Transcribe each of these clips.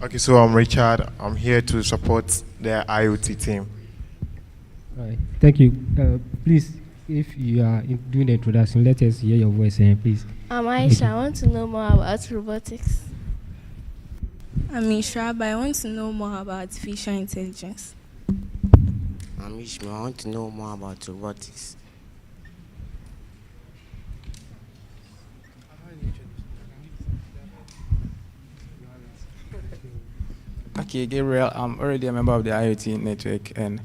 Okay, so I'm Richard. I'm here to support the IoT team. All right. Thank you. Please, if you are doing the introduction, let us hear your voice, please. I'm Aisha. I want to know more about robotics. I'm Ishra, but I want to know more about artificial intelligence. I'm Ishmael. I want to know more about robotics. Okay, Gabriel, I'm already a member of the IoT network and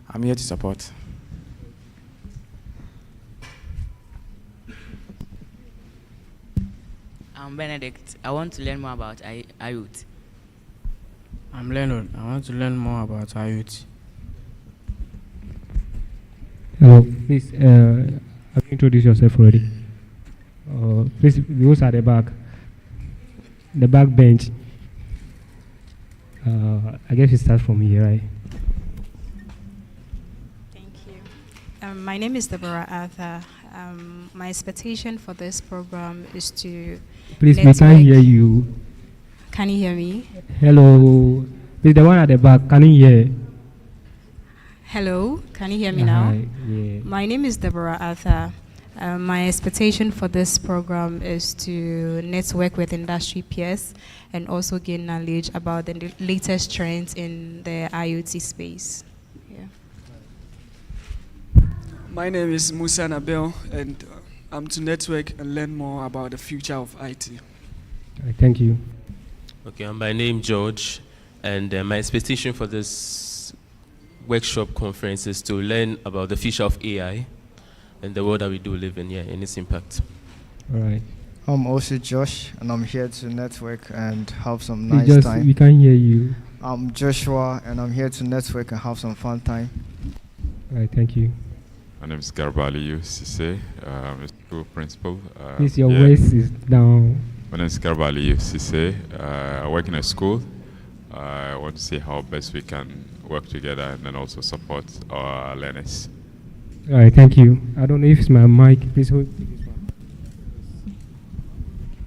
I'm here to support. I'm Benedict. I want to learn more about IoT. I'm Leonard. I want to learn more about IoT. Hello, please, have you introduced yourself already? Please, those at the back. The back bench. I guess we start from here, right? Thank you. My name is Deborah Arthur. My expectation for this program is to Please, we can't hear you. Can you hear me? Hello. Please, the one at the back, can you hear? Hello, can you hear me now? Yeah. My name is Deborah Arthur. My expectation for this program is to network with industry peers and also gain knowledge about the latest trends in the IoT space. Yeah. My name is Musa Nabil, and I'm to network and learn more about the future of IT. Thank you. Okay, my name George, and my expectation for this workshop conference is to learn about the future of AI and the world that we do live in, and its impact. All right. I'm also Josh, and I'm here to network and have some Please nice time. We can't hear you. I'm Joshua, and I'm here to network and have some fun time. All right, thank you. My name is Garbaliu Sise. I'm a school principal. Please, your voice is down. My name is Garbaliu Sise. I work in a school. I want to see how best we can work together and then also support our learners. All right, thank you. I don't know if it's my mic. Please hold this one.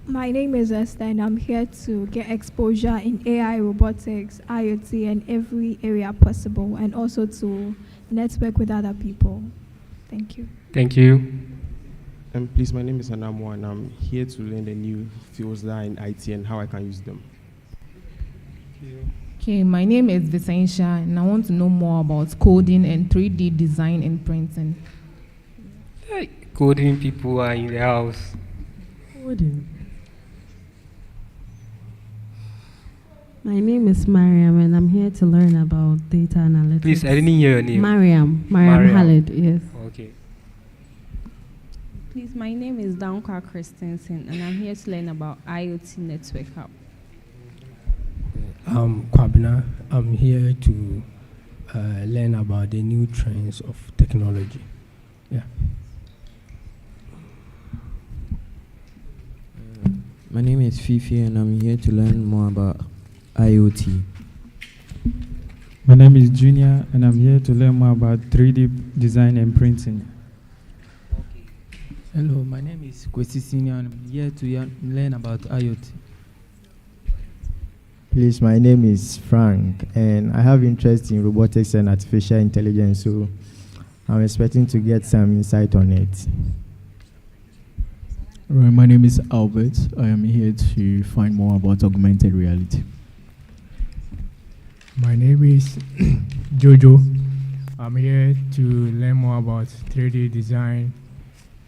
My name is Esther, and I'm here to get exposure in AI, robotics, IoT, and every area possible, and also to network with other people. Thank you. Thank you. Please, my name is Anamo, and I'm here to learn the new fields that are in IT and how I can use them. Okay, my name is Vicentia, and I want to know more about coding and 3D design and printing. Hey, coding people are in the house. Coding. My name is Mariam, and I'm here to learn about data analytics. Please, I didn't hear your name. Mariam Khalid, yes. Okay. Please, my name is Dankwa Christensen, and I'm here to learn about IoT Network Hub. I'm Kwabena. I'm here to learn about the new trends of technology. Yeah. My name is Fifi, and I'm here to learn more about IoT. My name is Junior, and I'm here to learn more about 3D design and printing. Hello, my name is Kwesi Senior, and I'm here to learn about IoT. Please, my name is Frank, and I have interest in robotics and artificial intelligence, so I'm expecting to get some insight on it. My name is Albert. I am here to find more about augmented reality. My name is Jojo. I'm here to learn more about 3D design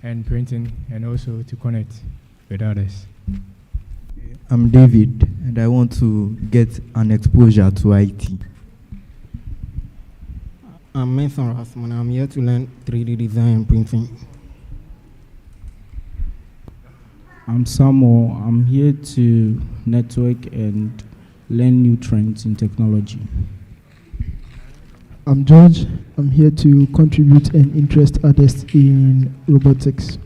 and printing, and also to connect with others. I'm David, and I want to get an exposure to IT. I'm Mason Rasman. I'm here to learn 3D design and printing. I'm Samuel. I'm here to network and learn new trends in technology. I'm George. I'm here to contribute and interest others in robotics.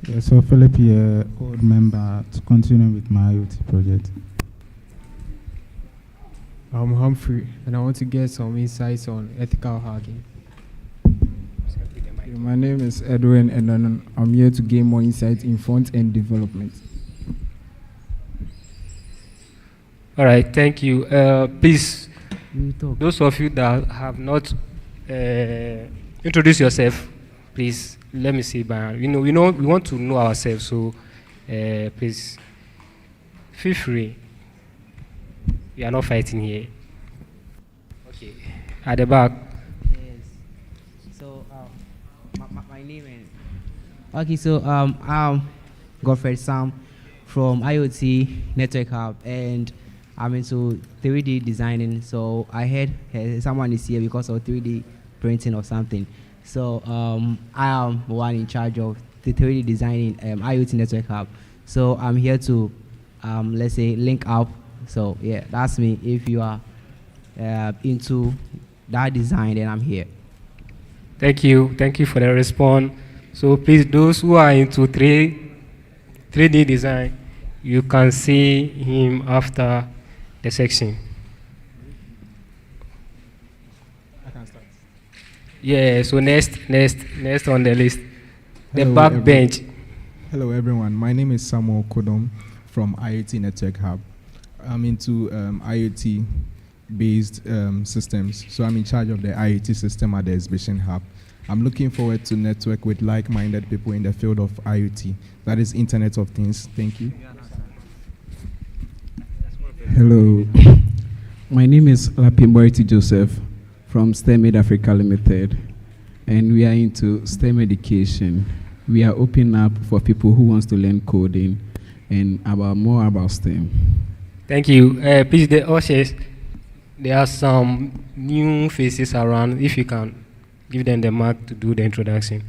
Yeah, so Philip here, old member, to continue with my IoT project. I'm Humphrey, and I want to get some insights on ethical hacking. My name is Edwin, and I'm here to gain more insight in front-end development. All right, thank you. Please, those of you that have not introduced yourself, please let me see. We want to know ourselves, so please feel free. We are not fighting here. Okay, at the back. Yes. So my name is. Okay, so I'm Godfrey Sam from IOT Network Hub, and I'm into 3D designing. So I heard someone is here because of 3D printing or something. So I am one in charge of the 3D designing IoT Network Hub. So I'm here to let's say link up. So yeah, that's me. If you are into that design, then I'm here. Thank you for the response. So please, those who are into 3D design, you can see him after the section. I can start. Yeah, so next on the list, the Hello, back bench. Hello everyone, my name is Samuel Kodom from IoT Network Hub. I'm into IoT based systems, so I'm in charge of the IoT system at the exhibition hub. I'm looking forward to network with like-minded people in the field of IoT, that is Internet of Things. Thank you. Hello, my name is Lapimboiti Joseph from STEM Aid Africa Limited, and we are into STEM education. We are open up for people who wants to learn coding and more about STEM. Thank you. Please, the ushers, there are some new faces around. If you can give them the mic to do the introduction.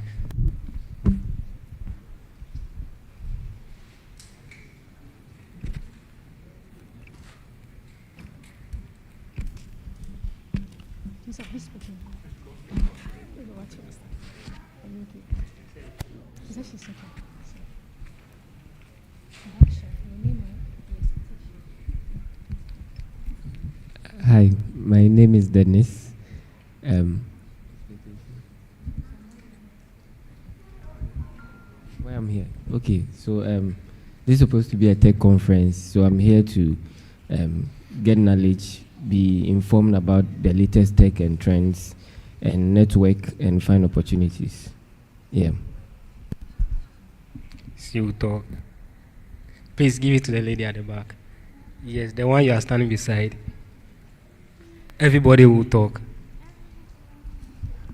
Hi, my name is Dennis. Why I'm here? Okay, so this is supposed to be a tech conference, so I'm here to get knowledge, be informed about the latest tech and trends, and network and find opportunities. Yeah. See you talk. Please give it to the lady at the back. Yes, the one you are standing beside. Everybody will talk.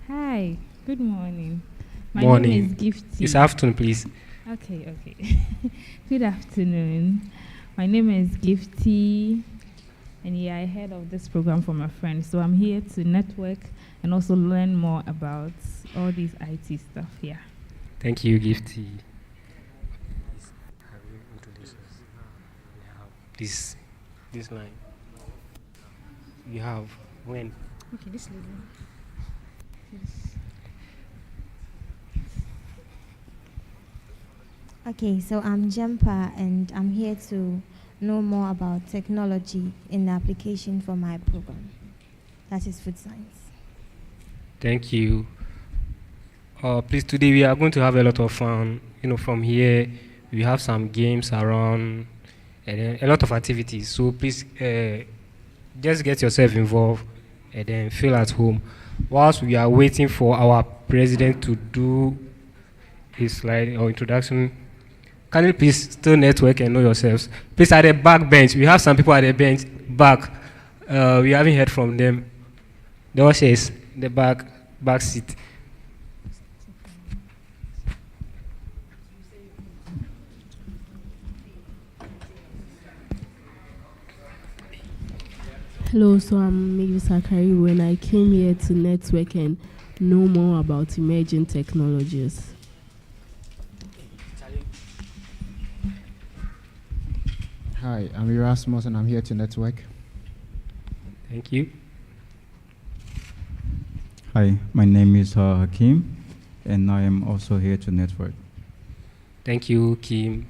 Hi, good morning. My Morning. name is Gifty. It's afternoon, please. Okay. Good afternoon. My name is Gifty, and yeah, I heard of this program from a friend, so I'm here to network and also learn more about all these IT stuff here. Thank you, Gifty. Please, this line. You have when? Okay, this lady. Okay, so I'm Jempa, and I'm here to know more about technology in the application for my program. That is food science. Thank you. Please, today we are going to have a lot of fun. From here, we have some games around and then a lot of activities. So please, just get yourself involved and then feel at home. Whilst we are waiting for our president to do his slide or introduction, can you please still network and know yourselves? Please, at the back bench, we have some people at the bench back. We haven't heard from them. The ushers, the back seat. Hello, so I'm Maggie Sakari. When I came here to network and know more about emerging technologies. Hi, I'm Erasmus and I'm here to network. Thank you. Hi, my name is Hakim, and I am also here to network. Thank you, Kim.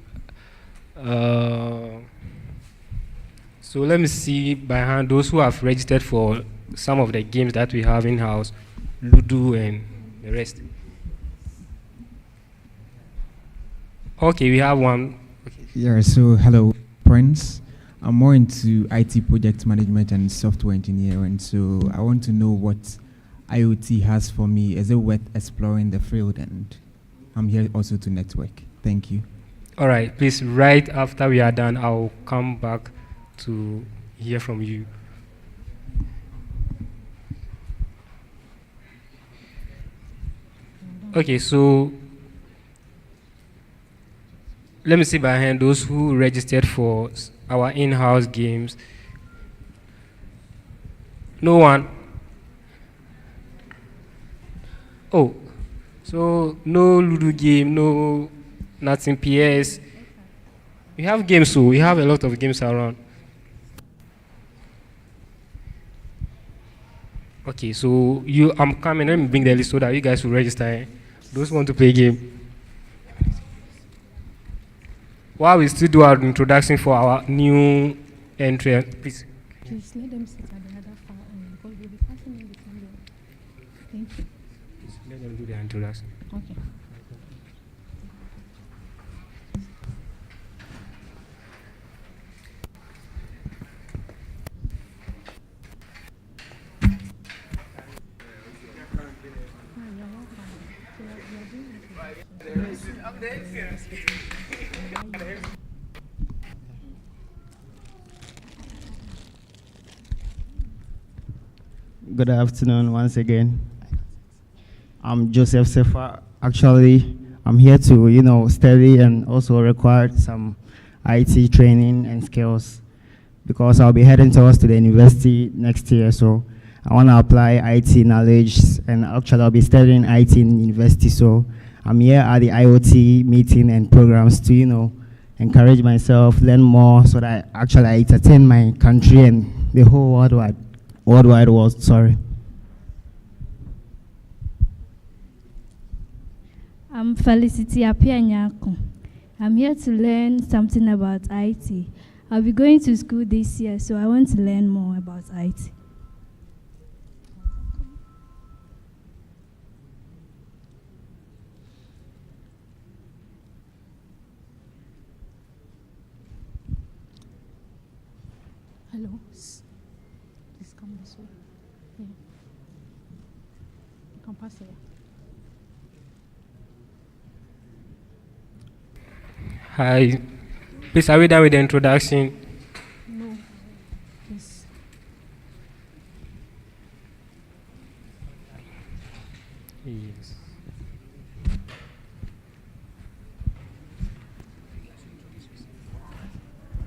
So let me see by hand those who have registered for some of the games that we have in-house, Ludo and the rest. Okay, we have one. Yeah, so hello, Prince. I'm more into IT project management and software engineering, so I want to know what IoT has for me. Is it worth exploring the field? And I'm here also to network. Thank you. All right, please, right after we are done, I'll come back to hear from you. Okay, so let me see by hand those who registered for our in-house games. No one. Oh, so no Ludo game, no nothing PS. We have games, so we have a lot of games around. Okay, so I'm coming. Let me bring the list so that you guys will register. Those who want to play game. While we still do our introduction for our new entry, please. Please let them sit at the other far end because we'll be passing in between them. Thank you. Please let them do their introduction. Okay. Good afternoon once again. I'm Joseph Sefa. Actually, I'm here to, study and also require some IT training and skills because I'll be heading towards to the university next year. So I want to apply IT knowledge, and actually I'll be studying IT in university. So I'm here at the IOT meeting and programs to, encourage myself, learn more, so that actually I entertain my country and the whole worldwide world. Sorry. I'm Felicity Apianyako. I'm here to learn something about IT. I'll be going to school this year, so I want to learn more about IT. Hello. Please come this way. Yeah. You can pass here. Hi. Please, are we done with the introduction? No. Please. Yes.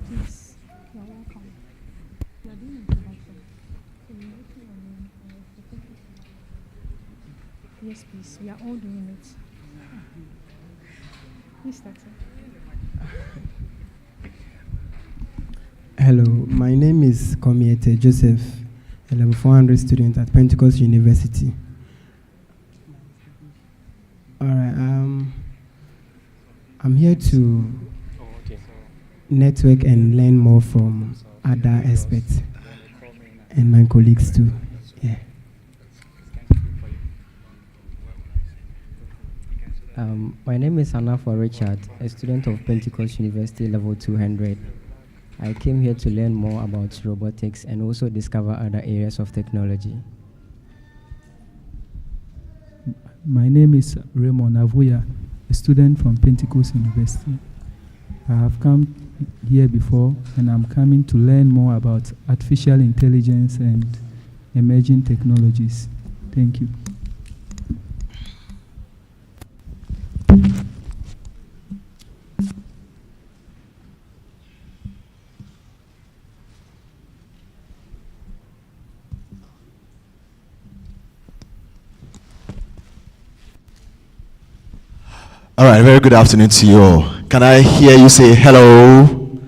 Please. You're welcome. You are doing introduction. So you need to Yes, please. We are all doing it. Please start. Hello, my name is Komiete Joseph, a level 400 student at Pentecost University. All right, I'm here to network and learn more from other experts and my colleagues too. Yeah. My name is Anafo Richard, a student of Pentecost University level 200. I came here to learn more about robotics and also discover other areas of technology. My name is Raymond Avuya, a student from Pentecost University. I have come here before and I'm coming to learn more about artificial intelligence and emerging technologies. Thank you. All right, very good afternoon to you all. Can I hear you say hello?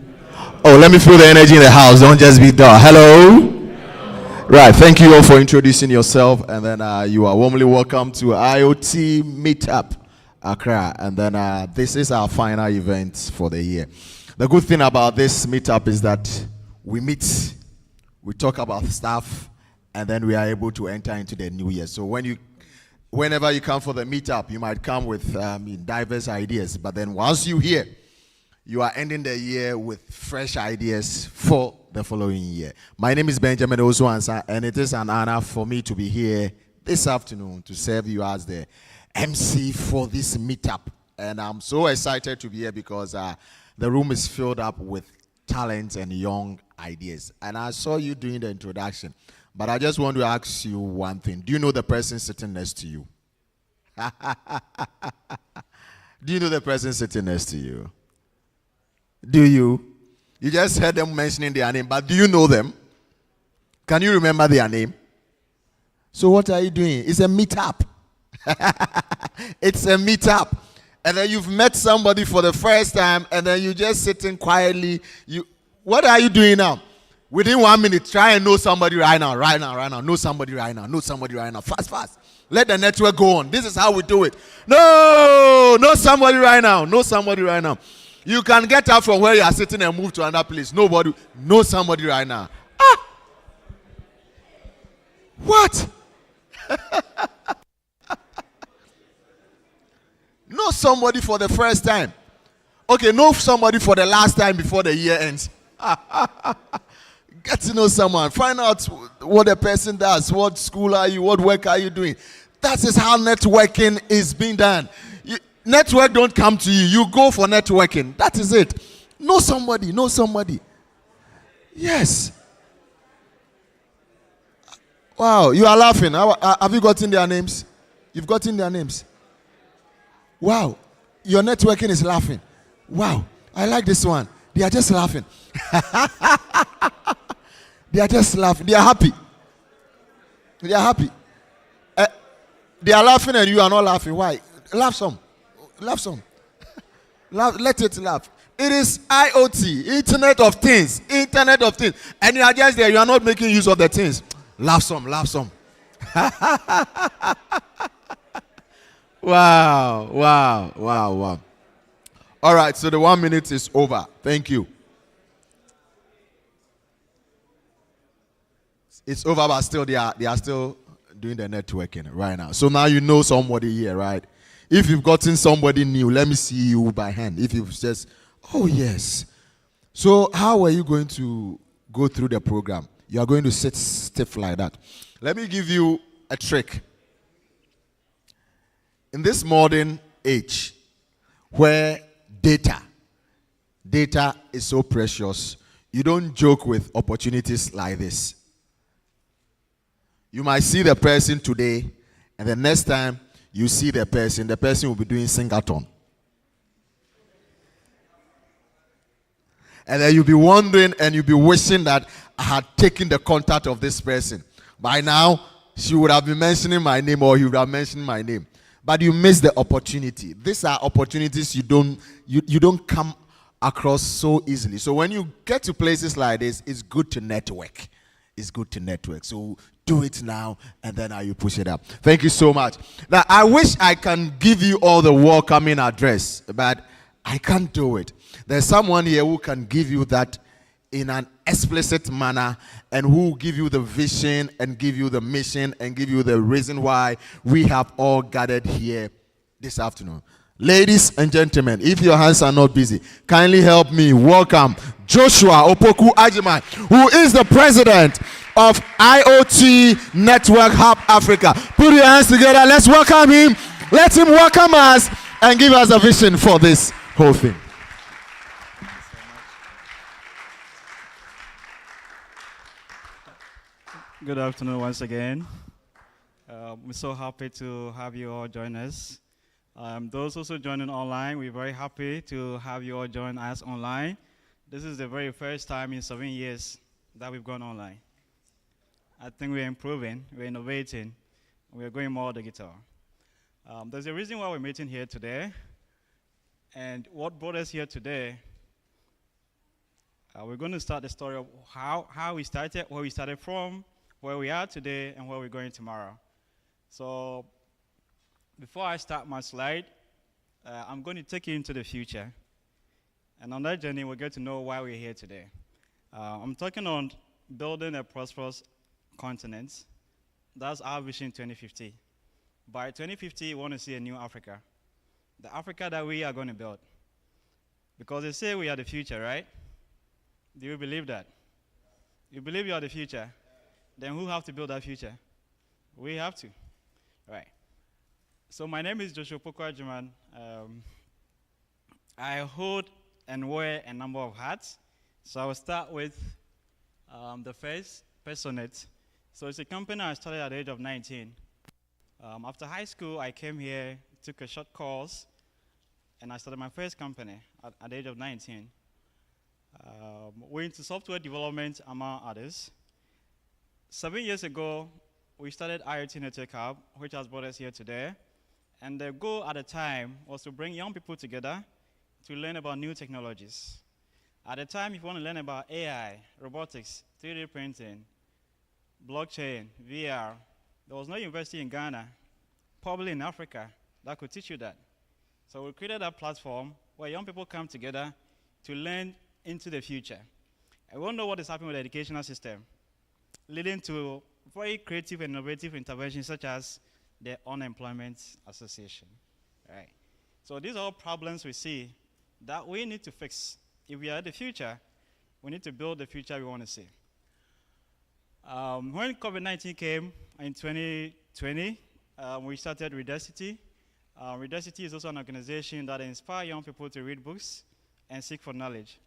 Oh, let me feel the energy in the house. Don't just be dull. Hello? Right, thank you all for introducing yourself. And then you are warmly welcome to IOT Meetup Accra. And then this is our final event for the year. The good thing about this meetup is that we meet, we talk about stuff, and then we are able to enter into the new year. So whenever you come for the meetup, you might come with diverse ideas, but then once you hear, you are ending the year with fresh ideas for the following year. My name is Benjamin Osuansa, and it is an honor for me to be here this afternoon to serve you as the MC for this meetup. And I'm so excited to be here because the room is filled up with talent and young ideas. And I saw you doing the introduction, but I just want to ask you one thing. Do you know the person sitting next to you? Do you know the person sitting next to you? Do you? You just heard them mentioning their name, but do you know them? Can you remember their name? So what are you doing? It's a meetup. It's a meetup. And then you've met somebody for the first time, and then you just sitting quietly. What are you doing now? Within 1 minute, try and know somebody right now. Know somebody right now. Know somebody right now. Fast. Let the network go on. This is how we do it. No, know somebody right now. Know somebody right now. You can get out from where you are sitting and move to another place. Nobody, know somebody right now. What? Know somebody for the first time. Okay, know somebody for the last time before the year ends. Get to know someone. Find out what the person does. What school are you? What work are you doing? That is how networking is being done. Network don't come to you. You go for networking. That is it. Know somebody. Know somebody. Yes. Wow, you are laughing. Have you gotten their names? You've gotten their names. Wow, your networking is laughing. Wow, I like this one. They are just laughing. They are just laughing. They are happy. They are happy. They are laughing and you are not laughing. Why? Laugh some. Laugh some. Let it laugh. It is IOT, Internet of Things. Internet of Things. And you are just there. You are not making use of the things. Laugh some. Laugh some. Wow. All right, so the 1 minute is over. Thank you. It's over, but still they are still doing the networking right now. So now you know somebody here, right? If you've gotten somebody new, let me see you by hand. If you've just, oh yes. So how are you going to go through the program? You are going to sit stiff like that. Let me give you a trick. In this modern age, where data is so precious, you don't joke with opportunities like this. You might see the person today, and the next time you see the person will be doing sing-a-thon. And then you'll be wondering and you'll be wishing that I had taken the contact of this person. By now, she would have been mentioning my name or he would have mentioned my name. But you miss the opportunity. These are opportunities you don't come across so easily. So when you get to places like this, it's good to network. It's good to network. So do it now, and then you push it up. Thank you so much. Now, I wish I can give you all the welcoming address, but I can't do it. There's someone here who can give you that in an explicit manner, and who will give you the vision and give you the mission and give you the reason why we have all gathered here this afternoon. Ladies and gentlemen, if your hands are not busy, kindly help me welcome Joshua Opoku Ajimai, who is the president of IOT Network Hub Africa. Put your hands together. Let's welcome him. Let him welcome us and give us a vision for this whole thing. Good afternoon once again. We're so happy to have you all join us. Those also joining online, we're very happy to have you all join us online. This is the very first time in 7 years that we've gone online. I think we're improving, we're innovating, we're going more digital. There's a reason why we're meeting here today, and what brought us here today, we're going to start the story of how we started, where we started from, where we are today, and where we're going tomorrow. So before I start my slide, I'm going to take you into the future. And on that journey, we'll get to know why we're here today. I'm talking on building a prosperous continent. That's our vision 2050. By 2050, we want to see a new Africa. The Africa that we are going to build. Because they say we are the future, right? Do you believe that? You believe you are the future? Then who have to build that future? We have to, right? So my name is Joshua Pokwajuman. I hold and wear a number of hats. So I will start with the first, Personate. So it's a company I started at the age of 19. After high school, I came here, took a short course, and I started my first company at the age of 19. We're into software development, among others. 7 years ago, we started IOT Network Hub, which has brought us here today. And the goal at the time was to bring young people together to learn about new technologies. At the time, if you want to learn about AI, robotics, 3D printing, blockchain, VR, there was no university in Ghana, probably in Africa, that could teach you that. So we created a platform where young people come together to learn into the future. And we all know what is happening with the educational system, leading to very creative and innovative interventions such as the Unemployment Association. Right. So these are all problems we see that we need to fix. If we are the future, we need to build the future we want to see. When COVID-19 came in 2020, we started Redacity. Redacity is also an organization that inspires young people to read books and seek for knowledge.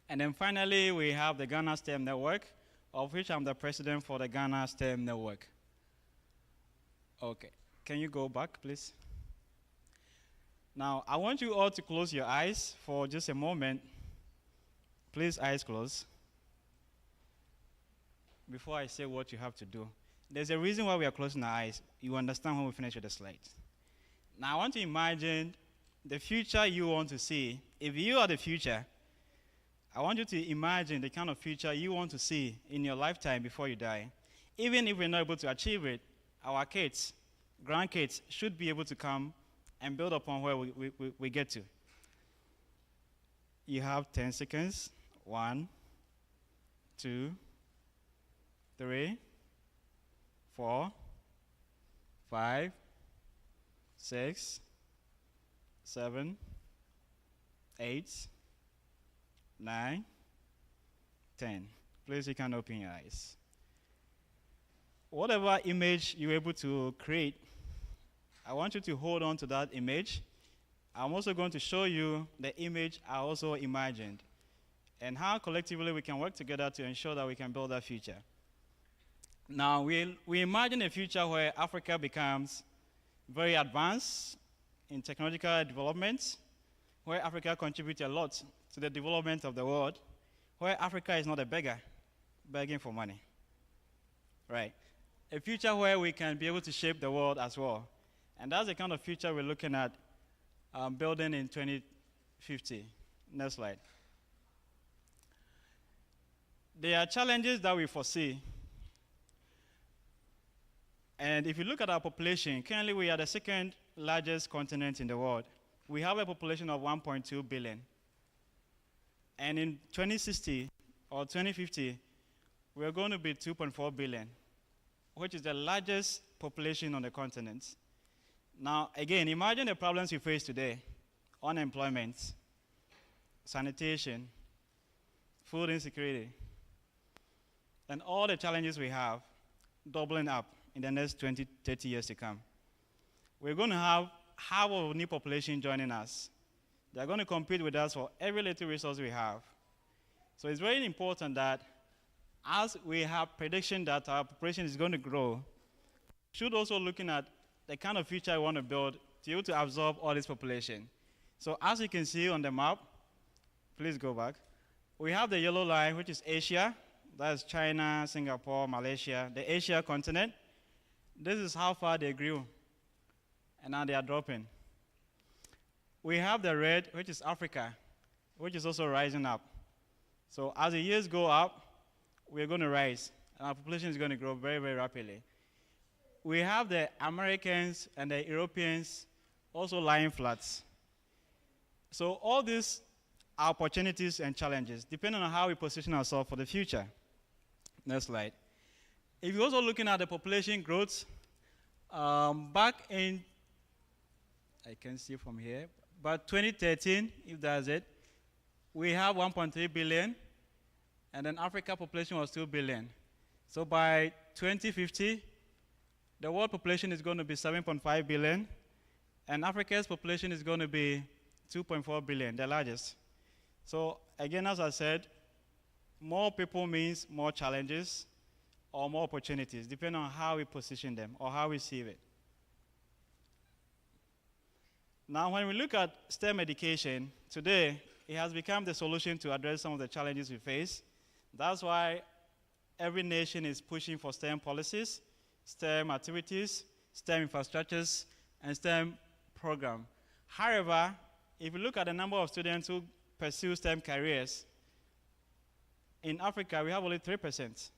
And then finally, we have the Ghana STEM Network, of which I'm the president for the Ghana STEM Network. Okay, can you go back, please? Now, I want you all to close your eyes for just a moment. Please, eyes closed. Before I say what you have to do, there's a reason why we are closing our eyes. You understand when we finish with the slides. Now, I want to imagine the future you want to see. If you are the future, I want you to imagine the kind of future you want to see in your lifetime before you die. Even if we're not able to achieve it, our kids, grandkids should be able to come and build upon where we get to. You have 10 seconds. 1, 2, 3, 4, 5, 6, 7, 8, 9, 10. Please, you can open your eyes. Whatever image you're able to create, I want you to hold on to that image. I'm also going to show you the image I also imagined and how collectively we can work together to ensure that we can build that future. Now, we imagine a future where Africa becomes very advanced in technological development, where Africa contributes a lot to the development of the world, where Africa is not a beggar begging for money. Right? A future where we can be able to shape the world as well. And that's the kind of future we're looking at building in 2050. Next slide. There are challenges that we foresee. And if you look at our population, currently we are the second largest continent in the world. We have a population of 1.2 billion. And in 2060 or 2050, we're going to be 2.4 billion, which is the largest population on the continent. Now, again, imagine the problems we face today: unemployment, sanitation, food insecurity, and all the challenges we have doubling up in the next 20, 30 years to come. We're going to have half of the new population joining us. They're going to compete with us for every little resource we have. So it's very important that as we have prediction that our population is going to grow, we should also looking at the kind of future we want to build to be able to absorb all this population. So as you can see on the map, please go back, we have the yellow line, which is Asia. That's China, Singapore, Malaysia, the Asia continent. This is how far they grew, and now they are dropping. We have the red, which is Africa, which is also rising up. So as the years go up, we're going to rise, and our population is going to grow very, very rapidly. We have the Americans and the Europeans also lying flat. So all these are opportunities and challenges, depending on how we position ourselves for the future. Next slide. If you're also looking at the population growth, back in, I can see from here, By 2013, if that's it, we have 1.3 billion, and then Africa population was 2 billion. So by 2050, the world population is going to be 7.5 billion, and Africa's population is going to be 2.4 billion, the largest. So again, as I said, more people means more challenges or more opportunities, depending on how we position them or how we see it. Now, when we look at STEM education, today, it has become the solution to address some of the challenges we face. That's why every nation is pushing for STEM policies, STEM activities, STEM infrastructures, and STEM program. However, if you look at the number of students who pursue STEM careers, in Africa, we have only 3%.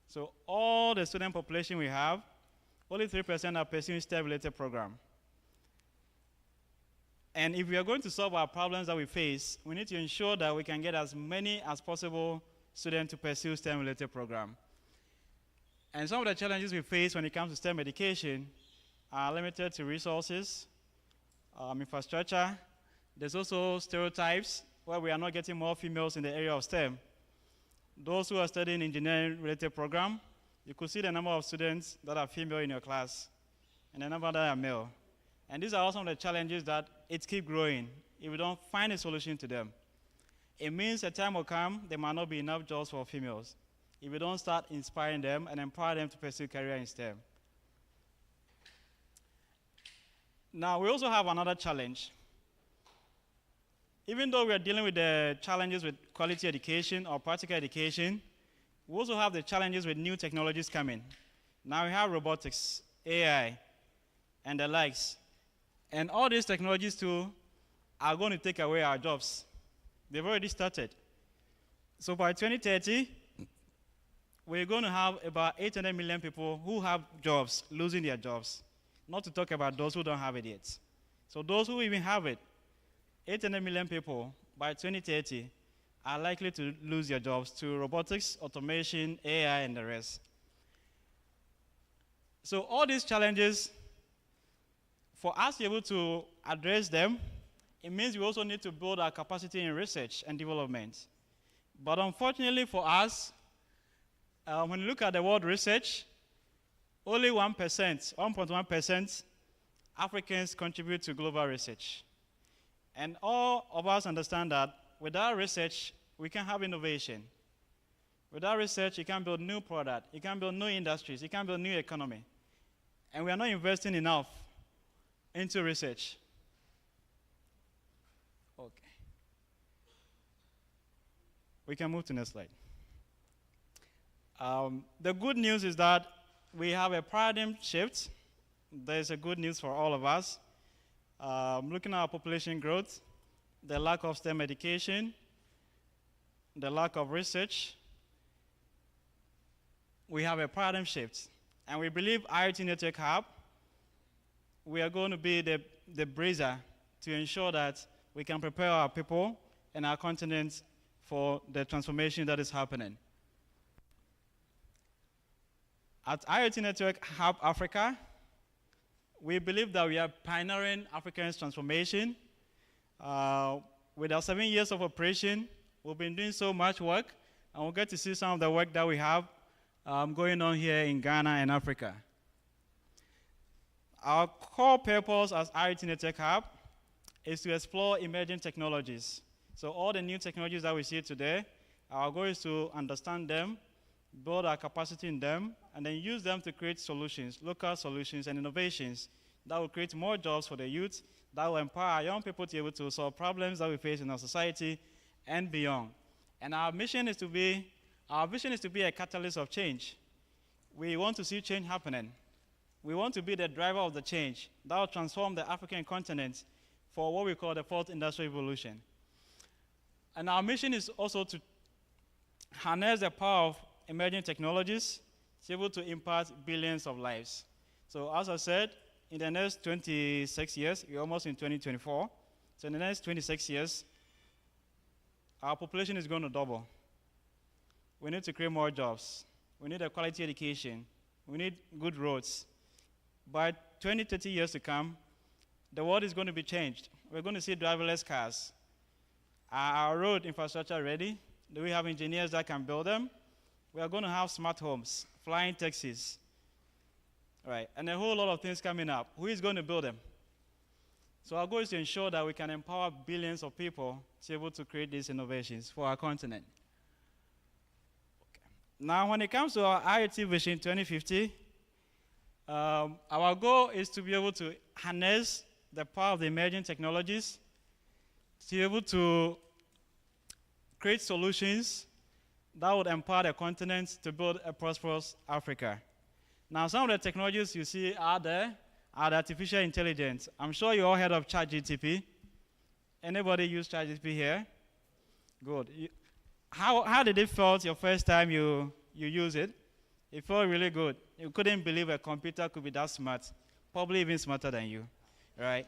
So all the student population we have, only 3% are pursuing STEM-related program. And if we are going to solve our problems that we face, we need to ensure that we can get as many as possible students to pursue STEM-related program. And some of the challenges we face when it comes to STEM education are limited to resources, infrastructure. There's also stereotypes where we are not getting more females in the area of STEM. Those who are studying engineering-related program, you could see the number of students that are female in your class and the number that are male. And these are also some of the challenges that it keep growing if we don't find a solution to them. It means a time will come, there might not be enough jobs for females if we don't start inspiring them and empower them to pursue career in STEM. Now, we also have another challenge. Even though we are dealing with the challenges with quality education or practical education, we also have the challenges with new technologies coming. Now we have robotics, AI, and the likes. And all these technologies too are going to take away our jobs. They've already started. So by 2030, we're going to have about 800 million people who have jobs losing their jobs. Not to talk about those who don't have it yet. So those who even have it, 800 million people by 2030 are likely to lose their jobs to robotics, automation, AI, and the rest. So all these challenges, for us to be able to address them, it means we also need to build our capacity in research and development. But unfortunately for us, when you look at the world research, only 1%, 1.1% Africans contribute to global research. And all of us understand that without research, we can have innovation. Without research, you can build new products, you can build new industries, you can build new economy. And we are not investing enough into research. Okay. We can move to the next slide. The good news is that we have a paradigm shift. There's a good news for all of us. Looking at our population growth, the lack of STEM education, the lack of research, we have a paradigm shift. And we believe IOT Network Hub, we are going to be the breezer to ensure that we can prepare our people and our continent for the transformation that is happening. At IOT Network Hub Africa, we believe that we are pioneering Africa's transformation. With our 7 years of operation, we've been doing so much work, and we'll get to see some of the work that we have going on here in Ghana and Africa. Our core purpose as IOT Network Hub is to explore emerging technologies. So all the new technologies that we see today, our goal is to understand them, build our capacity in them, and then use them to create solutions, local solutions and innovations that will create more jobs for the youth, that will empower our young people to be able to solve problems that we face in our society and beyond. And our vision is to be a catalyst of change. We want to see change happening. We want to be the driver of the change that will transform the African continent for what we call the fourth industrial revolution. And our mission is also to harness the power of emerging technologies to be able to impact billions of lives. So as I said, in the next 26 years, we're almost in 2024, so in the next 26 years, our population is going to double. We need to create more jobs. We need a quality education. We need good roads. By 20, 30 years to come, the world is going to be changed. we're going to see driverless cars. Are our road infrastructure ready? Do we have engineers that can build them? We are going to have smart homes, flying taxis, right? And a whole lot of things coming up. Who is going to build them? So our goal is to ensure that we can empower billions of people to be able to create these innovations for our continent. Okay. Now, when it comes to our IoT Vision 2050, our goal is to be able to harness the power of the emerging technologies to be able to create solutions that would empower the continent to build a prosperous Africa. Now, some of the technologies you see out there are the artificial intelligence. I'm sure you all heard of ChatGPT. Anybody use ChatGPT here? Good. How did it feel your first time you use it? It felt really good. You couldn't believe a computer could be that smart, probably even smarter than you, right?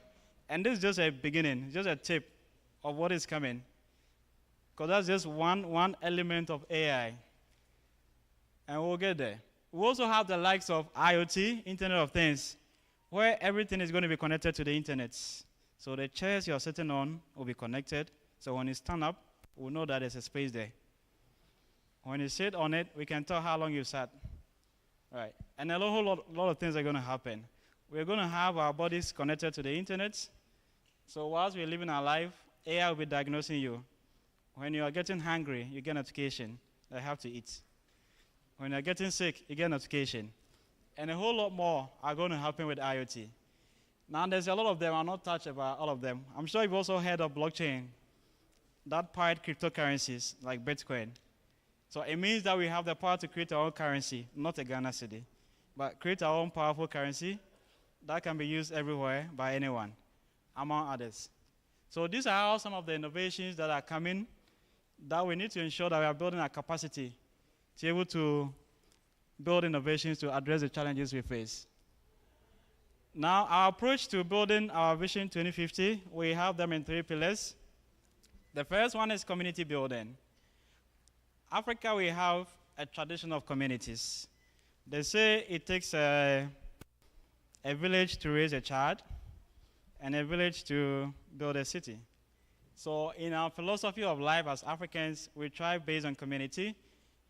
And this is just a beginning, just a tip of what is coming. Because that's just one element of AI. And we'll get there. We also have the likes of IoT, Internet of Things, where everything is going to be connected to the internet. So the chairs you're sitting on will be connected. So when you stand up, we'll know that there's a space there. When you sit on it, we can tell how long you sat. Right. And a whole lot of things are going to happen. We're going to have our bodies connected to the internet. So whilst we're living our life, AI will be diagnosing you. When you are getting hungry, you get a notification that you have to eat. When you're getting sick, you get a notification. And a whole lot more are going to happen with IoT. Now, there's a lot of them. I'll not touch about all of them. I'm sure you've also heard of blockchain, that powered cryptocurrencies like Bitcoin. So it means that we have the power to create our own currency, not a Ghana city, but create our own powerful currency that can be used everywhere by anyone, among others. So these are all some of the innovations that are coming that we need to ensure that we are building our capacity to be able to build innovations to address the challenges we face. Now, our approach to building our Vision 2050, we have them in 3 pillars. The first one is community building. Africa, we have a tradition of communities. They say it takes a village to raise a child and a village to build a city. So in our philosophy of life as Africans, we thrive based on community.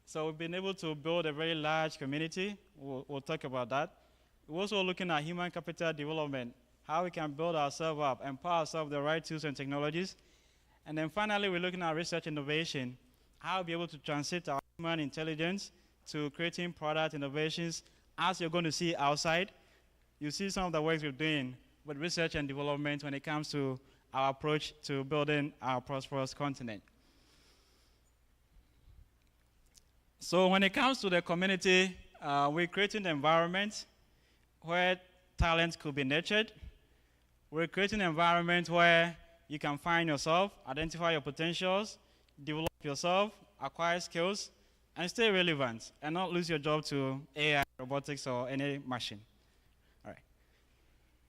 So we've been able to build a very large community. We'll talk about that. We're also looking at human capital development, how we can build ourselves up, empower ourselves with the right tools and technologies. And then finally, we're looking at research innovation, how we'll be able to translate our human intelligence to creating product innovations. As you're going to see outside, you see some of the works we're doing with research and development when it comes to our approach to building our prosperous continent. So when it comes to the community, we're creating an environment where talent could be nurtured. We're creating an environment where you can find yourself, identify your potentials, develop yourself, acquire skills, and stay relevant, and not lose your job to AI, robotics, or any machine. All right.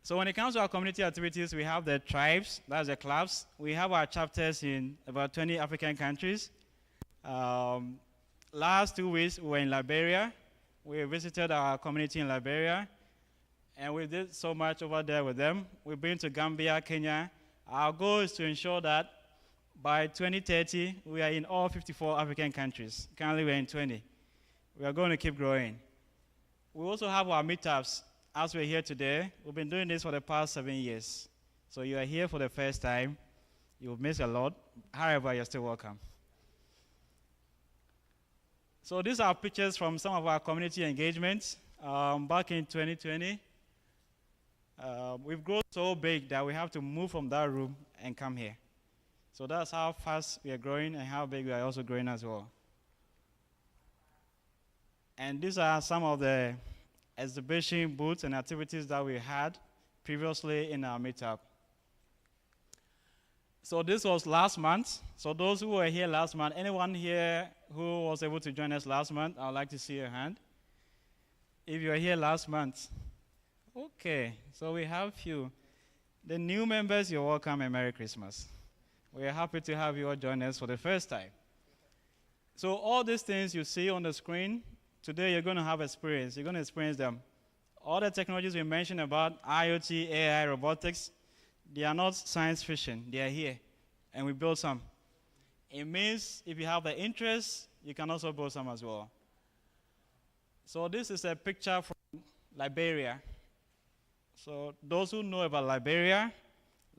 So when it comes to our community activities, we have the tribes, that's the clubs. We have our chapters in about 20 African countries. Last 2 weeks, we were in Liberia. We visited our community in Liberia, and we did so much over there with them. We've been to Gambia, Kenya. Our goal is to ensure that by 2030, we are in all 54 African countries. Currently, we're in 20. We are going to keep growing. We also have our meetups. As we're here today, we've been doing this for the past 7 years. So you are here for the first time. You've missed a lot. However, you're still welcome. So these are pictures from some of our community engagements. Back in 2020, we've grown so big that we have to move from that room and come here. So that's how fast we are growing and how big we are also growing as well. And these are some of the exhibition booths and activities that we had previously in our meetup. So this was last month. So those who were here last month, anyone here who was able to join us last month, I would like to see your hand. If you were here last month, okay, so we have you. The new members, you're welcome and Merry Christmas. We are happy to have you all join us for the first time. So all these things you see on the screen, today you're going to have experience. You're going to experience them. All the technologies we mentioned about IoT, AI, robotics, They are not science fiction. They are here, and we build some. It means if you have the interest, you can also build some as well. So this is a picture from Liberia. So those who know about Liberia,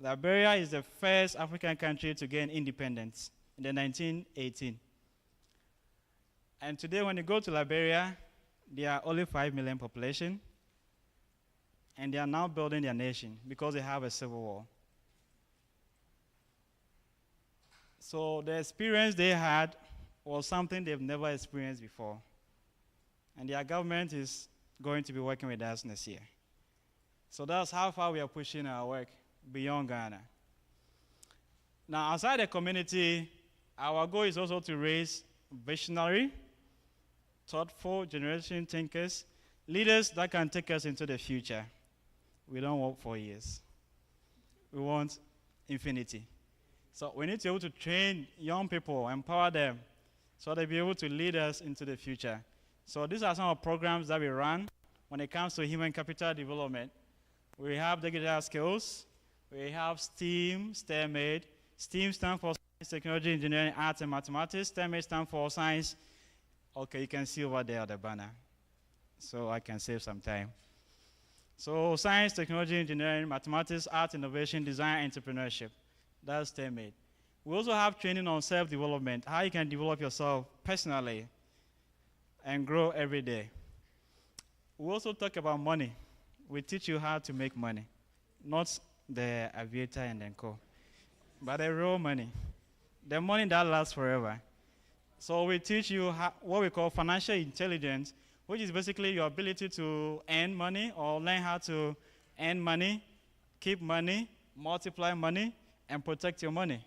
Liberia is the first African country to gain independence in the 1918. And today when you go to Liberia, there are only 5 million population, and they are now building their nation because they have a civil war. So the experience they had was something they've never experienced before. And their government is going to be working with us next year. So that's how far we are pushing our work beyond Ghana. Now, outside the community, our goal is also to raise visionary, thoughtful generation thinkers, leaders that can take us into the future. We don't work for years. We want infinity. So we need to be able to train young people, empower them, so they'll be able to lead us into the future. So these are some of the programs that we run when it comes to human capital development. We have digital skills, we have STEAM, STEM-aid. STEAM stands for Science, Technology, Engineering, Arts, and Mathematics. STEM-aid stands for Science. Okay, you can see over there the banner, so I can save some time. So Science, Technology, Engineering, Mathematics, Art, Innovation, Design, Entrepreneurship. That's STEM-aid. We also have training on self-development, how you can develop yourself personally and grow every day. We also talk about money. We teach you how to make money, not the aviator and then co, but the real money, the money that lasts forever. So we teach you what we call financial intelligence, which is basically your ability to earn money or learn how to earn money, keep money, multiply money, and protect your money,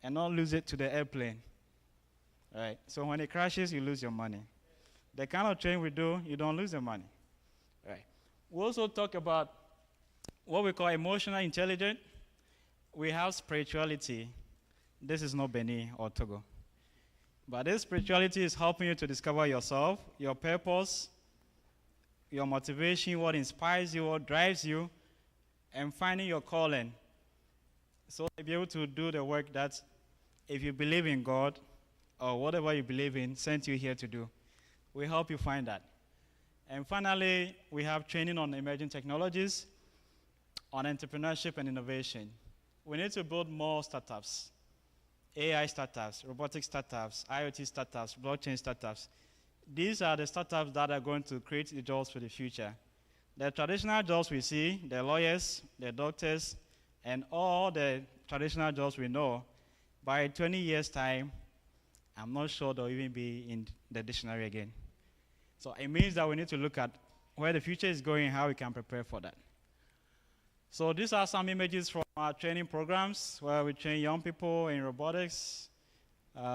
and not lose it to the airplane. Right? So when it crashes, you lose your money. The kind of training we do, you don't lose the money. Right? We also talk about what we call emotional intelligence. We have spirituality. This is not Benin or Togo. But this spirituality is helping you to discover yourself, your purpose, your motivation, what inspires you, what drives you, and finding your calling. So to be able to do the work that, if you believe in God or whatever you believe in, sent you here to do. We help you find that. And finally, we have training on emerging technologies, on entrepreneurship and innovation. We need to build more startups. AI startups, robotic startups, IoT startups, blockchain startups. These are the startups that are going to create the jobs for the future. The traditional jobs we see, the lawyers, the doctors, and all the traditional jobs we know, by 20 years' time, I'm not sure they'll even be in the dictionary again. So it means that we need to look at where the future is going and how we can prepare for that. So these are some images from our training programs where we train young people in robotics.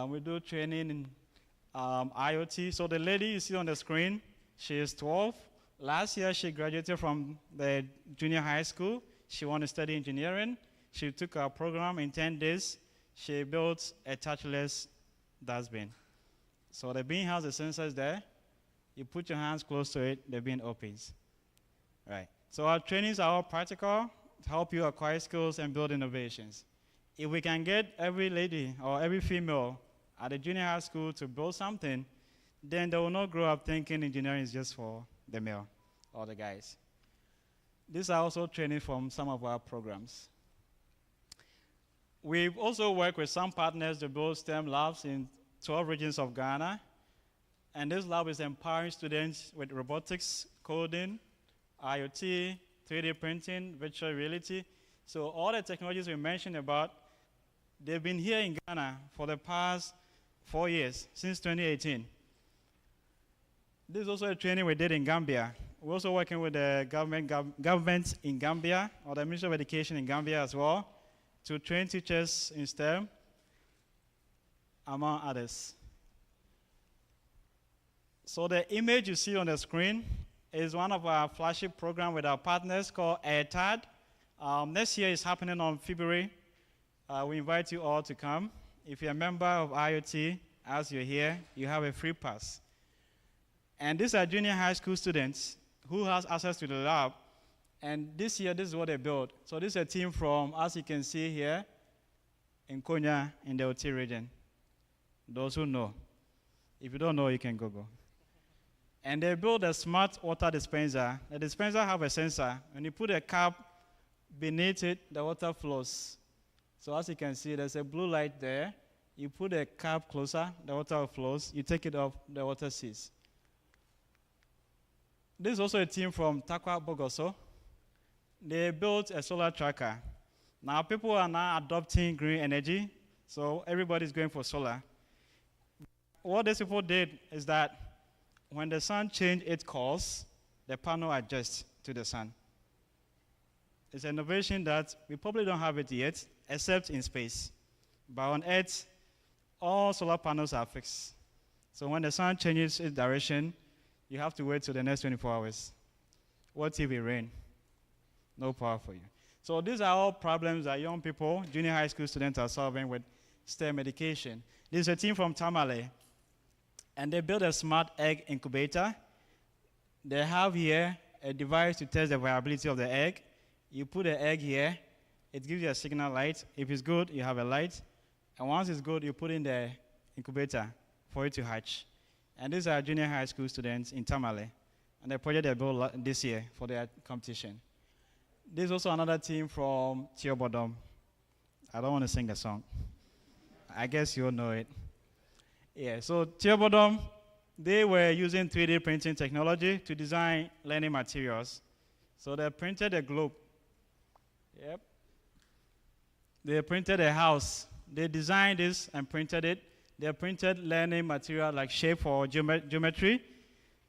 We do training in IoT. So the lady you see on the screen, she is 12. Last year, she graduated from the junior high school. She wanted to study engineering. She took our program in 10 days. She built a touchless dustbin. So the bin has the sensors there. You put your hands close to it, the bin opens. Right. So our trainings are all practical to help you acquire skills and build innovations. If we can get every lady or every female at the junior high school to build something, then they will not grow up thinking engineering is just for the male or the guys. These are also training from some of our programs. We've also worked with some partners to build STEM labs in 12 regions of Ghana. And this lab is empowering students with robotics, coding, IoT, 3D printing, virtual reality. So all the technologies we mentioned about, they've been here in Ghana for the past 4 years, since 2018. This is also a training we did in Gambia. We're also working with the government in Gambia, or the Ministry of Education in Gambia as well, to train teachers in STEM, among others. So the image you see on the screen is one of our flagship programs with our partners called AirTAD. Next year is happening on February. We invite you all to come. If you're a member of IoT, as you're here, you have a free pass. And these are junior high school students who has access to the lab, And this year, this is what they built. So this is a team from, as you can see here, in Konya, in the OT region. Those who know. If you don't know, you can Google. And they built a smart water dispenser. The dispenser have a sensor. When you put a cap beneath it, the water flows. So as you can see, there's a blue light there. You put a cap closer, the water flows. You take it off, the water ceases. This is also a team from Takwa Bogoso. They built a solar tracker. Now people are now adopting green energy, so everybody's going for solar. What these people did is that when the sun changes its course, the panel adjusts to the sun. It's an innovation that we probably don't have it yet, except in space. But on Earth, all solar panels are fixed. So when the sun changes its direction, you have to wait till the next 24 hours. What if it rains? No power for you. So these are all problems that young people, junior high school students are solving with STEM education. This is a team from Tamale, and they built a smart egg incubator. They have here a device to test the viability of the egg. You put the egg here, it gives you a signal light. If it's good, you have a light. And once it's good, you put in the incubator for it to hatch. And these are junior high school students in Tamale. And the project they built this year for their competition. There's also another team from Tiobodom. I don't want to sing the song. I guess you all know it. Yeah, so Tiobodom, they were using 3D printing technology to design learning materials. So they printed a globe. Yep. They printed a house. They designed this and printed it. They printed learning material like shape for geometry.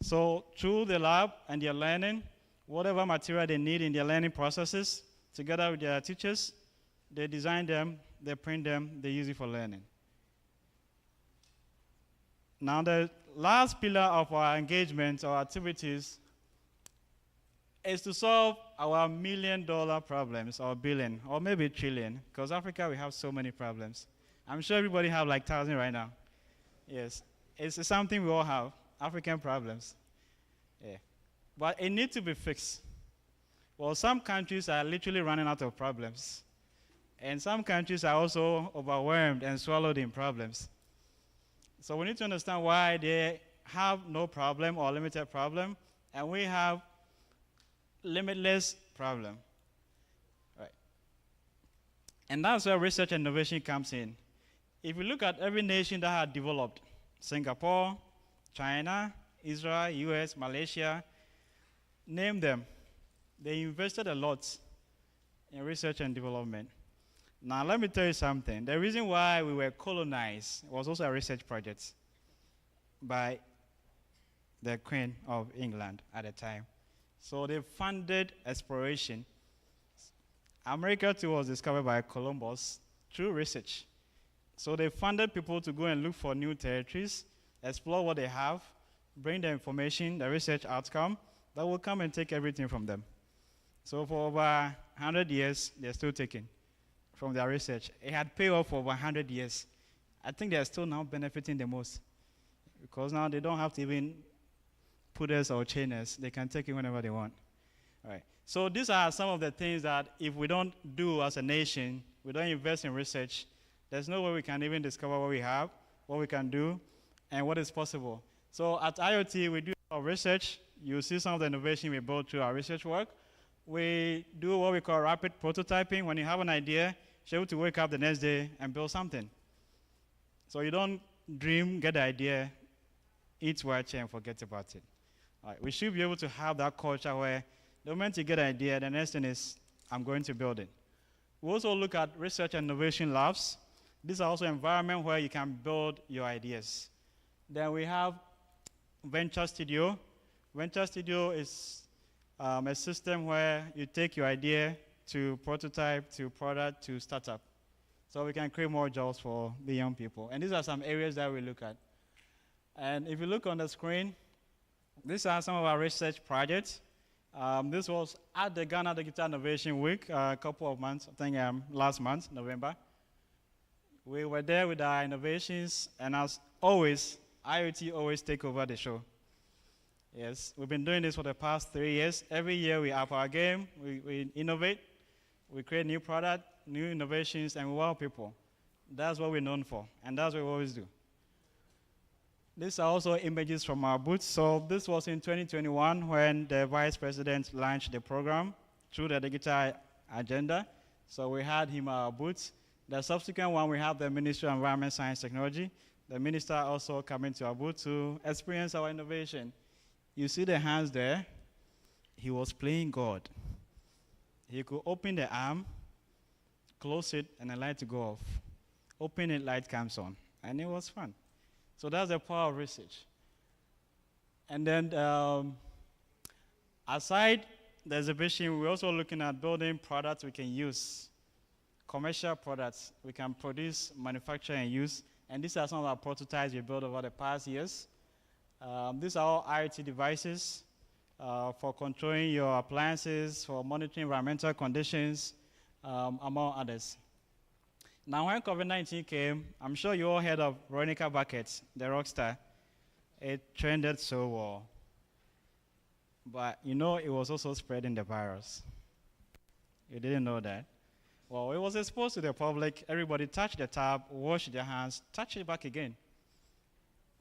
So through the lab and their learning, whatever material they need in their learning processes, together with their teachers, they design them, they print them, they use it for learning. Now the last pillar of our engagement or activities is to solve our $1 million problems, or billion, or maybe trillion, because Africa, we have so many problems. I'm sure everybody have like 1,000 right now. Yes, it's something we all have, African problems. Yeah. But it needs to be fixed. Well, some countries are literally running out of problems. And some countries are also overwhelmed and swallowed in problems. So we need to understand why they have no problem or limited problem, and we have limitless problem. Right. And that's where research and innovation comes in. If you look at every nation that had developed, Singapore, China, Israel, US, Malaysia, name them, they invested a lot in research and development. Now let me tell you something. The reason why we were colonized was also a research project by the Queen of England at the time. So they funded exploration. America too was discovered by Columbus through research. So they funded people to go and look for new territories, explore what they have, bring the information, the research outcome, that will come and take everything from them. So for over 100 years, they're still taking from their research. It had paid off for over 100 years. I think they're still now benefiting the most, because now they don't have to even put us or chain us. They can take it whenever they want. All right. So these are some of the things that if we don't do as a nation, we don't invest in research, there's no way we can even discover what we have, what we can do, and what is possible. So at IoT, we do our research. You see some of the innovation we built through our research work. We do what we call rapid prototyping. When you have an idea, you're able to wake up the next day and build something. So you don't dream, get the idea, eat, watch, and forget about it. All right. We should be able to have that culture where the moment you get an idea, the next thing is, I'm going to build it. We also look at research and innovation labs. These are also environments where you can build your ideas. Then we have Venture Studio. Venture Studio is a system where you take your idea to prototype, to product, to startup. So we can create more jobs for the young people. And these are some areas that we look at. And if you look on the screen, these are some of our research projects. This was at the Ghana Digital Innovation Week a couple of months, I think last month, November. We were there with our innovations, and as always, IoT always take over the show. Yes, we've been doing this for the past 3 years. Every year we up our game, we innovate, we create new product, new innovations, and we wow people. That's what we're known for, and that's what we always do. These are also images from our booth. So this was in 2021 when the Vice President launched the program through the digital agenda. So we had him at our booth. The subsequent one, we have the Ministry of Environment, Science, Technology. The minister also coming to our booth to experience our innovation. You see the hands there? He was playing God. He could open the arm, close it, and the light to go off. Open it, light comes on. And it was fun. So that's the power of research. And then aside the exhibition, we're also looking at building products we can use, commercial products we can produce, manufacture, and use. And these are some of our prototypes we built over the past years. These are all IoT devices for controlling your appliances, for monitoring environmental conditions, among others. Now, when COVID-19 came, I'm sure you all heard of Veronica Bucket, the rock star. It trended so well. But you know, it was also spreading the virus. You didn't know that? Well, it was exposed to the public. Everybody touched the tap, washed their hands, touch it back again.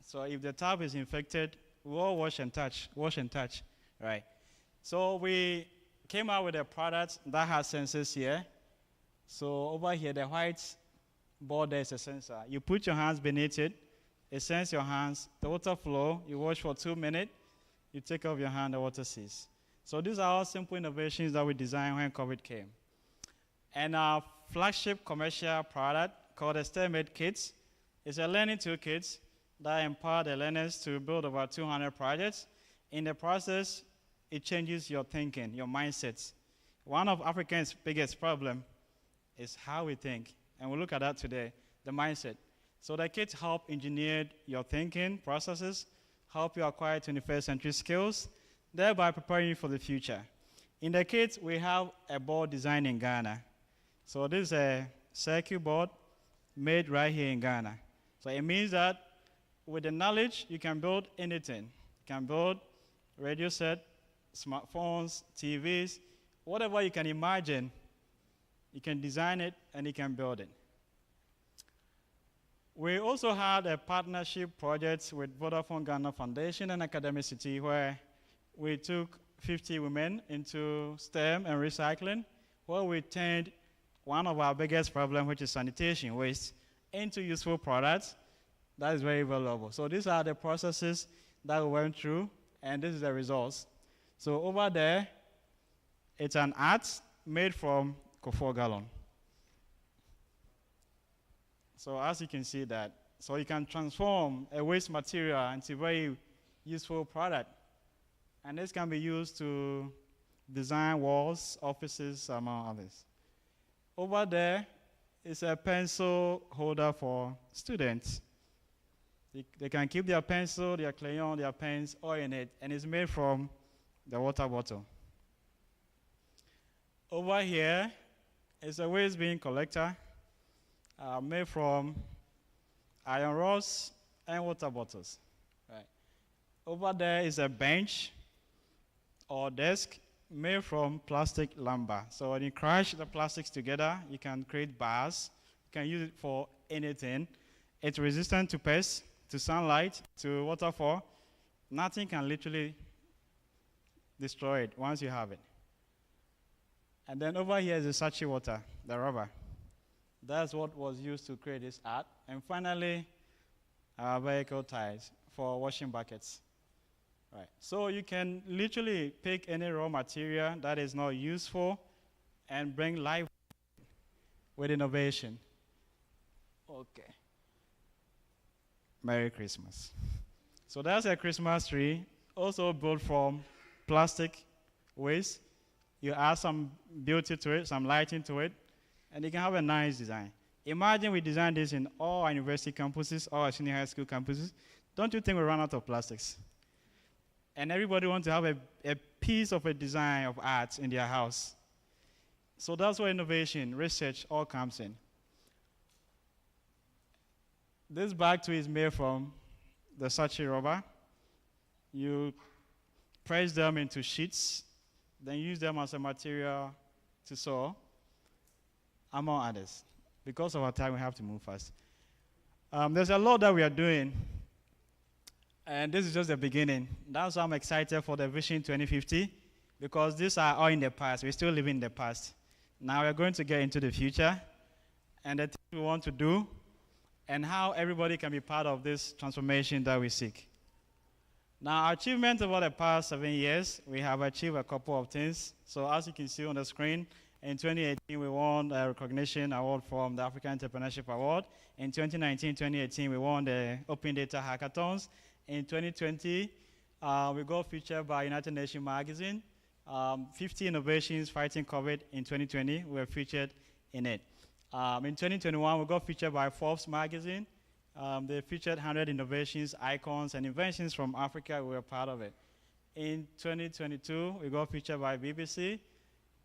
So if the tap is infected, we all wash and touch, right? So we came out with a product that has sensors here. So over here, the white border is a sensor. You put your hands beneath it, it sends your hands, the water flow, you wash for 2 minutes, you take off your hand, the water ceases. So these are all simple innovations that we designed when COVID came. And our flagship commercial product called the STEMAID Kits is a learning toolkit that empower the learners to build about 200 projects. In the process, it changes your thinking, your mindsets. One of Africans' biggest problems is how we think. And we'll look at that today, the mindset. So the kits help engineer your thinking processes, help you acquire 21st century skills, thereby preparing you for the future. In the kit, we have a board designed in Ghana. So this is a circuit board made right here in Ghana. So it means that with the knowledge, you can build anything. You can build radio set, smartphones, TVs, whatever you can imagine. You can design it and you can build it. We also had a partnership project with Vodafone Ghana Foundation and Academicity where we took 50 women into STEM and recycling, where we turned one of our biggest problems, which is sanitation waste, into useful products. That is very valuable. So these are the processes that we went through, and this is the results. So over there, it's an art made from Kofor gallon. So as you can see that, so you can transform a waste material into a very useful product. And this can be used to design walls, offices, among others. Over there is a pencil holder for students. They can keep their pencil, their crayon, their pens all in it, and it's made from the water bottle. Over here is a waste bin collector made from iron rods and water bottles. Right. Over there is a bench or desk made from plastic lumber. So when you crush the plastics together, you can create bars. You can use it for anything. It's resistant to pests, to sunlight, to waterfall. Nothing can literally destroy it once you have it. And then over here is the sachet water, the rubber. That's what was used to create this art. And finally, our vehicle tires for washing buckets. Right. So you can literally pick any raw material that is not useful and bring life with innovation. Okay. Merry Christmas. So that's a Christmas tree, also built from plastic waste. You add some beauty to it, some lighting to it, and you can have a nice design. Imagine we designed this in all our university campuses, all our senior high school campuses. Don't you think we run out of plastics? And everybody wants to have a piece of a design of art in their house. So that's where innovation, research, all comes in. This bag too is made from the sachet rubber. You press them into sheets, then use them as a material to sew, among others. Because of our time, we have to move fast. There's a lot that we are doing, and this is just the beginning. That's why I'm excited for the Vision 2050, because these are all in the past. We still live in the past. Now we're going to get into the future, and the things we want to do, and how everybody can be part of this transformation that we seek. Now, our achievements over the past 7 years, we have achieved a couple of things. So as you can see on the screen, in 2018, we won a recognition award from the African Entrepreneurship Award. In 2019-2018, we won the Open Data Hackathons. In 2020, we got featured by United Nations Magazine. 50 innovations fighting COVID in 2020, we were featured in it. In 2021, we got featured by Forbes Magazine. They featured 100 innovations, icons, and inventions from Africa. We were part of it. In 2022, we got featured by BBC.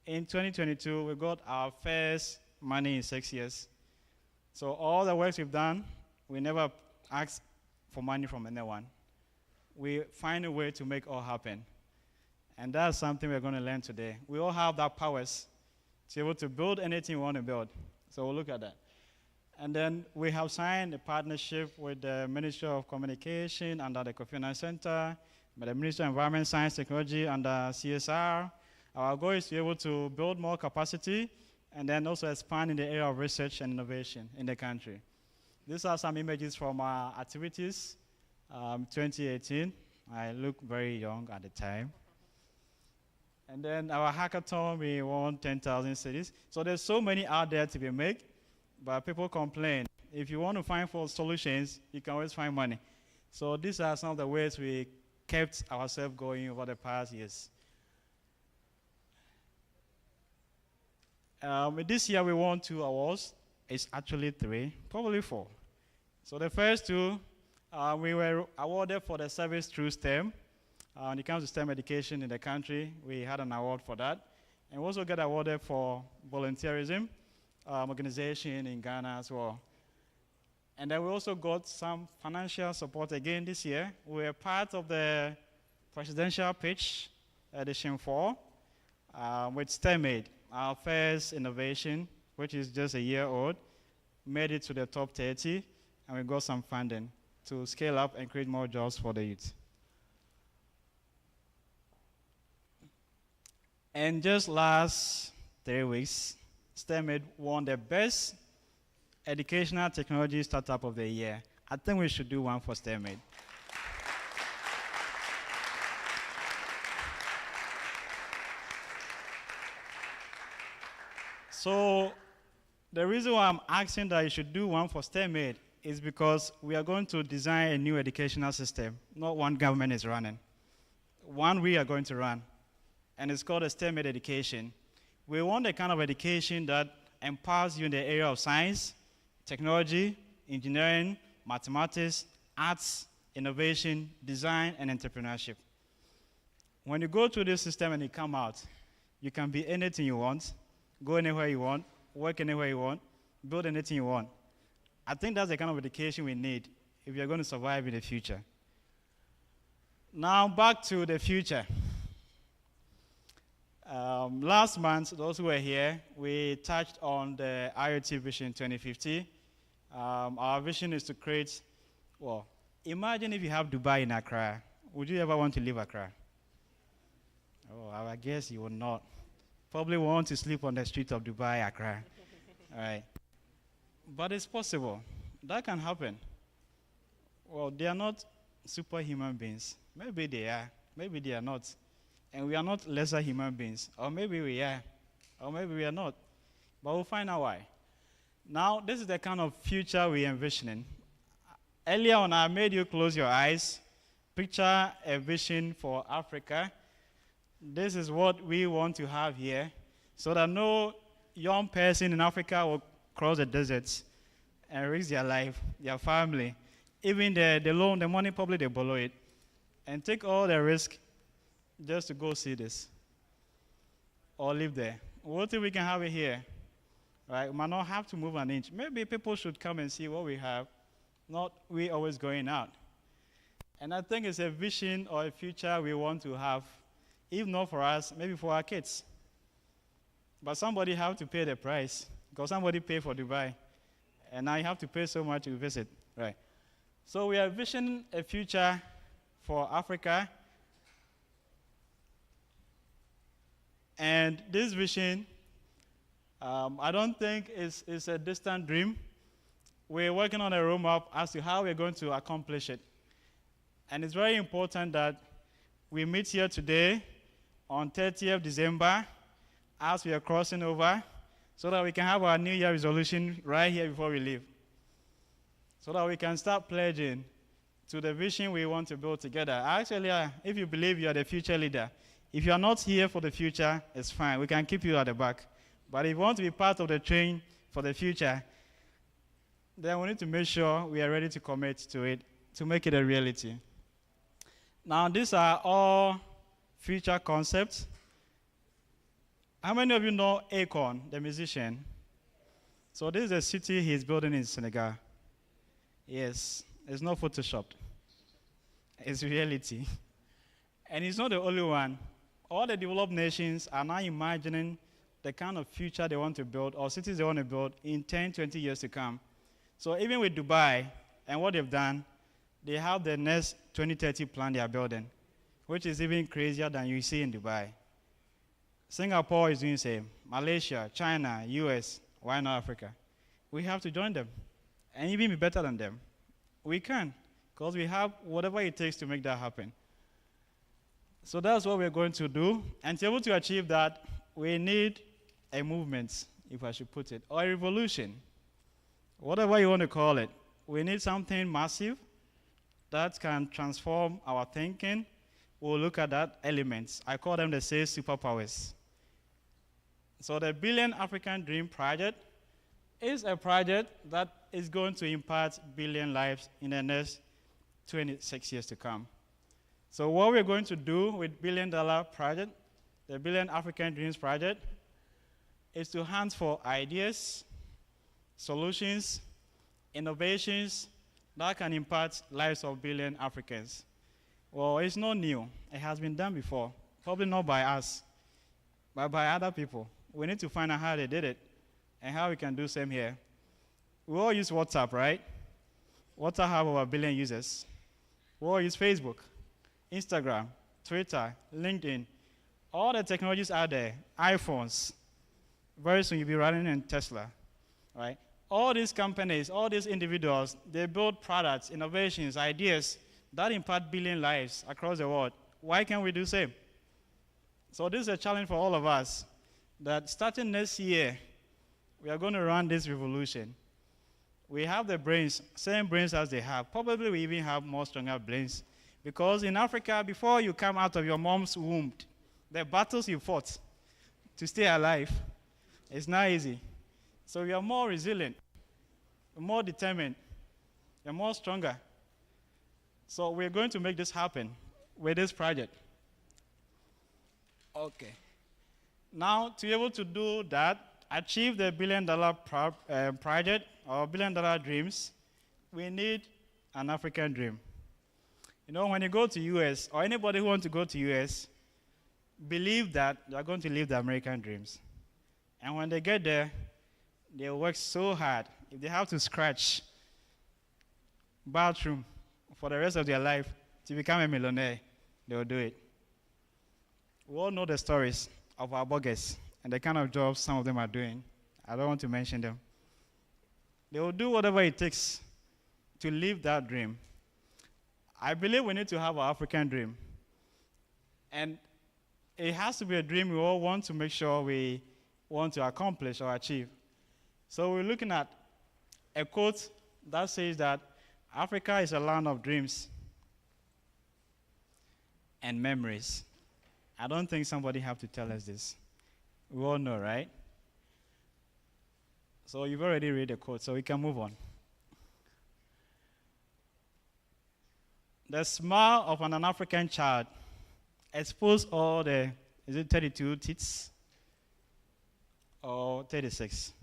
In 2022, we got our first money in 6 years. So all the works we've done, we never ask for money from anyone. We find a way to make all happen. And that's something we're going to learn today. We all have that powers to be able to build anything we want to build. So we'll look at that. And then we have signed a partnership with the Ministry of Communication under the Kofi Annan Center, with the Ministry of Environment, Science, Technology under CSR. Our goal is to be able to build more capacity and then also expand in the area of research and innovation in the country. These are some images from our activities. 2018, I look very young at the time. And then our hackathon, we won 10,000 cities. So there's so many out there to be made, but people complain. If you want to find for solutions, you can always find money. So these are some of the ways we kept ourselves going over the past years. This year we won 2 awards. It's actually 3, probably 4. So the first 2, we were awarded for the service through STEM. When it comes to STEM education in the country, we had an award for that. And we also got awarded for volunteerism organization in Ghana as well. And then we also got some financial support again this year. We were part of the presidential pitch, edition 4, with STEM Aid. Our first innovation, which is just a year old, made it to the top 30, and we got some funding to scale up and create more jobs for the youth. And just last 3 weeks, STEM Aid won the best educational technology startup of the year. I think we should do one for STEM Aid. So the reason why I'm asking that you should do one for STEM Aid is because we are going to design a new educational system. Not one government is running. One we are going to run. And it's called a STEM Aid education. We want the kind of education that empowers you in the area of science, technology, engineering, mathematics, arts, innovation, design, and entrepreneurship. When you go through this system and you come out, you can be anything you want, go anywhere you want, work anywhere you want, build anything you want. I think that's the kind of education we need if you're going to survive in the future. Now back to the future. Last month, those who were here, we touched on the IoT Vision 2050. Our vision is to create, well, imagine if you have Dubai in Accra. Would you ever want to leave Accra? Oh, I guess you would not. Probably want to sleep on the street of Dubai, Accra. All right. But it's possible. That can happen. Well, they are not superhuman beings. Maybe they are. Maybe they are not. And we are not lesser human beings. Or maybe we are. Or maybe we are not. But we'll find out why. Now, this is the kind of future we're envisioning. Earlier on, I made you close your eyes. Picture a vision for Africa. This is what we want to have here, so that no young person in Africa will cross the deserts and risk their life, their family. Even the loan, the money, probably they borrow it, and take all the risk just to go see this or live there. What if we can have it here? Right? We might not have to move an inch. Maybe people should come and see what we have, not we always going out. And I think it's a vision or a future we want to have, if not for us, maybe for our kids. But somebody have to pay the price, because somebody paid for Dubai. And now you have to pay so much to visit, right? So we are visioning a future for Africa. And this vision, I don't think it's a distant dream. We're working on a roadmap as to how we're going to accomplish it. And it's very important that we meet here today on 30th December as we are crossing over, so that we can have our New Year resolution right here before we leave. So that we can start pledging to the vision we want to build together. Actually, if you believe you are the future leader, if you are not here for the future, it's fine. We can keep you at the back. But if you want to be part of the train for the future, then we need to make sure we are ready to commit to it, to make it a reality. Now, these are all future concepts. How many of you know Akon, the musician? So this is a city he's building in Senegal. Yes, it's not photoshopped. It's reality. And he's not the only one. All the developed nations are now imagining the kind of future they want to build, or cities they want to build in 10, 20 years to come. So even with Dubai and what they've done, they have the next 2030 plan they are building, which is even crazier than you see in Dubai. Singapore is doing the same. Malaysia, China, US, why not Africa? We have to join them and even be better than them. We can, because we have whatever it takes to make that happen. So that's what we're going to do. And to be able to achieve that, we need a movement, if I should put it, or a revolution, whatever you want to call it. We need something massive that can transform our thinking. We'll look at that elements. I call them the 6 superpowers. So the Billion African Dream Project is a project that is going to impact billion lives in the next 26 years to come. So what we're going to do with $1 billion project, the Billion African Dreams Project, is to hunt for ideas, solutions, innovations that can impact lives of billion Africans. Well, it's not new. It has been done before, probably not by us, but by other people. We need to find out how they did it and how we can do the same here. We all use WhatsApp, right? WhatsApp have over 1 billion users. We all use Facebook, Instagram, Twitter, LinkedIn, all the technologies out there, iPhones. Very soon you'll be running in Tesla, right? All these companies, all these individuals, they build products, innovations, ideas that impact billion lives across the world. Why can't we do the same? So this is a challenge for all of us, that starting next year, we are going to run this revolution. We have the brains, same brains as they have. Probably we even have more stronger brains. Because in Africa, before you come out of your mom's womb, the battles you fought to stay alive, it's not easy. So we are more resilient, more determined, and more stronger. So we're going to make this happen with this project. Okay. Now, to be able to do that, achieve the $1 billion project or $1 billion dreams, we need an African dream. You know, when you go to US, or anybody who wants to go to US, believe that they are going to live the American dreams. And when they get there, they work so hard. If they have to scratch bathroom for the rest of their life to become a millionaire, they will do it. We all know the stories of our bloggers and the kind of jobs some of them are doing. I don't want to mention them. They will do whatever it takes to live that dream. I believe we need to have our African dream. And it has to be a dream we all want to make sure we want to accomplish or achieve. So we're looking at a quote that says that Africa is a land of dreams and memories. I don't think somebody have to tell us this. We all know, right? So you've already read the quote, so we can move on. The smile of an African child exposes all the, is it 32 teeth or 36?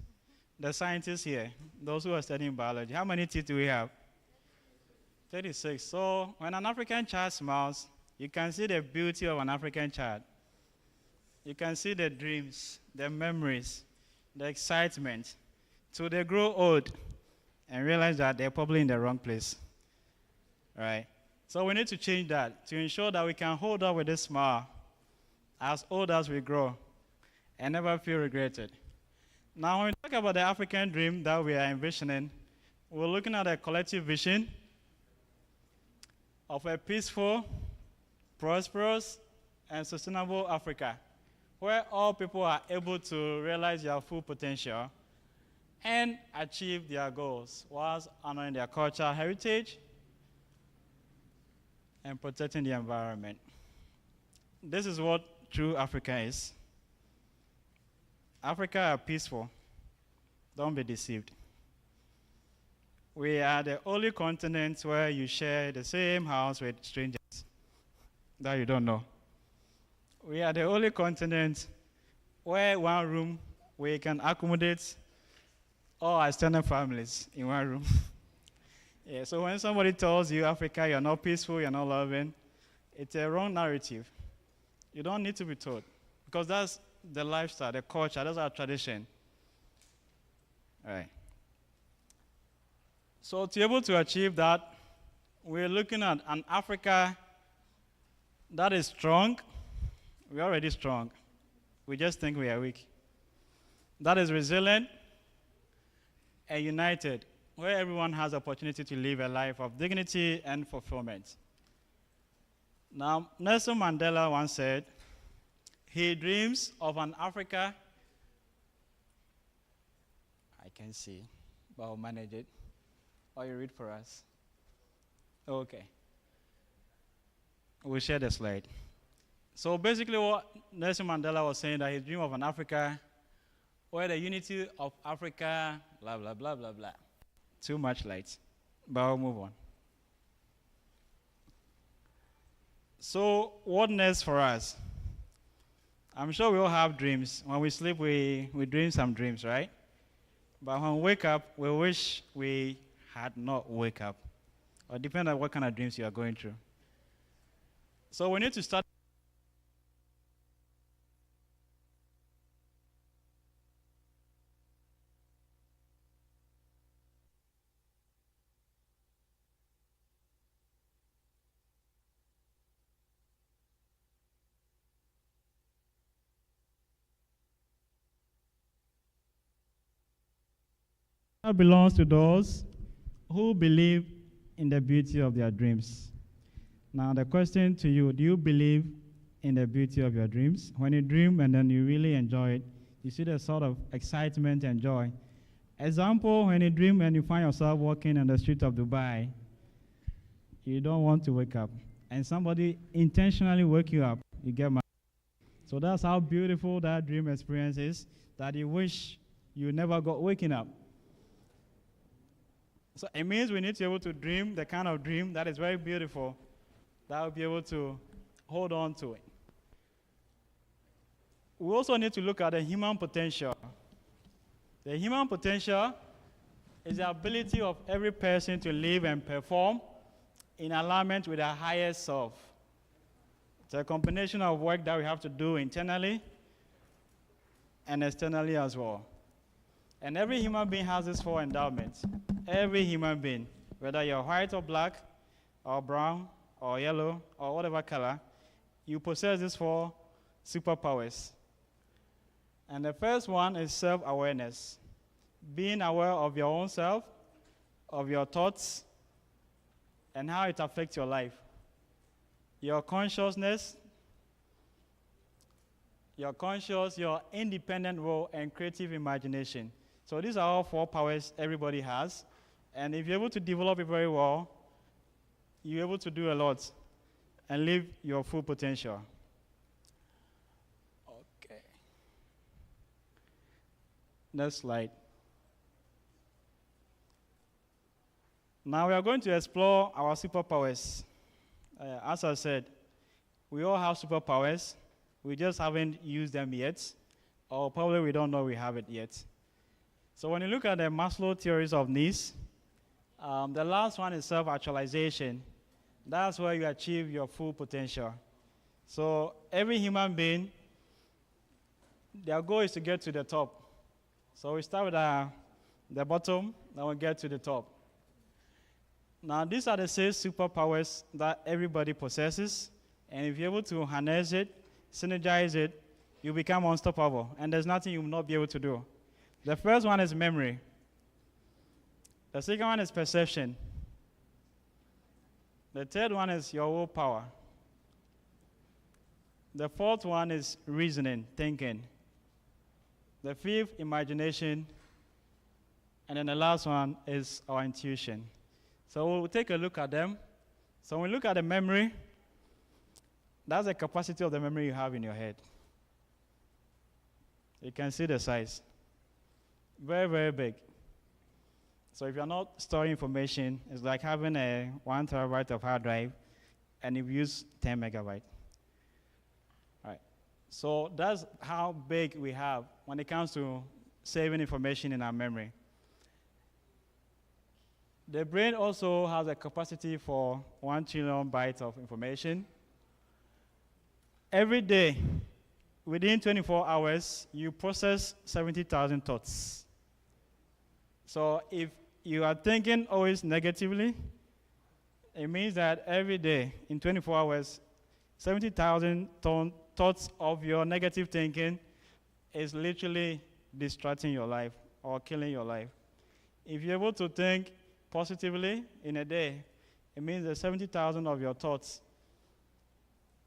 The scientists here, those who are studying biology, how many teeth do we have? 36. So when an African child smiles, you can see the beauty of an African child. You can see the dreams, the memories, the excitement. So they grow old and realize that they're probably in the wrong place. Right? So we need to change that to ensure that we can hold up with this smile as old as we grow and never feel regretted. Now, when we talk about the African dream that we are envisioning, we're looking at a collective vision of a peaceful, prosperous, and sustainable Africa, where all people are able to realize their full potential and achieve their goals whilst honoring their cultural heritage and protecting the environment. This is what true Africa is. Africa are peaceful. Don't be deceived. We are the only continent where you share the same house with strangers that you don't know. We are the only continent where one room we can accommodate all our extended families in one room. Yeah, so when somebody tells you Africa, you're not peaceful, you're not loving, it's a wrong narrative. You don't need to be told, because that's the lifestyle, the culture, that's our tradition. All right. So to be able to achieve that, we're looking at an Africa that is strong. We're already strong. We just think we are weak. That is resilient and united, where everyone has the opportunity to live a life of dignity and fulfillment. Now, Nelson Mandela once said, he dreams of an Africa, I can see, but I'll manage it. Or you read for us. Okay. We'll share the slide. So basically what Nelson Mandela was saying, that he dreamed of an Africa where the unity of Africa, blah, blah, blah, blah, blah. Too much light, but I'll move on. So what next for us? I'm sure we all have dreams. When we sleep, we dream some dreams, right? But when we wake up, we wish we had not wake up. Or depending on what kind of dreams you are going through. So we need to start. That belongs to those who believe in the beauty of their dreams. Now the question to you, do you believe in the beauty of your dreams? When you dream and then you really enjoy it, you see the sort of excitement and joy. Example, when you dream and you find yourself walking on the street of Dubai, you don't want to wake up. And somebody intentionally wake you up, you get mad. So that's how beautiful that dream experience is, that you wish you never got waking up. So it means we need to be able to dream the kind of dream that is very beautiful, that will be able to hold on to it. We also need to look at the human potential. The human potential is the ability of every person to live and perform in alignment with their highest self. It's a combination of work that we have to do internally and externally as well. And every human being has these four endowments. Every human being, whether you're white or black, or brown, or yellow, or whatever color, you possess these four superpowers. And the first one is self-awareness. Being aware of your own self, of your thoughts, and how it affects your life. Your consciousness, your conscious, your independent will, and creative imagination. So these are all four powers everybody has. And if you're able to develop it very well, you're able to do a lot and live your full potential. Okay. Next slide. Now we are going to explore our superpowers. As I said, we all have superpowers. We just haven't used them yet, or probably we don't know we have it yet. So when you look at the Maslow theories of needs, The last one is self-actualization. That's where you achieve your full potential. So every human being, their goal is to get to the top. So we start with the bottom, then we get to the top. Now, these are the 6 superpowers that everybody possesses, and if you're able to harness it, synergize it, you become unstoppable, and there's nothing you will not be able to do. The first one is memory. The second one is perception. The third one is your willpower. The fourth one is reasoning, thinking. The fifth, imagination. And then the last one is our intuition. So we'll take a look at them. So when we look at the memory, that's the capacity of the memory you have in your head. You can see the size. Very, very big. So if you're not storing information, it's like having a 1 terabyte of hard drive, and you use 10 megabytes. All right. So that's how big we have when it comes to saving information in our memory. The brain also has a capacity for 1 trillion bytes of information. Every day, within 24 hours, you process 70,000 thoughts. So if you are thinking always negatively, it means that every day, in 24 hours, 70,000 thoughts of your negative thinking is literally distracting your life or killing your life. If you're able to think positively in a day, it means that 70,000 of your thoughts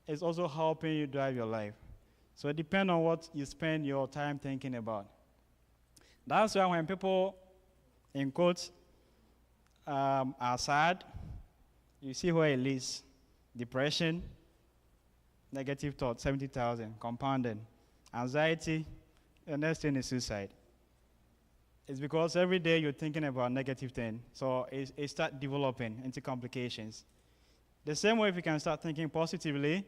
is also helping you drive your life. So it depends on what you spend your time thinking about. That's why when people, in quotes, are sad, you see where it leads. Depression, negative thoughts, 70,000, compounding. Anxiety, the next thing is suicide. It's because every day you're thinking about negative thing, so it starts developing into complications. The same way if you can start thinking positively,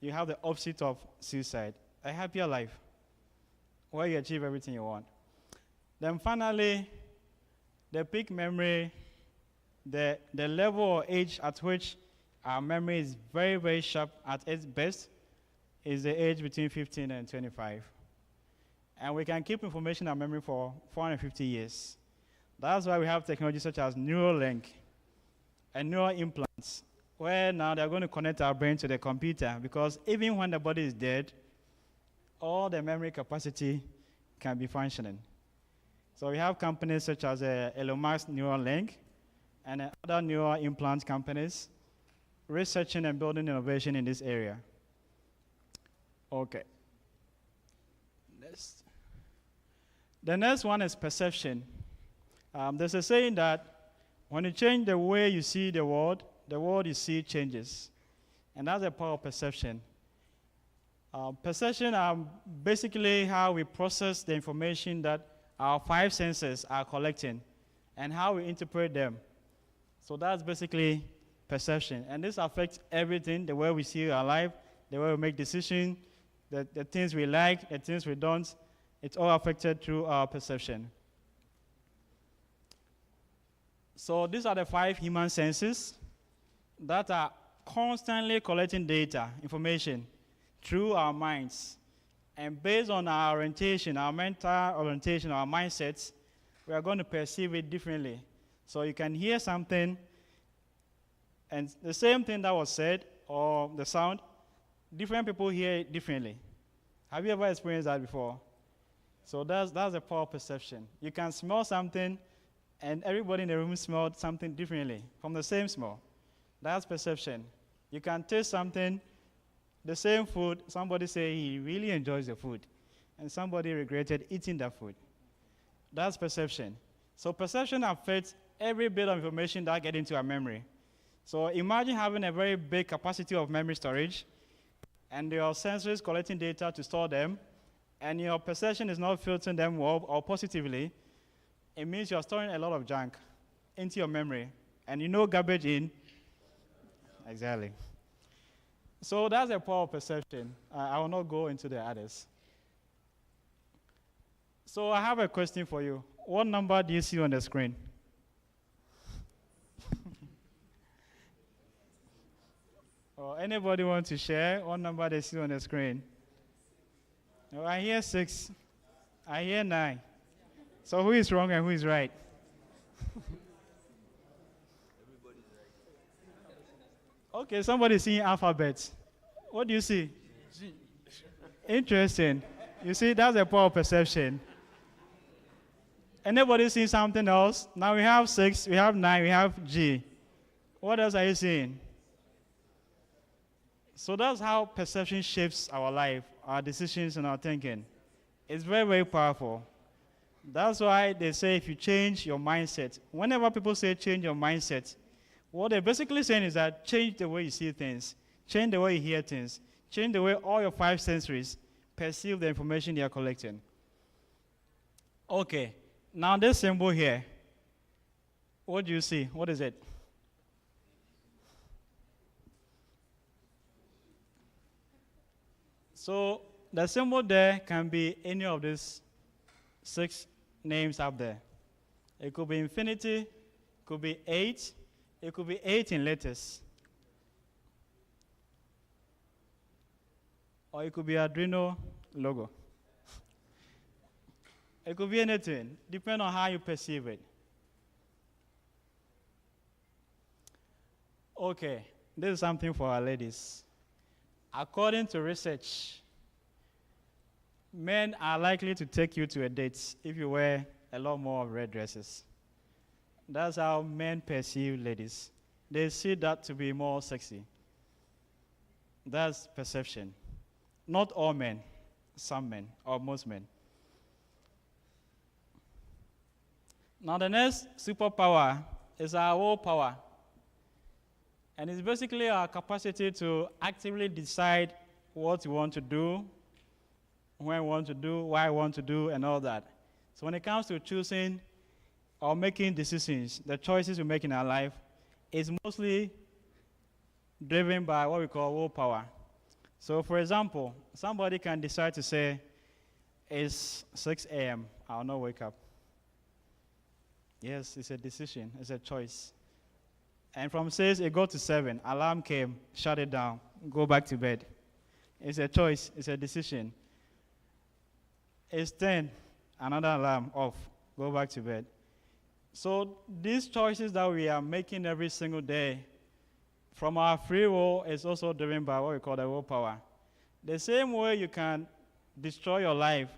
you have the opposite of suicide, a happier life, where you achieve everything you want. Then finally, the peak memory, the level or age at which our memory is very, very sharp at its best is the age between 15 and 25. And we can keep information in our memory for 450 years. That's why we have technology such as Neuralink and neural implants, where now they're going to connect our brain to the computer, because even when the body is dead, all the memory capacity can be functioning. So we have companies such as Elon Musk Neuralink and other neural implant companies researching and building innovation in this area. Okay. The next one is perception. There's a saying that when you change the way you see the world you see changes. And that's the power of perception. Perception are basically how we process the information that our 5 senses are collecting and how we interpret them. So that's basically perception. And this affects everything, the way we see our life, the way we make decisions, the things we like, the things we don't. It's all affected through our perception. So these are the 5 human senses that are constantly collecting data, information, through our minds. And based on our orientation, our mental orientation, our mindsets, we are going to perceive it differently. So you can hear something, and the same thing that was said, or the sound, different people hear it differently. Have you ever experienced that before? So that's the power of perception. You can smell something, and everybody in the room smelled something differently from the same smell. That's perception. You can taste something, the same food, somebody say he really enjoys the food, and somebody regretted eating that food. That's perception. So perception affects every bit of information that gets into our memory. So imagine having a very big capacity of memory storage, and your sensors collecting data to store them, and your perception is not filtering them well or positively. It means you're storing a lot of junk into your memory, and you know garbage in. Exactly. So that's the power of perception. I will not go into the others. So I have a question for you. What number do you see on the screen? Or anybody want to share what number they see on the screen? Oh, I hear 6. I hear 9. So who is wrong and who is right? Okay, somebody seeing alphabets. What do you see? G. Interesting. You see, that's a power of perception. Anybody seeing something else? Now we have 6, we have 9, we have G. What else are you seeing? So that's how perception shapes our life, our decisions, and our thinking. It's very, very powerful. That's why they say if you change your mindset, whenever people say change your mindset, what they're basically saying is that change the way you see things, change the way you hear things, change the way all your 5 senses perceive the information they are collecting. Okay, now this symbol here, what do you see? What is it? So the symbol there can be any of these 6 names up there. It could be infinity, it could be 8, it could be 8 in letters. Or it could be Arduino logo. It could be anything, depending on how you perceive it. Okay, this is something for our ladies. According to research, men are likely to take you to a date if you wear a lot more of red dresses. That's how men perceive ladies. They see that to be more sexy. That's perception. Not all men, some men, or most men. Now the next superpower is our willpower. And it's basically our capacity to actively decide what we want to do, when we want to do, why we want to do, and all that. So when it comes to choosing or making decisions, the choices we make in our life is mostly driven by what we call willpower. So for example, somebody can decide to say, it's 6 a.m., I'll not wake up. Yes, it's a decision, it's a choice. And from 6, it got to 7. Alarm came, shut it down, go back to bed. It's a choice, it's a decision. It's 10, another alarm off, go back to bed. So these choices that we are making every single day from our free will is also driven by what we call the willpower. The same way you can destroy your life,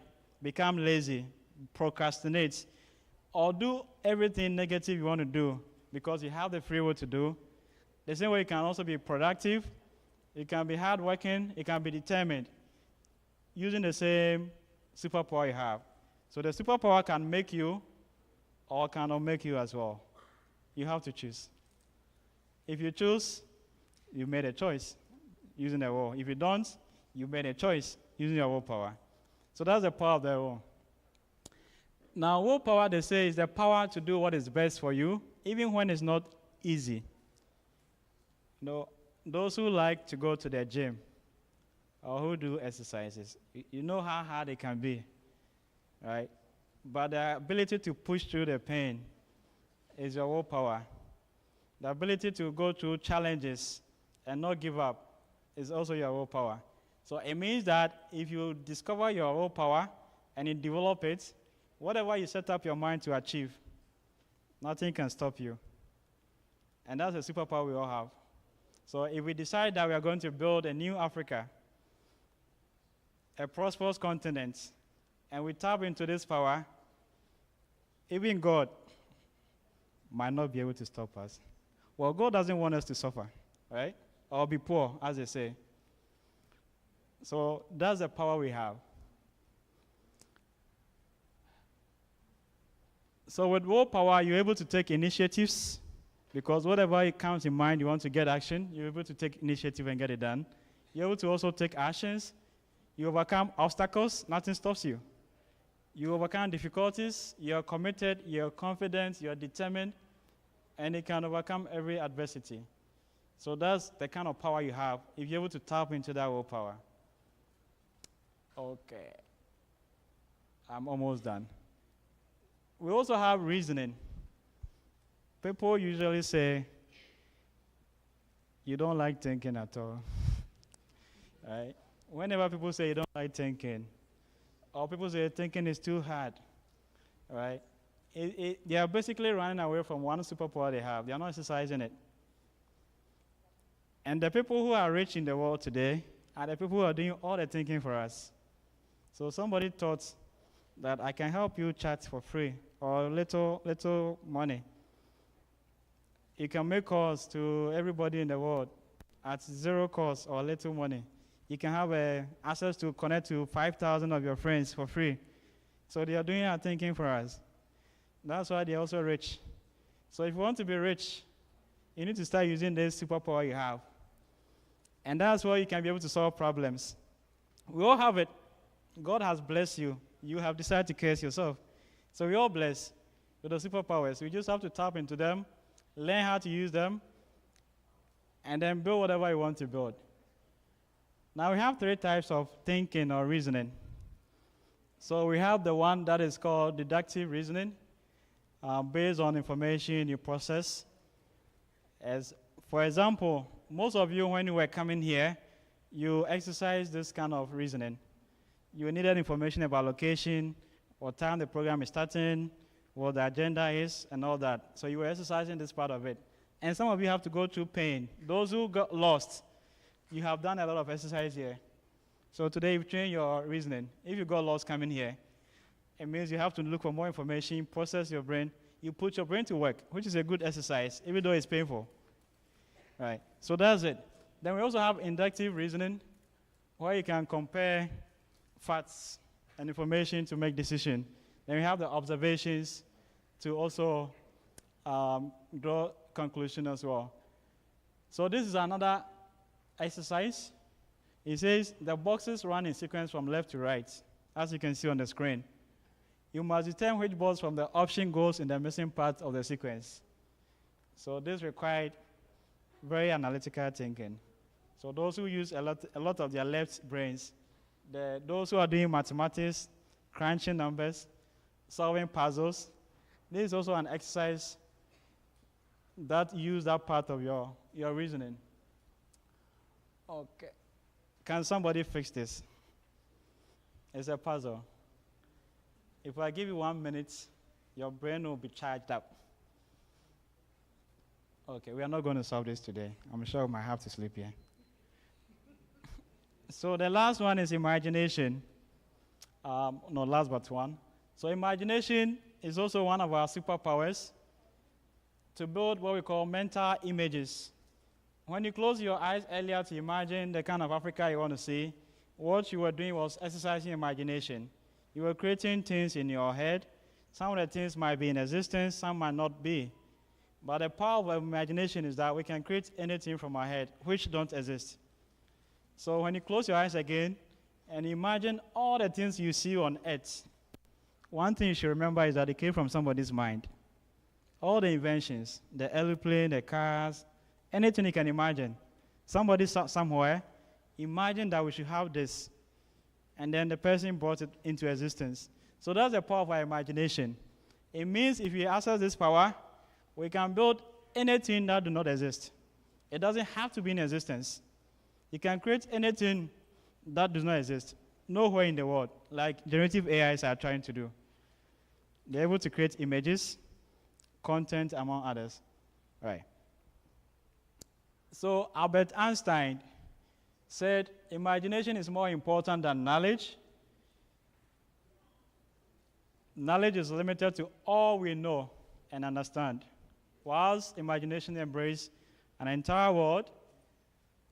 become lazy, procrastinate, or do everything negative you want to do because you have the free will to do. The same way you can also be productive, you can be hardworking, you can be determined, using the same superpower you have. So the superpower can make you or cannot make you as well. You have to choose. If you choose, you made a choice using the will. If you don't, you made a choice using your willpower. So that's the power of the will. Now, willpower, they say, is the power to do what is best for you, even when it's not easy. You know, those who like to go to the gym or who do exercises, you know how hard it can be, right? But the ability to push through the pain is your willpower. The ability to go through challenges and not give up is also your willpower. So it means that if you discover your willpower and you develop it, whatever you set up your mind to achieve, nothing can stop you. And that's a superpower we all have. So if we decide that we are going to build a new Africa, a prosperous continent, and we tap into this power, even God might not be able to stop us. Well, God doesn't want us to suffer, right? Or be poor, as they say. So that's the power we have. So with willpower, you're able to take initiatives because whatever comes in mind, you want to get action, you're able to take initiative and get it done. You're able to also take actions. You overcome obstacles, nothing stops you. You overcome difficulties, you're committed, you're confident, you're determined, and you can overcome every adversity. So that's the kind of power you have if you're able to tap into that willpower. Okay. I'm almost done. We also have reasoning. People usually say, you don't like thinking at all. Right? Whenever people say you don't like thinking, or people say thinking is too hard, right? They are basically running away from one superpower they have. They are not exercising it. And the people who are rich in the world today are the people who are doing all the thinking for us. So somebody thought that I can help you chat for free or little money. You can make calls to everybody in the world at zero cost or little money. You can have access to connect to 5,000 of your friends for free. So they are doing our thinking for us. That's why they're also rich. So if you want to be rich, you need to start using this superpower you have. And that's why you can be able to solve problems. We all have it. God has blessed you. You have decided to curse yourself. So we're all blessed with the superpowers. We just have to tap into them, learn how to use them, and then build whatever you want to build. Now we have 3 types of thinking or reasoning. So we have the one that is called deductive reasoning, based on information you process. As for example, most of you, when you were coming here, you exercised this kind of reasoning. You needed information about location, what time the program is starting, what the agenda is, and all that. So you were exercising this part of it. And some of you have to go through pain. Those who got lost, you have done a lot of exercise here. So today you've trained your reasoning. If you got lost coming here, it means you have to look for more information, process your brain. You put your brain to work, which is a good exercise, even though it's painful. Right. So that's it. Then we also have inductive reasoning, where you can compare facts and information to make decisions. Then we have the observations to also draw conclusion as well. So this is another exercise. It says the boxes run in sequence from left to right, as you can see on the screen. You must determine which box from the option goes in the missing part of the sequence. So this required very analytical thinking. So those who use a lot of their left brains, those who are doing mathematics, crunching numbers, solving puzzles, this is also an exercise that use that part of your reasoning. Okay. Can somebody fix this? It's a puzzle. If I give you 1 minute, your brain will be charged up. Okay, we are not going to solve this today. I'm sure we might have to sleep here. So the last one is imagination. Last but one. So imagination is also one of our superpowers to build what we call mental images. When you close your eyes earlier to imagine the kind of Africa you want to see, what you were doing was exercising imagination. You were creating things in your head. Some of the things might be in existence, some might not be. But the power of imagination is that we can create anything from our head which don't exist. So when you close your eyes again and imagine all the things you see on earth, one thing you should remember is that it came from somebody's mind. All the inventions, the airplane, the cars, anything you can imagine. Somebody somewhere imagined that we should have this, and then the person brought it into existence. So that's the power of our imagination. It means if we access this power, we can build anything that do not exist. It doesn't have to be in existence. You can create anything that does not exist, nowhere in the world, like generative AIs are trying to do. They're able to create images, content, among others. Right. So Albert Einstein said, imagination is more important than knowledge. Knowledge is limited to all we know and understand, whilst imagination embraces an entire world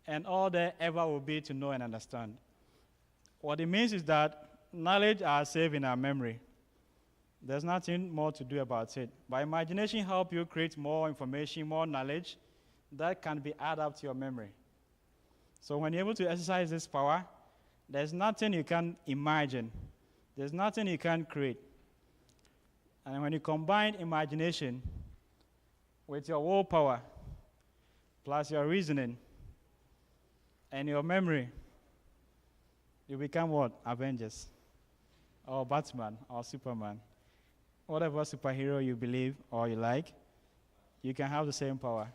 and all there ever will be to know and understand. What it means is that knowledge are saved in our memory. There's nothing more to do about it. But imagination helps you create more information, more knowledge that can be added up to your memory. So when you're able to exercise this power, there's nothing you can imagine. There's nothing you can create. And when you combine imagination with your willpower, plus your reasoning, and your memory, you become what? Avengers, or Batman, or Superman. Whatever superhero you believe or you like, you can have the same power.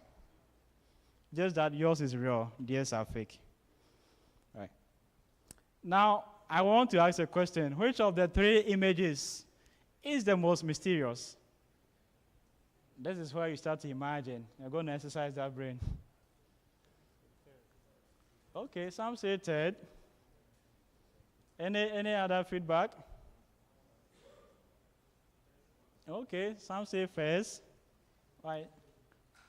just that yours is real, theirs are fake. Right. Now, I want to ask a question. Which of the three images is the most mysterious? This is where you start to imagine. You're going to exercise that brain. Okay, some say third. Any other feedback? Okay, some say first. Right.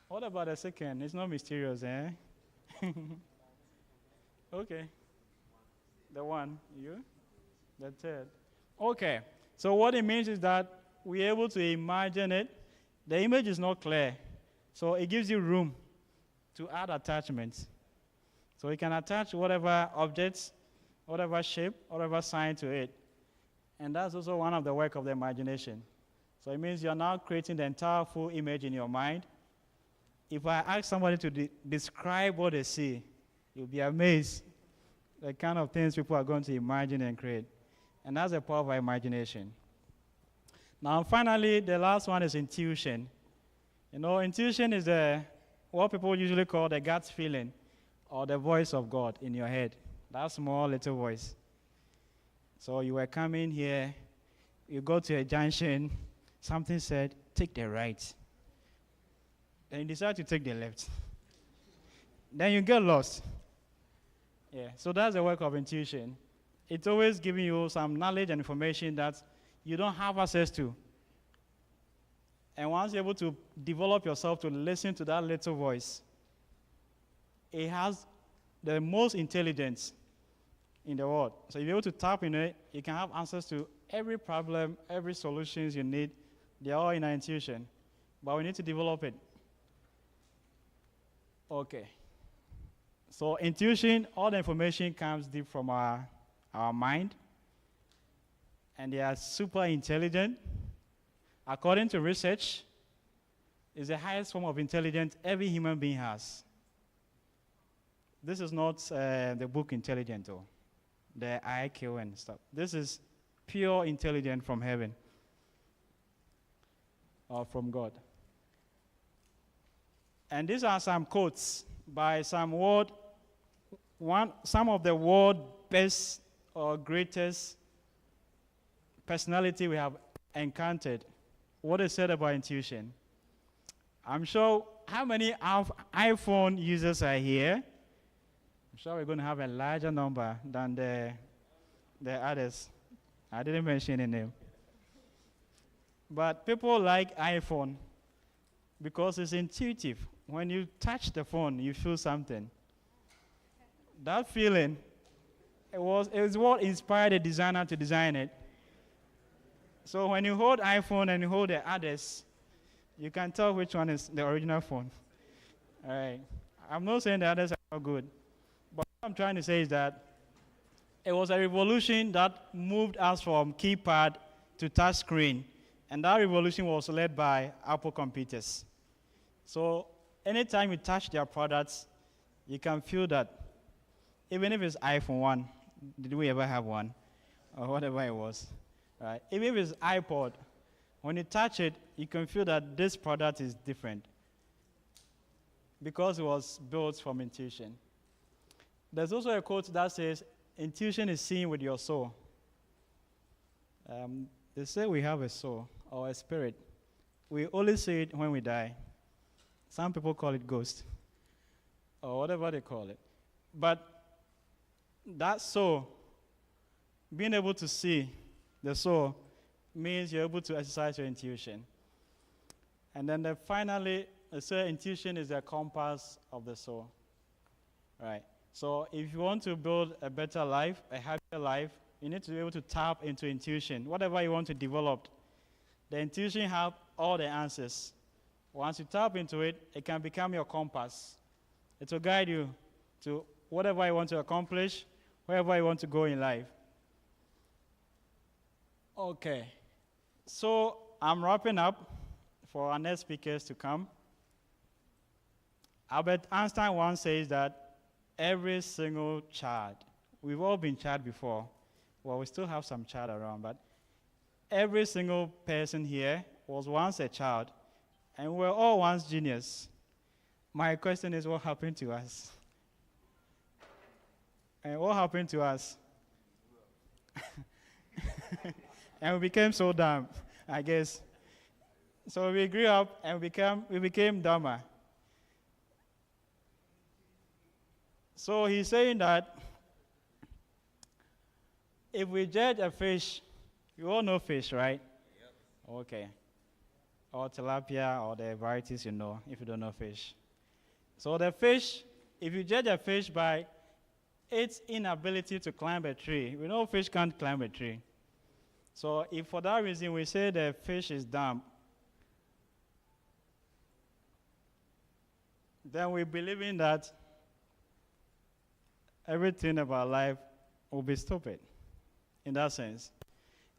What about the second? It's not mysterious, eh? Okay. The one, you? The third. Okay. So what it means is that we're able to imagine it. The image is not clear. So it gives you room to add attachments. So you can attach whatever objects, whatever shape, whatever sign to it. And that's also one of the work of the imagination. So it means you're now creating the entire full image in your mind. If I ask somebody to describe what they see, you'll be amazed the kind of things people are going to imagine and create. And that's the power of our imagination. Now, finally, the last one is intuition. You know, intuition is what people usually call the gut feeling or the voice of God in your head. That small little voice. So you were coming here, you go to a junction, something said, take the right. Then you decide to take the left. Then you get lost. Yeah, so that's the work of intuition. It's always giving you some knowledge and information that you don't have access to. And once you're able to develop yourself to listen to that little voice, it has the most intelligence in the world. So if you're able to tap in it, you can have answers to every problem, every solutions you need. They're all in our intuition. But we need to develop it. Okay. So intuition, all the information comes deep from our mind. And they are super intelligent. According to research, it's the highest form of intelligence every human being has. This is not the book Intelligent, though, the IQ and stuff. This is pure intelligence from heaven or from God. And these are some quotes by some of the world's best or greatest personality we have encountered. What they said about intuition. I'm sure how many iPhone users are here? I'm sure we're going to have a larger number than the others. I didn't mention any name. But people like iPhone because it's intuitive. When you touch the phone, you feel something. That feeling, it was what inspired the designer to design it. So when you hold iPhone and you hold the others, you can tell which one is the original phone. All right. I'm not saying the others are not good, but what I'm trying to say is that it was a revolution that moved us from keypad to touch screen, and that revolution was led by Apple computers. So anytime you touch their products, you can feel that, even if it's iPhone 1, did we ever have one, or whatever it was. Right. Even if it's iPod, when you touch it, you can feel that this product is different because it was built from intuition. There's also a quote that says, intuition is seen with your soul. They say we have a soul or a spirit. We only see it when we die. Some people call it ghost or whatever they call it. But that soul, being able to see the soul, means you're able to exercise your intuition. And then finally, they say intuition is the compass of the soul. Right. So if you want to build a better life, a happier life, you need to be able to tap into intuition. Whatever you want to develop, the intuition has all the answers. Once you tap into it, it can become your compass. It will guide you to whatever you want to accomplish, wherever you want to go in life. Okay, so I'm wrapping up for our next speakers to come. Albert Einstein once says that every single child, we've all been child before, well, we still have some child around, but every single person here was once a child, and we're all once genius. My question is, what happened to us? And what happened to us? And we became so dumb, I guess. So we grew up and we became dumber. So he's saying that if we judge a fish, you all know fish, right? Yep. Okay. Or tilapia, or the varieties you know, if you don't know fish. So the fish, if you judge a fish by its inability to climb a tree, we know fish can't climb a tree. So if for that reason we say the fish is dumb, then we believe in that everything about life will be stupid, in that sense.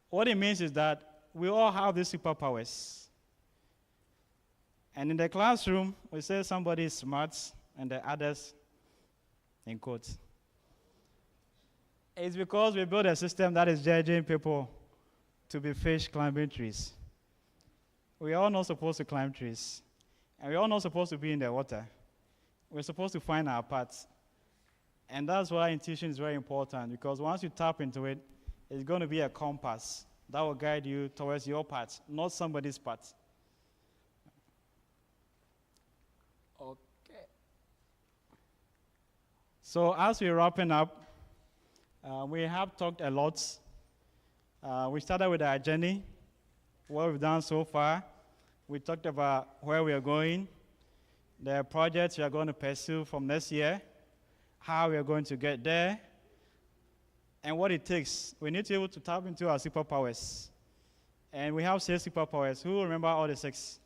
What it means is that we all have these superpowers. And in the classroom, we say somebody is smart and the others in quotes. It's because we built a system that is judging people to be fish climbing trees. We are all not supposed to climb trees. And we're all not supposed to be in the water. We're supposed to find our paths. And that's why intuition is very important, because once you tap into it, it's going to be a compass that will guide you towards your path, not somebody's path. Okay. So as we're wrapping up, we have talked a lot. We started with our journey, what we've done so far. We talked about where we are going, the projects we are going to pursue from next year, how we are going to get there, and what it takes. We need to be able to tap into our superpowers. And we have 6 superpowers. Who remember all the 6?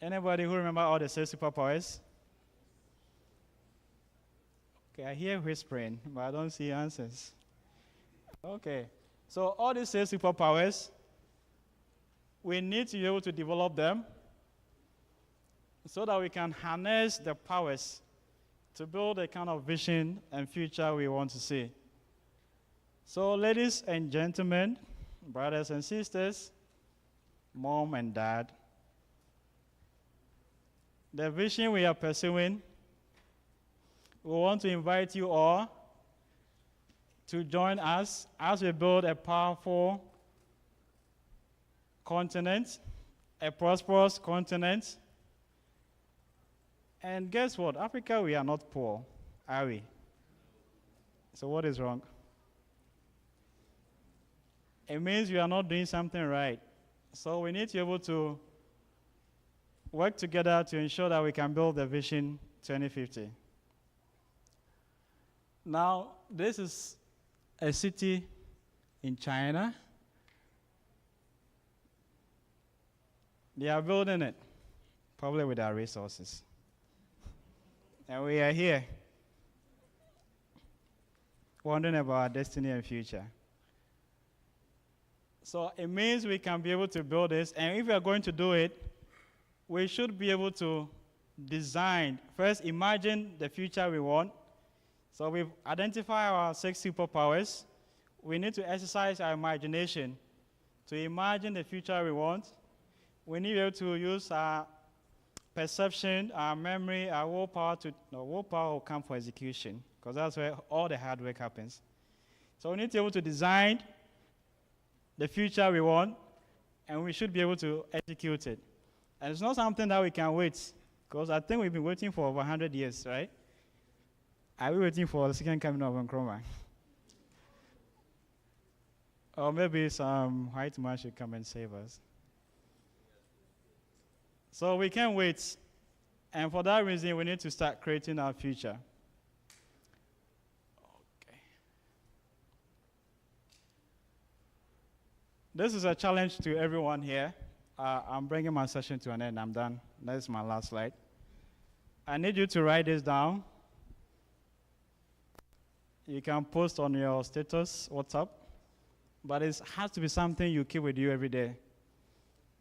Anybody who remember all the 6 superpowers? Okay, I hear whispering, but I don't see answers. Okay, so all these 6 superpowers, we need to be able to develop them so that we can harness the powers to build the kind of vision and future we want to see. So ladies and gentlemen, brothers and sisters, mom and dad, the vision we are pursuing, we want to invite you all to join us as we build a powerful continent, a prosperous continent. And guess what? Africa, we are not poor, are we? So what is wrong? It means we are not doing something right. So we need to be able to work together to ensure that we can build the Vision 2050. Now, this is a city in China. They are building it, probably with our resources. And we are here, wondering about our destiny and future. So it means we can be able to build this, and if we are going to do it, we should be able to design, first imagine the future we want. So we've identified our 6 superpowers. We need to exercise our imagination to imagine the future we want. We need to be able to use our perception, our memory, our willpower willpower will come for execution, because that's where all the hard work happens. So we need to be able to design the future we want, and we should be able to execute it. And it's not something that we can wait, because I think we've been waiting for over 100 years, right? Are we waiting for the second coming of Nkrumah? Or maybe some white man should come and save us. So we can't wait. And for that reason, we need to start creating our future. Okay. This is a challenge to everyone here. I'm bringing my session to an end. I'm done. That is my last slide. I need you to write this down. You can post on your status, WhatsApp. But it has to be something you keep with you every day.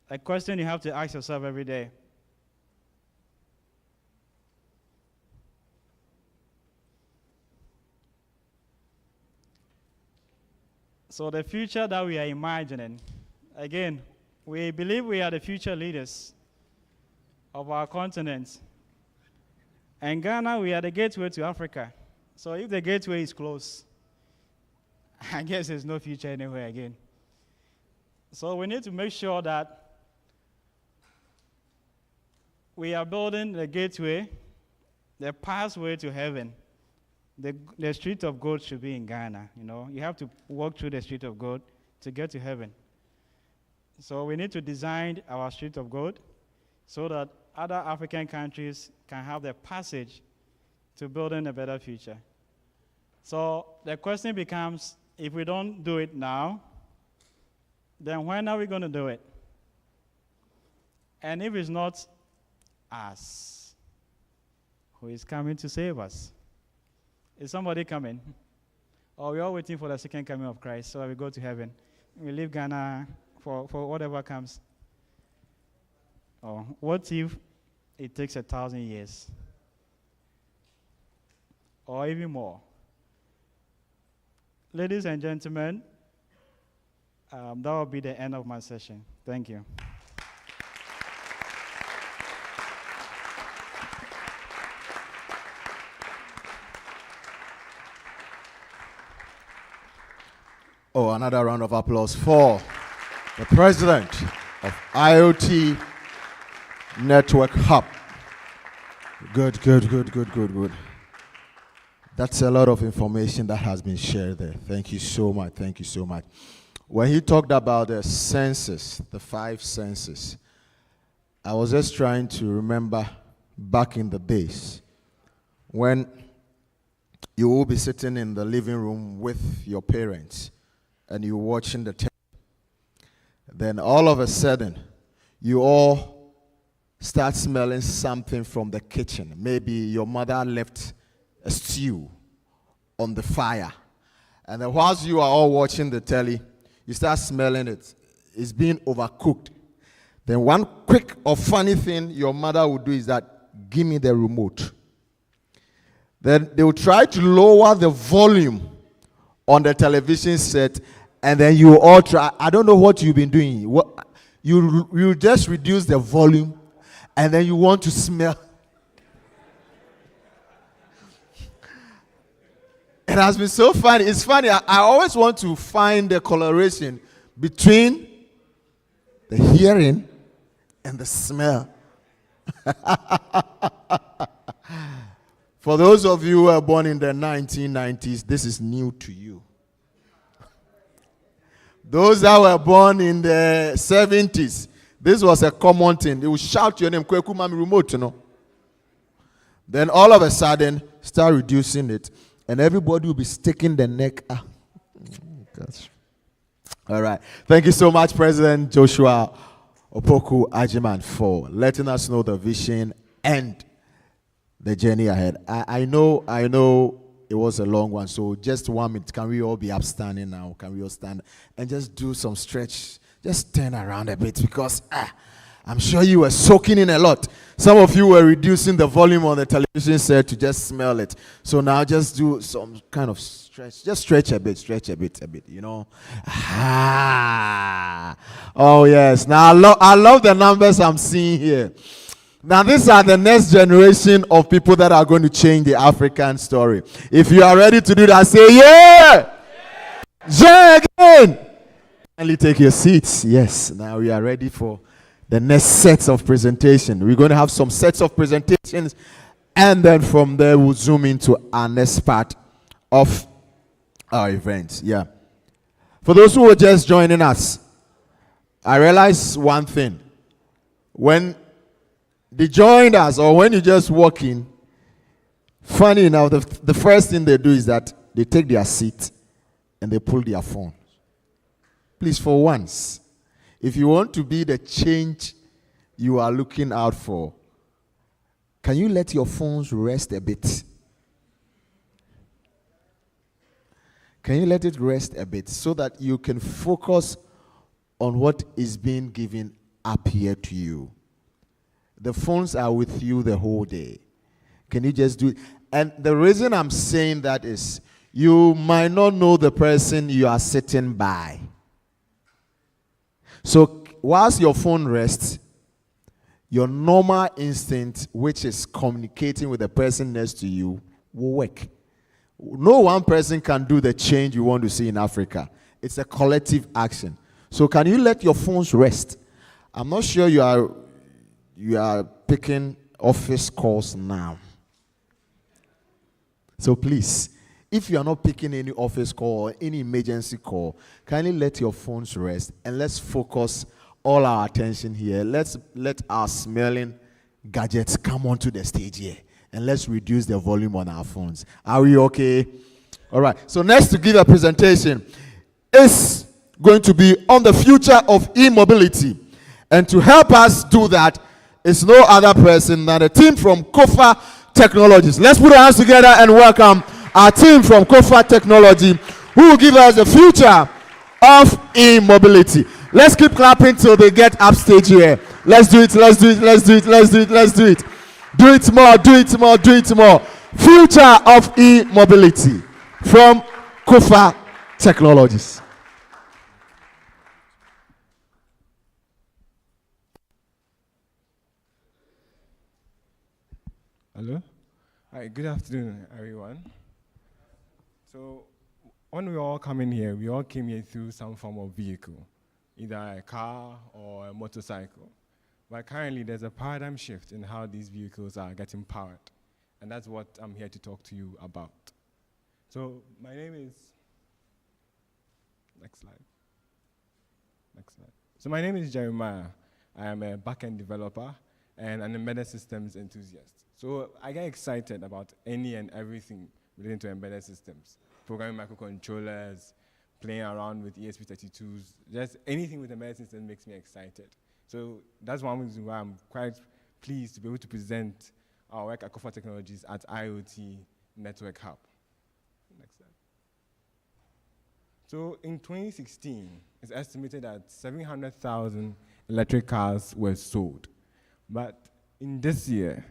A question you have to ask yourself every day. So the future that we are imagining, again, we believe we are the future leaders of our continent. And Ghana, we are the gateway to Africa. So if the gateway is closed, I guess there's no future anywhere again. So we need to make sure that we are building the gateway, the pathway to heaven. The street of gold should be in Ghana. You know, you have to walk through the street of gold to get to heaven. So we need to design our street of gold so that other African countries can have the passage to building a better future. So the question becomes, if we don't do it now, then when are we going to do it? And if it's not us, who is coming to save us? Is somebody coming? Or we're all waiting for the second coming of Christ, so we go to heaven. We leave Ghana for whatever comes. Or what if it takes 1,000 years? Or even more? Ladies and gentlemen, that will be the end of my session. Thank you. Oh, another round of applause for the president of IoT Network Hub. Good. That's a lot of information that has been shared there. Thank you so much. Thank you so much. When he talked about the senses, the 5 senses, I was just trying to remember back in the days when you will be sitting in the living room with your parents and you're watching the TV. Then all of a sudden, you all start smelling something from the kitchen. Maybe your mother left a stew on the fire. And then whilst you are all watching the telly, you start smelling it. It's being overcooked. Then one quick or funny thing your mother would do is that, give me the remote. Then they will try to lower the volume on the television set, and then you all try. I don't know what you've been doing. You just reduce the volume, and then you want to smell. It has been so funny. It's funny. I always want to find the correlation between the hearing and the smell. For those of you who were born in the 1990s, this is new to you. Those that were born in the 70s, this was a common thing. They would shout your name, Kweku Mami remote, you know. Then all of a sudden, start reducing it. And everybody will be sticking the neck up. Gosh. All right. Thank you so much, President Joshua Opoku Ajiman, for letting us know the vision and the journey ahead. I know it was a long one, so just 1 minute. Can we all be upstanding now? Can we all stand and just do some stretch? Just turn around a bit, because I'm sure you were soaking in a lot. Some of you were reducing the volume on the television set to just smell it. So now just do some kind of stretch. Just stretch a bit, you know. Oh, yes. Now, I love the numbers I'm seeing here. Now, these are the next generation of people that are going to change the African story. If you are ready to do that, say, yeah! Yeah, again! Kindly take your seats. Yes, now we are ready for the next sets of presentation. We're going to have some sets of presentations, and then from there we'll zoom into our next part of our event. Yeah. For those who are just joining us, I realized one thing. When they joined us, or when you just walk in, funny enough, the first thing they do is that they take their seat and they pull their phone. Please, for once, if you want to be the change you are looking out for, can you let your phones rest a bit? Can you let it rest a bit so that you can focus on what is being given up here to you? The phones are with you the whole day. Can you just do it? And the reason I'm saying that is you might not know the person you are sitting by. So whilst your phone rests, your normal instinct, which is communicating with the person next to you, will work. No one person can do the change you want to see in Africa. It's a collective action. So can you let your phones rest? I'm not sure you are picking office calls now. So please, if you are not picking any office call or any emergency call, kindly let your phones rest and let's focus all our attention here. Let's let our smelling gadgets come onto the stage here and let's reduce the volume on our phones. Are we okay? All right. So next to give a presentation is going to be on the future of e-mobility. And to help us do that is no other person than a team from Kofa Technologies. Let's put our hands together and welcome our team from Kofa Technology who will give us the future of e-mobility. Let's keep clapping till they get upstage here. Let's do it, let's do it, let's do it, let's do it, let's do it. Do it more, do it more, do it more. Future of e-mobility from Kofa Technologies. Hello. Hi, good afternoon, everyone. So, when we all come in here, we all came here through some form of vehicle, either a car or a motorcycle. But currently, there's a paradigm shift in how these vehicles are getting powered. And that's what I'm here to talk to you about. So, my name is... Next slide. Next slide. So, my name is Jeremiah. I am a back-end developer and an embedded systems enthusiast. So I get excited about any and everything relating to embedded systems. Programming microcontrollers, playing around with ESP32s, just anything with embedded systems makes me excited. So that's one reason why I'm quite pleased to be able to present our work at Kofa Technologies at IoT Network Hub. Next slide. So in 2016, it's estimated that 700,000 electric cars were sold. But in this year,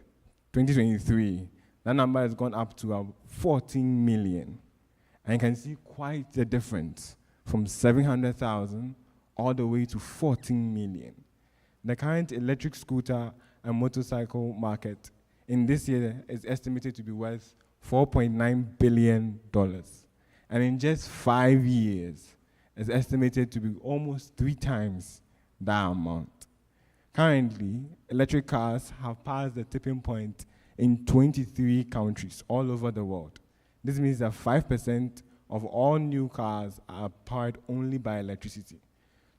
2023, that number has gone up to 14 million. And you can see quite the difference from 700,000 all the way to 14 million. The current electric scooter and motorcycle market in this year is estimated to be worth $4.9 billion. And in just 5 years, it's estimated to be almost 3 times that amount. Currently, electric cars have passed the tipping point in 23 countries all over the world. This means that 5% of all new cars are powered only by electricity.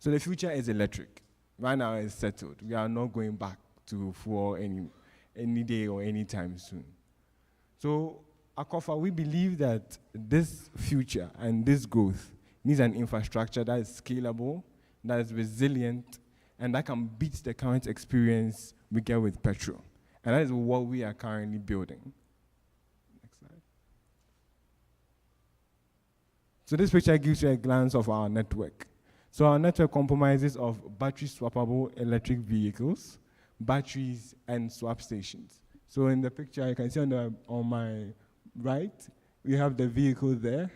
So the future is electric. Right now it's settled. We are not going back to fuel any day or any time soon. So at Kofa, we believe that this future and this growth needs an infrastructure that is scalable, that is resilient, and that can beat the current experience we get with petrol. And that is what we are currently building. Next slide. So this picture gives you a glance of our network. So our network comprises of battery swappable electric vehicles, batteries, and swap stations. So in the picture, you can see on my right, we have the vehicle there.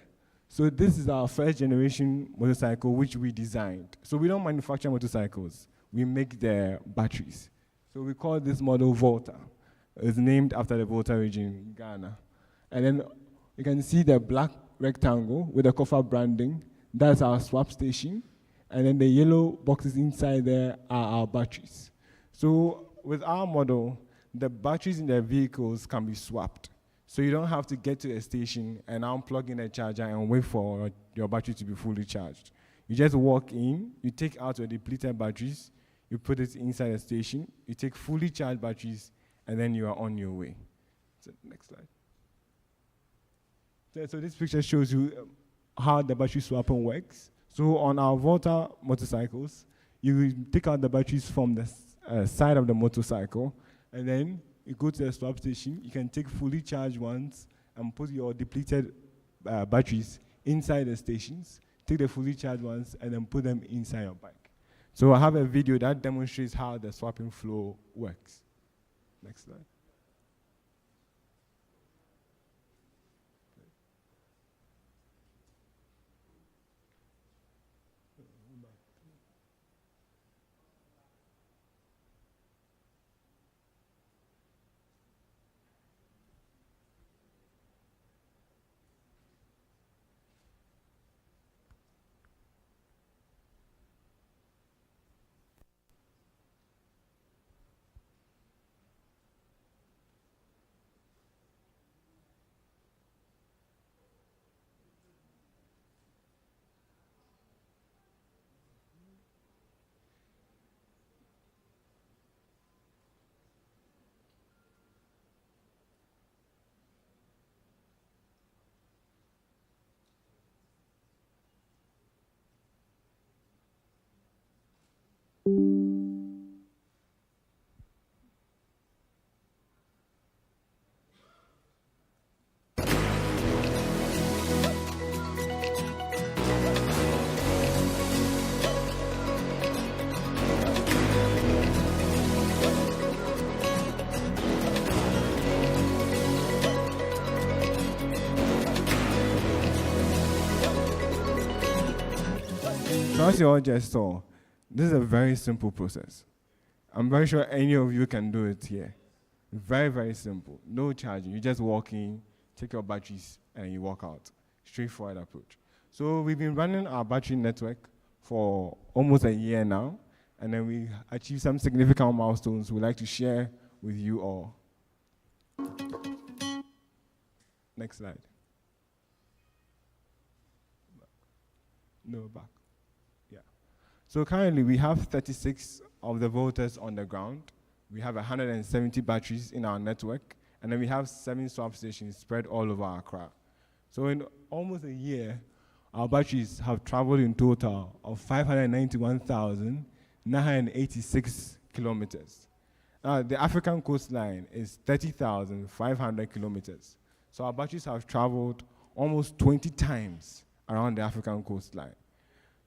So this is our first generation motorcycle, which we designed. So we don't manufacture motorcycles. We make the batteries. So we call this model Volta. It's named after the Volta region in Ghana. And then you can see the black rectangle with the Kofa branding. That's our swap station. And then the yellow boxes inside there are our batteries. So with our model, the batteries in the vehicles can be swapped. So you don't have to get to a station and unplug in a charger and wait for your battery to be fully charged. You just walk in, you take out your depleted batteries, you put it inside a station, you take fully charged batteries, and then you are on your way. So next slide. So this picture shows you how the battery swapping works. So on our Volta motorcycles, you take out the batteries from the side of the motorcycle, and then you go to the swap station. You can take fully charged ones and put your depleted batteries inside the stations, take the fully charged ones, and then put them inside your bike. So I have a video that demonstrates how the swapping flow works. Next slide. So as you all just saw, this is a very simple process. I'm very sure any of you can do it here. Very, very simple. No charging. You just walk in, take your batteries, and you walk out. Straightforward approach. So we've been running our battery network for almost a year now, and then we achieved some significant milestones we'd like to share with you all. Next slide. No, back. Yeah. So currently we have 36 of the voters on the ground. We have 170 batteries in our network, and then we have 7 swap stations spread all over Accra. So in almost a year, our batteries have traveled in total of 591,986 kilometers. The African coastline is 30,500 kilometers. So our batteries have traveled almost 20 times around the African coastline.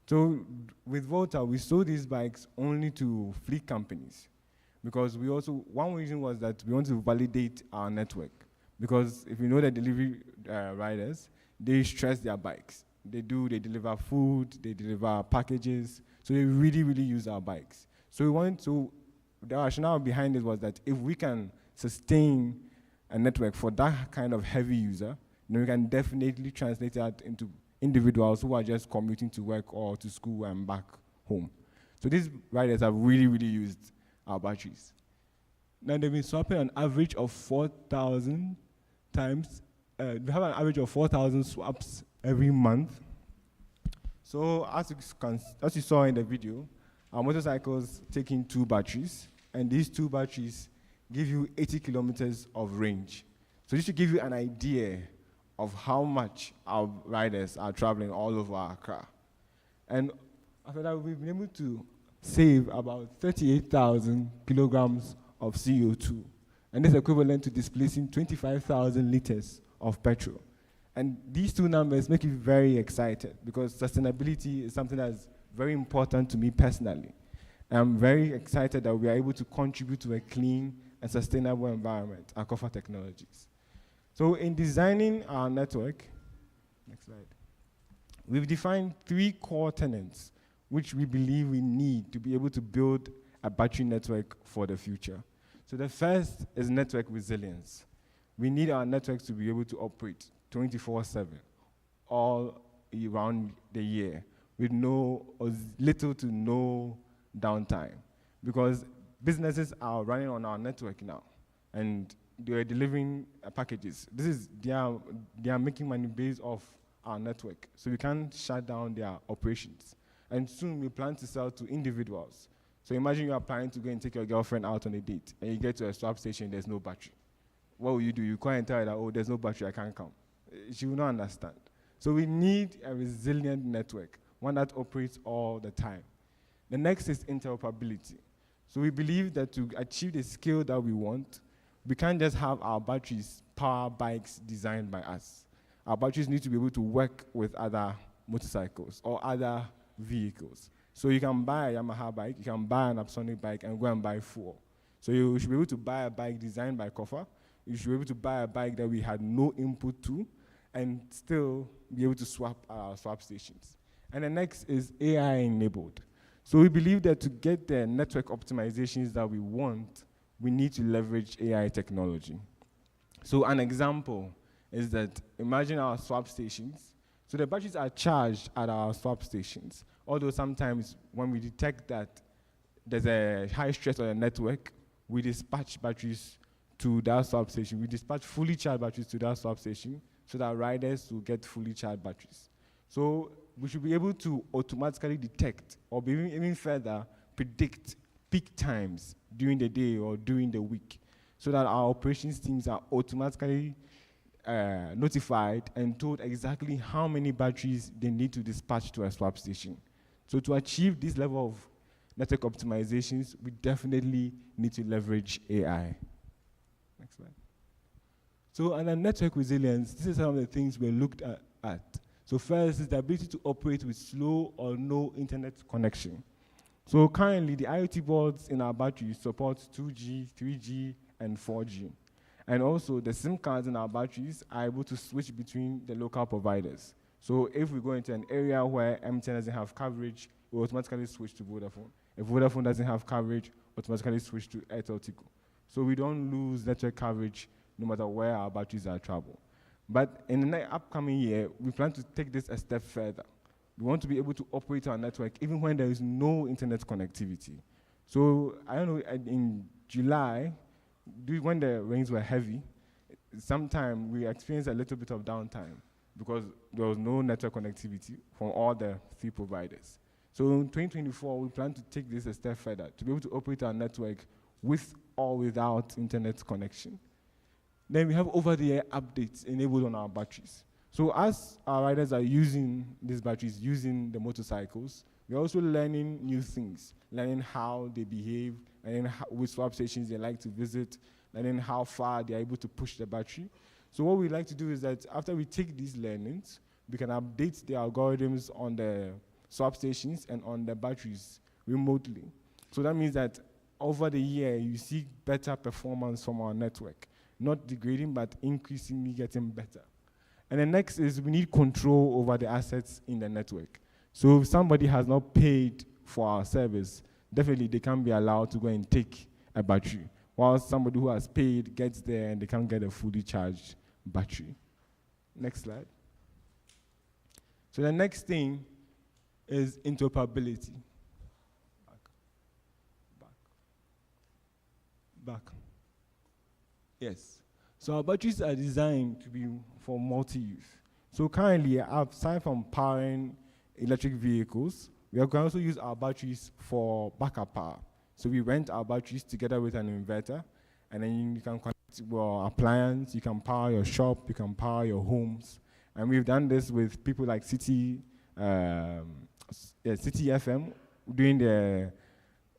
So with Volta, we sold these bikes only to fleet companies, because we also, one reason was that we want to validate our network. Because if you know the delivery riders, they stress their bikes. They deliver food, they deliver packages, so they really, really use our bikes. So we wanted to, the rationale behind it was that if we can sustain a network for that kind of heavy user, then we can definitely translate that into individuals who are just commuting to work or to school and back home. So these riders have really, really used our batteries. Now they've been swapping an average of 4,000 times. We have an average of 4,000 swaps every month. So as you saw in the video, our motorcycles take in 2 batteries, and these 2 batteries give you 80 kilometers of range. So this should give you an idea of how much our riders are traveling all over Accra. And after that, we've been able to save about 38,000 kilograms of CO2. And this is equivalent to displacing 25,000 liters of petrol. And these 2 numbers make me very excited, because sustainability is something that's very important to me personally. I'm very excited that we are able to contribute to a clean and sustainable environment at Kofa Technologies. So in designing our network, next slide, we've defined 3 core tenets which we believe we need to be able to build a battery network for the future. So the first is network resilience. We need our networks to be able to operate 24/7, all around the year, with little to no downtime, because businesses are running on our network now, and they are delivering packages. They are making money based off our network, so we can't shut down their operations. And soon we plan to sell to individuals. So imagine you are planning to go and take your girlfriend out on a date, and you get to a swap station, there's no battery. What will you do? You call and tell her that, oh, there's no battery, I can't come. She will not understand. So we need a resilient network, one that operates all the time. The next is interoperability. So we believe that to achieve the scale that we want, we can't just have our batteries power bikes designed by us. Our batteries need to be able to work with other motorcycles or other vehicles. So you can buy a Yamaha bike, you can buy an Apsonic bike and go and buy 4. So you should be able to buy a bike designed by Kofa. You should be able to buy a bike that we had no input to and still be able to swap our swap stations. And the next is AI enabled. So we believe that to get the network optimizations that we want, we need to leverage AI technology. So an example is that imagine our swap stations. So the batteries are charged at our swap stations, although sometimes when we detect that there's a high stress on the network, we dispatch batteries to that swap station. We dispatch fully charged batteries to that swap station so that riders will get fully charged batteries. So we should be able to automatically detect, or even further, predict peak times during the day or during the week, so that our operations teams are automatically notified and told exactly how many batteries they need to dispatch to a swap station. So to achieve this level of network optimizations, we definitely need to leverage AI. Next slide. So under network resilience, this is some of the things we looked at. So first is the ability to operate with slow or no internet connection. So currently, the IoT boards in our batteries support 2G, 3G, and 4G. And also, the SIM cards in our batteries are able to switch between the local providers. So if we go into an area where MTN doesn't have coverage, we automatically switch to Vodafone. If Vodafone doesn't have coverage, automatically switch to Airtel Tigo. So we don't lose network coverage no matter where our batteries are traveling. But in the upcoming year, we plan to take this a step further. We want to be able to operate our network even when there is no internet connectivity. So I don't know, in July, when the rains were heavy, sometime we experienced a little bit of downtime because there was no network connectivity from all the 3 providers. So in 2024, we plan to take this a step further to be able to operate our network with or without internet connection. Then we have over-the-air updates enabled on our batteries. So as our riders are using these batteries, using the motorcycles, we're also learning new things, learning how they behave, learning which swap stations they like to visit, learning how far they're able to push the battery. So what we like to do is that after we take these learnings, we can update the algorithms on the swap stations and on the batteries remotely. So that means that over the year, you see better performance from our network. Not degrading, but increasingly getting better. And the next is we need control over the assets in the network. So if somebody has not paid for our service, definitely they can't be allowed to go and take a battery, while somebody who has paid gets there and they can't get a fully charged battery. Next slide. So the next thing is interoperability. Back. Yes. So our batteries are designed to be for multi-use. So currently, aside from powering electric vehicles, we can also use our batteries for backup power. So we rent our batteries together with an inverter, and then you can connect your appliance, you can power your shop, you can power your homes. And we've done this with people like City FM during the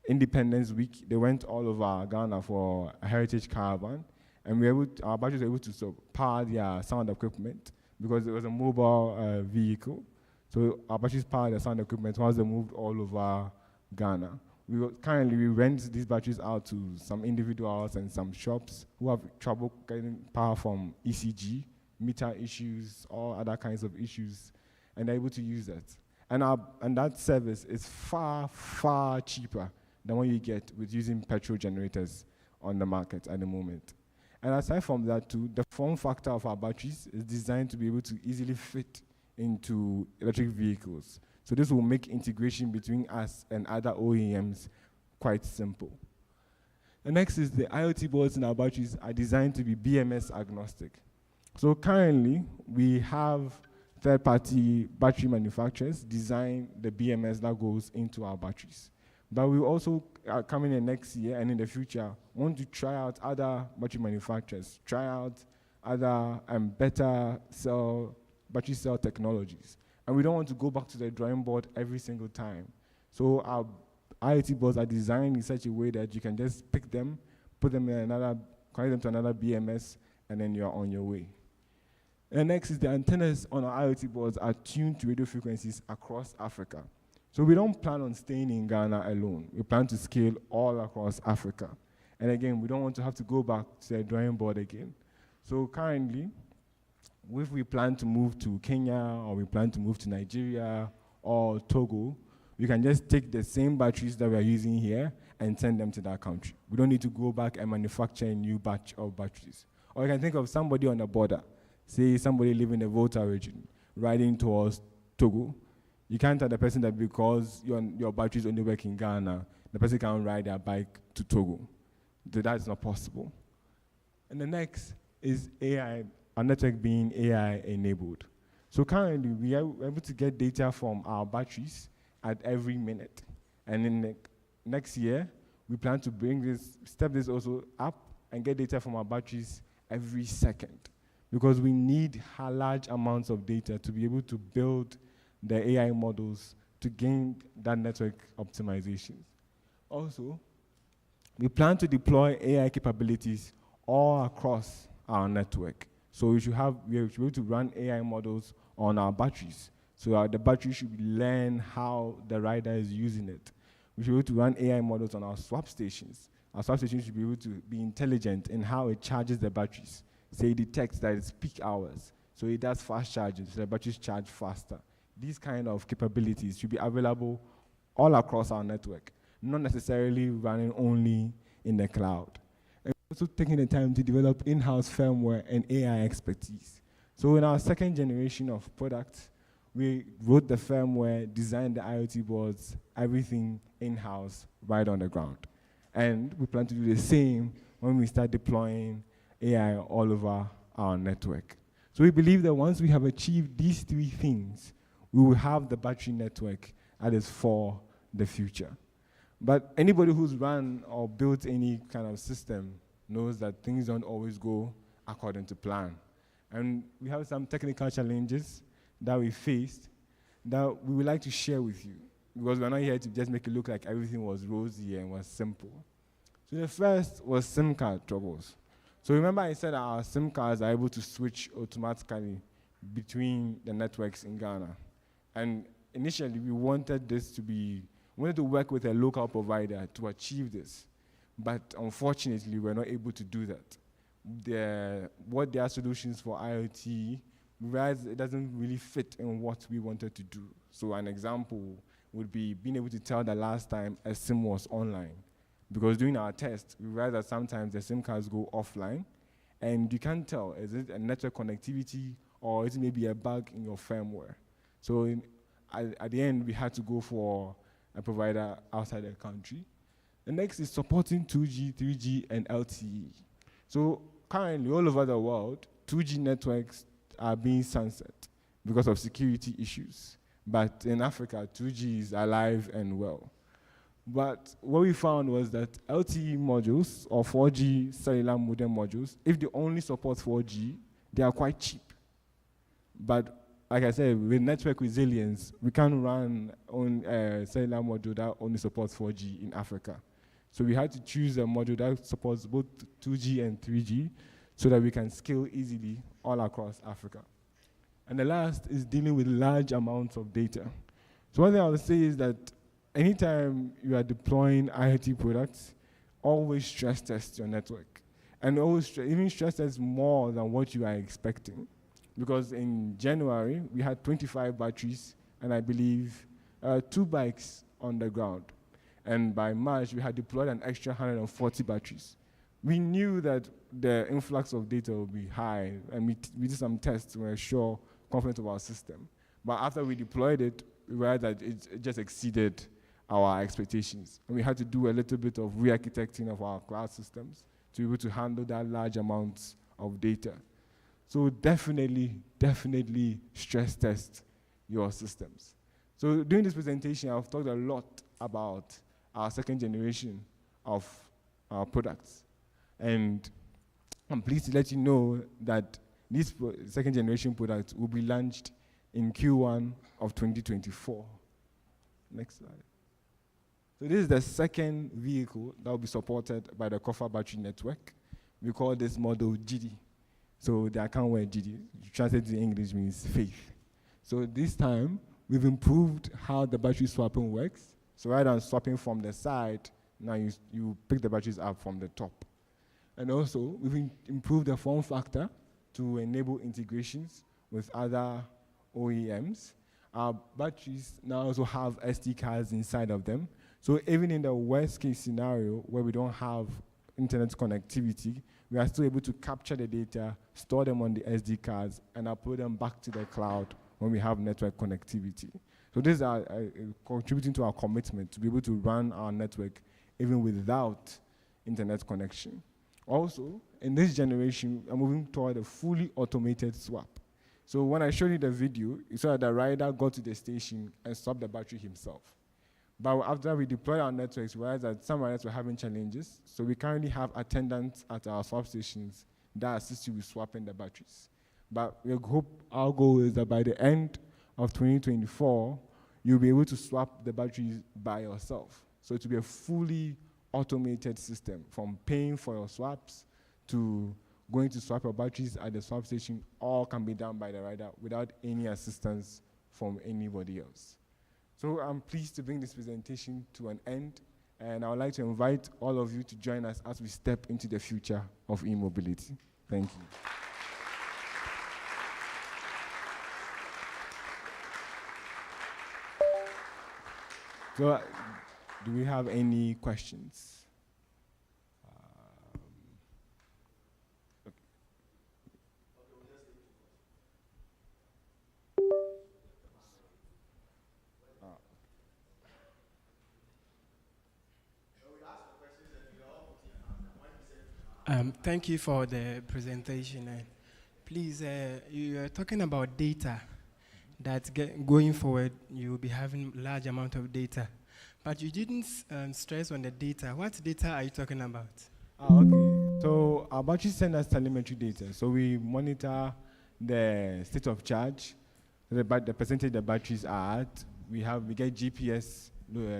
Independence Week. They went all over Ghana for a heritage caravan, and our batteries were able to power their sound equipment because it was a mobile vehicle. So our batteries powered the sound equipment once they moved all over Ghana. Currently, we rent these batteries out to some individuals and some shops who have trouble getting power from ECG, meter issues, or other kinds of issues, and they're able to use that. And that service is far, far cheaper than what you get with using petrol generators on the market at the moment. And aside from that too, the form factor of our batteries is designed to be able to easily fit into electric vehicles. So this will make integration between us and other OEMs quite simple. The next is the IoT boards in our batteries are designed to be BMS agnostic. So currently, we have third-party battery manufacturers design the BMS that goes into our batteries. But we also are coming in next year and in the future want to try out other battery manufacturers, try out other better battery cell technologies. And we don't want to go back to the drawing board every single time. So our IoT boards are designed in such a way that you can just pick them, put them in connect them to another BMS, and then you're on your way. And next is the antennas on our IoT boards are tuned to radio frequencies across Africa. So we don't plan on staying in Ghana alone. We plan to scale all across Africa. And again, we don't want to have to go back to the drawing board again. So currently, if we plan to move to Kenya or we plan to move to Nigeria or Togo, we can just take the same batteries that we are using here and send them to that country. We don't need to go back and manufacture a new batch of batteries. Or you can think of somebody on the border, say somebody living in the Volta region, riding towards Togo. You can't tell the person that because your batteries only work in Ghana, the person can't ride their bike to Togo. So that's not possible. And the next is AI, our network being AI enabled. So currently, we are able to get data from our batteries at every minute. And in the next year, we plan to step this also up and get data from our batteries every second. Because we need large amounts of data to be able to build the AI models to gain that network optimization. Also, we plan to deploy AI capabilities all across our network. So we should be able to run AI models on our batteries. So the battery should learn how the rider is using it. We should be able to run AI models on our swap stations. Our swap stations should be able to be intelligent in how it charges the batteries. Say it detects that it's peak hours, so it does fast charging, so the batteries charge faster. These kind of capabilities should be available all across our network, not necessarily running only in the cloud. And also taking the time to develop in-house firmware and AI expertise. So in our second generation of products, we wrote the firmware, designed the IoT boards, everything in-house, right on the ground. And we plan to do the same when we start deploying AI all over our network. So we believe that once we have achieved these three things, we will have the battery network that is for the future. But anybody who's run or built any kind of system knows that things don't always go according to plan. And we have some technical challenges that we faced that we would like to share with you, because we're not here to just make it look like everything was rosy and was simple. So the first was SIM card troubles. So remember I said that our SIM cards are able to switch automatically between the networks in Ghana. And initially we wanted to work with a local provider to achieve this. But unfortunately, we're not able to do that. What their solutions for IoT, we realized it doesn't really fit in what we wanted to do. So an example would be being able to tell the last time a SIM was online. Because during our test, we realized that sometimes the SIM cards go offline, and you can't tell, is it a network connectivity or is it maybe a bug in your firmware? So at the end, we had to go for a provider outside the country. The next is supporting 2G, 3G, and LTE. So currently, all over the world, 2G networks are being sunset because of security issues. But in Africa, 2G is alive and well. But what we found was that LTE modules or 4G cellular modem modules, if they only support 4G, they are quite cheap. But like I said, with network resilience, we can't run on a cellular module that only supports 4G in Africa. So we had to choose a module that supports both 2G and 3G so that we can scale easily all across Africa. And the last is dealing with large amounts of data. So one thing I would say is that anytime you are deploying IoT products, always stress test your network. And always even stress test more than what you are expecting. Because in January, we had 25 batteries, and I believe 2 bikes on the ground. And by March, we had deployed an extra 140 batteries. We knew that the influx of data would be high, and we did some tests to make sure confident of our system. But after we deployed it, we realized that it just exceeded our expectations. And we had to do a little bit of re-architecting of our cloud systems to be able to handle that large amounts of data. So definitely stress test your systems. So during this presentation, I've talked a lot about our second generation of our products. And I'm pleased to let you know that this second generation product will be launched in Q1 of 2024. Next slide. So this is the second vehicle that will be supported by the Coffer Battery Network. We call this model GD. So the account word GD, translated to English, means faith. So this time, we've improved how the battery swapping works. So rather than swapping from the side, now you pick the batteries up from the top. And also, we've improved the form factor to enable integrations with other OEMs. Our batteries now also have SD cards inside of them. So even in the worst case scenario where we don't have internet connectivity, we are still able to capture the data, store them on the SD cards, and upload them back to the cloud when we have network connectivity. So this is contributing to our commitment to be able to run our network even without internet connection. Also, in this generation, we're moving toward a fully automated swap. So when I showed you the video, you saw that the rider got to the station and swapped the battery himself. But after we deployed our networks, we realized that some riders were having challenges. So we currently have attendants at our swap stations that assist you with swapping the batteries. But we hope our goal is that by the end of 2024, you'll be able to swap the batteries by yourself. So it will be a fully automated system, from paying for your swaps to going to swap your batteries at the swap station. All can be done by the rider without any assistance from anybody else. So I'm pleased to bring this presentation to an end, and I would like to invite all of you to join us as we step into the future of e-mobility. Thank you. So, do we have any questions? Thank you for the presentation. Please, you are talking about data, that going forward you will be having large amount of data. But you didn't stress on the data. What data are you talking about? Okay. So our batteries send us telemetry data. So we monitor the state of charge, the percentage the batteries are at. We get GPS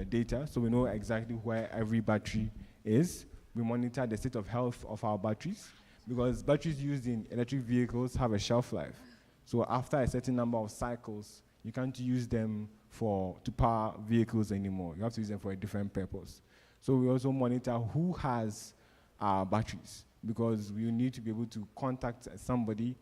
data, so we know exactly where every battery is. We monitor the state of health of our batteries, because batteries used in electric vehicles have a shelf life. So after a certain number of cycles, you can't use them to power vehicles anymore. You have to use them for a different purpose. So we also monitor who has our batteries, because we need to be able to contact somebody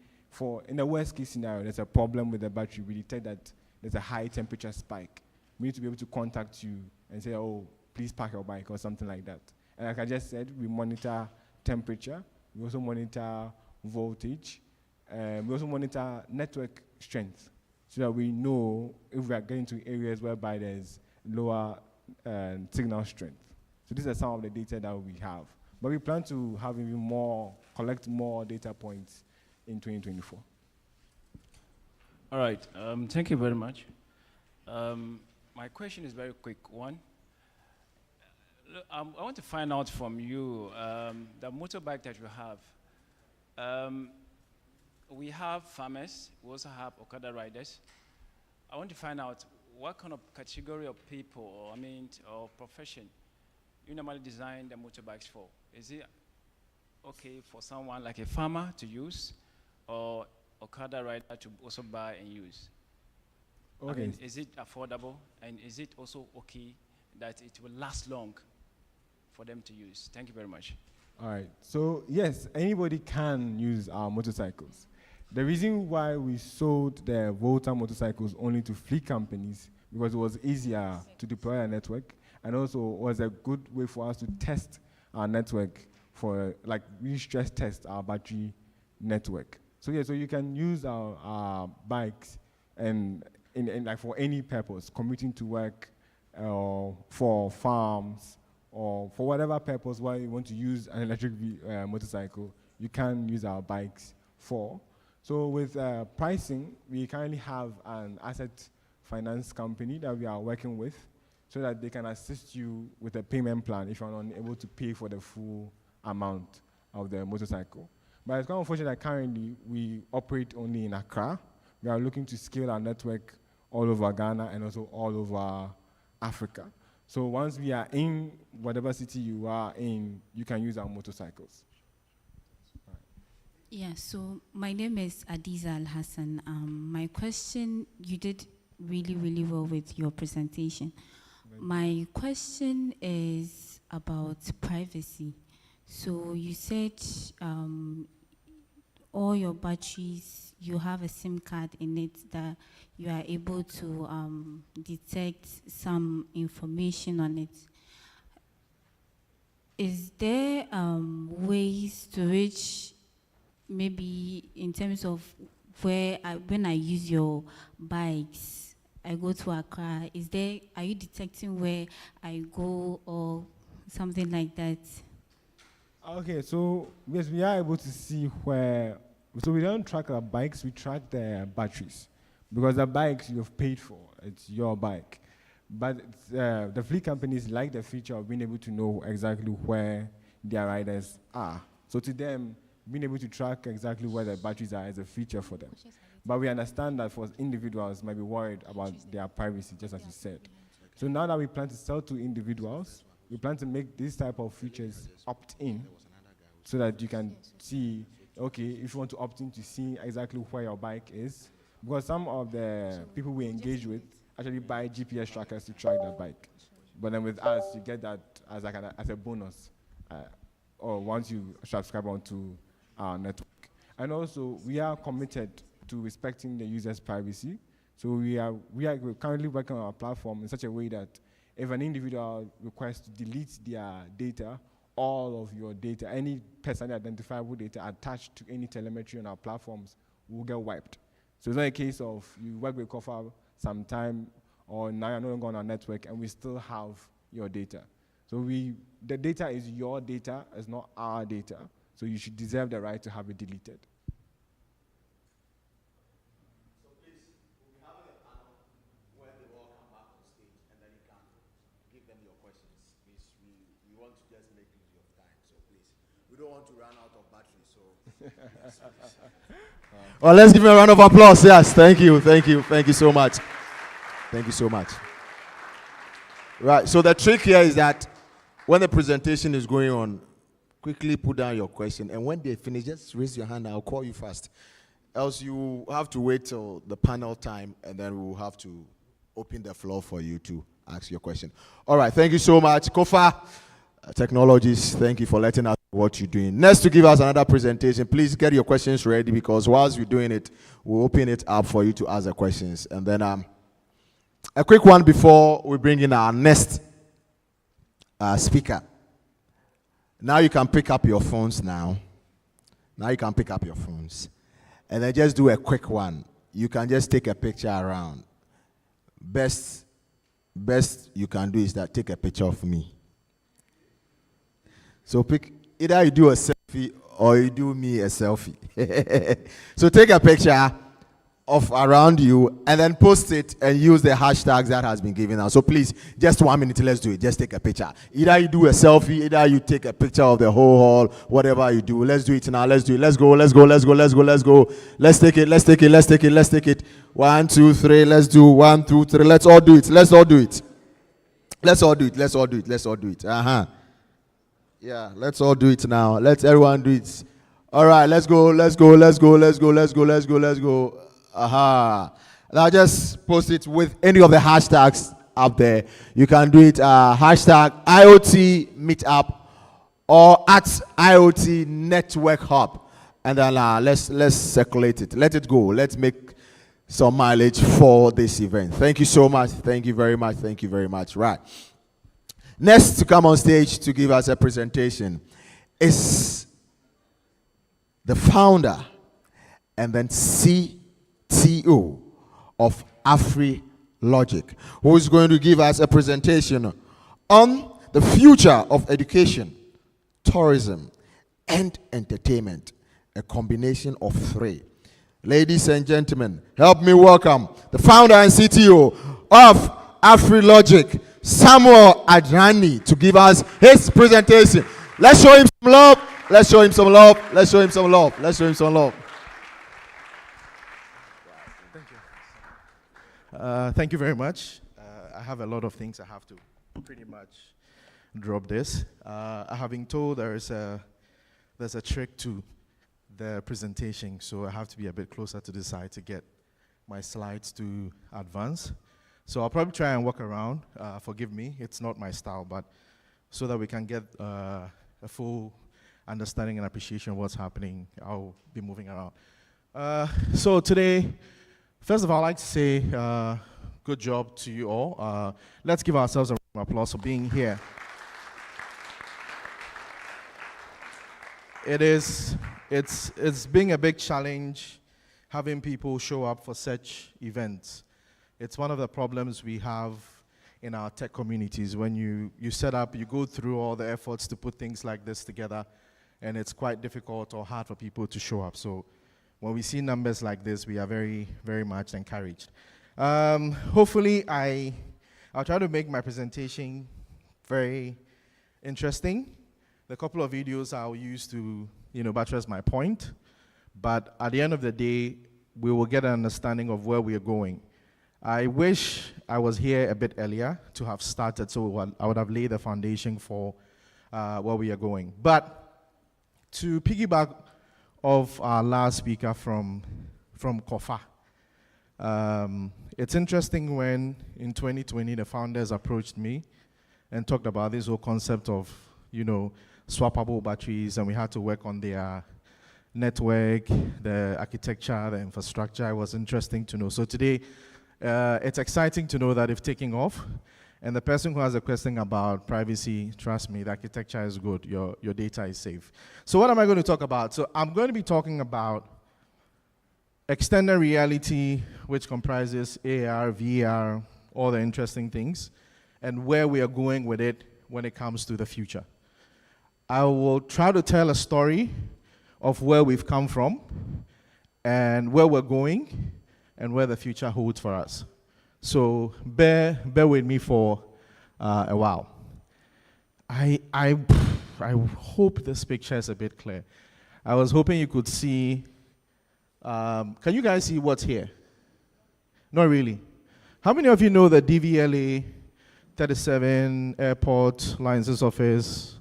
in the worst case scenario, there's a problem with the battery. We detect that there's a high temperature spike. We need to be able to contact you and say, oh, please park your bike or something like that. And like I just said, we monitor temperature. We also monitor voltage. We also monitor network strength, so that we know if we are getting to areas whereby there's lower signal strength. So these are some of the data that we have. But we plan to have collect more data points in 2024. All right, thank you very much. My question is very quick one. I want to find out from you, the motorbike that you have. We have farmers, we also have Okada riders. I want to find out what kind of category of people, or profession, you normally design the motorbikes for. Is it okay for someone like a farmer to use, or Okada rider to also buy and use? Okay. Is it affordable, and is it also okay that it will last long for them to use? Thank you very much. All right. So yes, anybody can use our motorcycles. The reason why we sold the Volta motorcycles only to fleet companies, because it was easier to deploy a network, and also was a good way for us to test our network we stress test our battery network. So yeah, so you can use our bikes and for any purpose, commuting to work, for farms, or for whatever purpose why you want to use an electric motorcycle, you can use our bikes for. So with pricing, we currently have an asset finance company that we are working with, so that they can assist you with a payment plan if you're not able to pay for the full amount of the motorcycle. But it's quite unfortunate that currently we operate only in Accra. We are looking to scale our network all over Ghana and also all over Africa. So once we are in whatever city you are in, you can use our motorcycles. Yeah, so my name is Adiza Al Hassan. My question, you did really, really well with your presentation. My question is about privacy. So you said all your batteries, you have a SIM card in it that you are able to detect some information on it. Is there ways to which, maybe in terms of when I use your bikes, I go to Accra, are you detecting where I go or something like that? Okay, so yes, we are able to see where, so we don't track our bikes, we track the batteries. Because the bikes you've paid for, it's your bike. But the fleet companies like the feature of being able to know exactly where their riders are. So to them, being able to track exactly where the batteries are is a feature for them. But we understand that for individuals might be worried about their privacy, just as you said. So now that we plan to sell to individuals, we plan to make these type of features opt-in so that you can see, okay, if you want to opt in to see exactly where your bike is, because some of the people we engage with actually buy GPS trackers to track their bike. But then with us, you get that as like as a bonus, or once you subscribe onto our network. And also, we are committed to respecting the user's privacy. So we're currently working on our platform in such a way that if an individual requests to delete their data, all of your data, any personally identifiable data attached to any telemetry on our platforms will get wiped. So it's not a case of you work with Kofa sometime or now you're no longer on our network and we still have your data. So the data is your data, it's not our data. So you should deserve the right to have it deleted. So please, we'll be having a panel where they all come back on stage and then you can give them your questions. Please, we want to just make use of time, so please. We don't want to run out of battery, so please. Well, let's give him a round of applause. Yes, thank you so much. Thank you so much. Right, so the trick here is that when the presentation is going on, quickly put down your question, and when they finish, just raise your hand, I'll call you first. Else you have to wait till the panel time, and then we'll have to open the floor for you to ask your question. All right, thank you so much. Kofa Technologies, thank you for letting us know what you're doing. Next to give us another presentation, please get your questions ready, because whilst you're doing it, we'll open it up for you to ask the questions. And then a quick one before we bring in our next speaker. Now you can pick up your phones now. Now you can pick up your phones. And then just do a quick one. You can just take a picture around. Best you can do is that take a picture of me. So either you do a selfie or you do me a selfie. So take a picture of around you and then post it and use the hashtags that has been given out. So please, just 1 minute, let's do it. Just take a picture. Either you do a selfie, either you take a picture of the whole hall, whatever you do. Let's do it now. Let's do it. Let's go. Let's take it. 1, 2, 3. Let's do 1, 2, 3. Let's all do it. Yeah, let's all do it now. Let's everyone do it. All right, let's go. Aha. Now just post it with any of the hashtags up there. You can do it hashtag IOT Meetup or at IoT Network Hub. And then let's circulate it. Let it go. Let's make some mileage for this event. Thank you so much. Thank you very much. Right. Next to come on stage to give us a presentation is the founder and then CTO of AfriLogic, who is going to give us a presentation on the future of education, tourism, and entertainment, a combination of three. Ladies and gentlemen, help me welcome the founder and CTO of AfriLogic, Samuel Adrani, to give us his presentation. Let's show him some love. Thank you very much. I have a lot of things I have to pretty much drop this. I have been told there's a trick to the presentation, so I have to be a bit closer to the side to get my slides to advance. So I'll probably try and walk around. Forgive me, it's not my style, but so that we can get a full understanding and appreciation of what's happening, I'll be moving around. So today, first of all, I'd like to say good job to you all. Let's give ourselves a round of applause for being here. It's been a big challenge having people show up for such events. It's one of the problems we have in our tech communities. When you set up, you go through all the efforts to put things like this together, and it's quite difficult or hard for people to show up. So when we see numbers like this, we are very, very much encouraged. Hopefully, I'll try to make my presentation very interesting. The couple of videos I'll use to, buttress my point. But at the end of the day, we will get an understanding of where we are going. I wish I was here a bit earlier to have started, so I would have laid the foundation for where we are going. But to piggyback of our last speaker from Kofa, it's interesting when in 2020 the founders approached me and talked about this whole concept of, swappable batteries, and we had to work on their network, the architecture, the infrastructure. It was interesting to know. So today, it's exciting to know that it's taking off. And the person who has a question about privacy, trust me, the architecture is good. Your data is safe. So what am I going to talk about? So I'm going to be talking about extended reality, which comprises AR, VR, all the interesting things, and where we are going with it when it comes to the future. I will try to tell a story of where we've come from and where we're going and where the future holds for us. So bear with me for a while. I hope this picture is a bit clear. I was hoping you could see. Can you guys see what's here? Not really. How many of you know the DVLA 37 Airport License Office?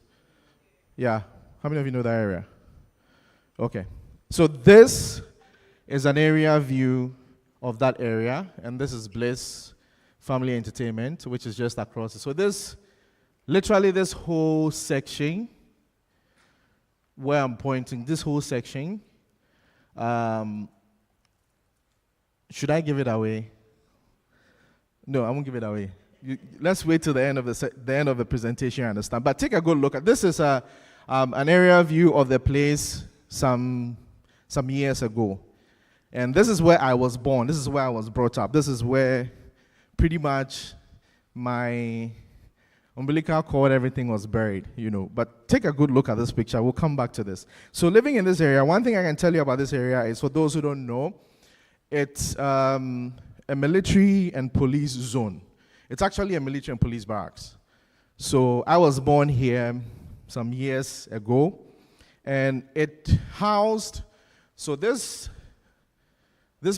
Yeah. How many of you know that area? Okay. So this is an area view of that area, and this is Bliss Family Entertainment, which is just across it. So literally this whole section where I'm pointing, this whole section, should I give it away? No, I won't give it away. Let's wait till the end of the presentation, I understand. But take a good look at this. Is an area view of the place some years ago. And this is where I was born. This is where I was brought up. This is where pretty much my umbilical cord, everything was buried, But take a good look at this picture. We'll come back to this. So living in this area, one thing I can tell you about this area is, for those who don't know, it's a military and police zone. It's actually a military and police barracks. So I was born here some years ago, and it housed, so this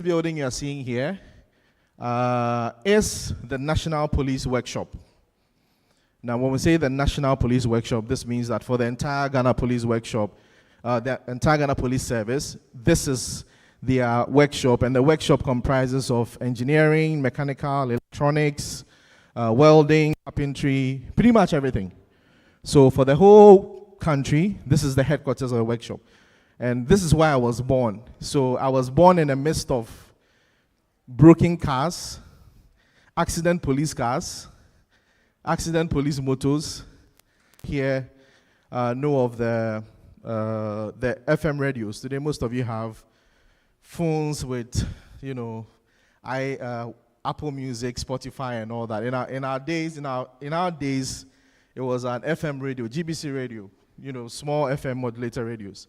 building you're seeing here is the National Police Workshop. Now, when we say the National Police Workshop, this means that for the entire Ghana Police Workshop, the entire Ghana Police Service, this is their workshop, and the workshop comprises of engineering, mechanical, electronics, welding, carpentry, pretty much everything. So for the whole country, this is the headquarters of the workshop. And this is where I was born. So I was born in the midst of broken cars, accident police cars, accident police motors. Here, know of the FM radios. Today, most of you have phones with, Apple Music, Spotify, and all that. In our days, it was an FM radio, GBC radio, small FM modulator radios.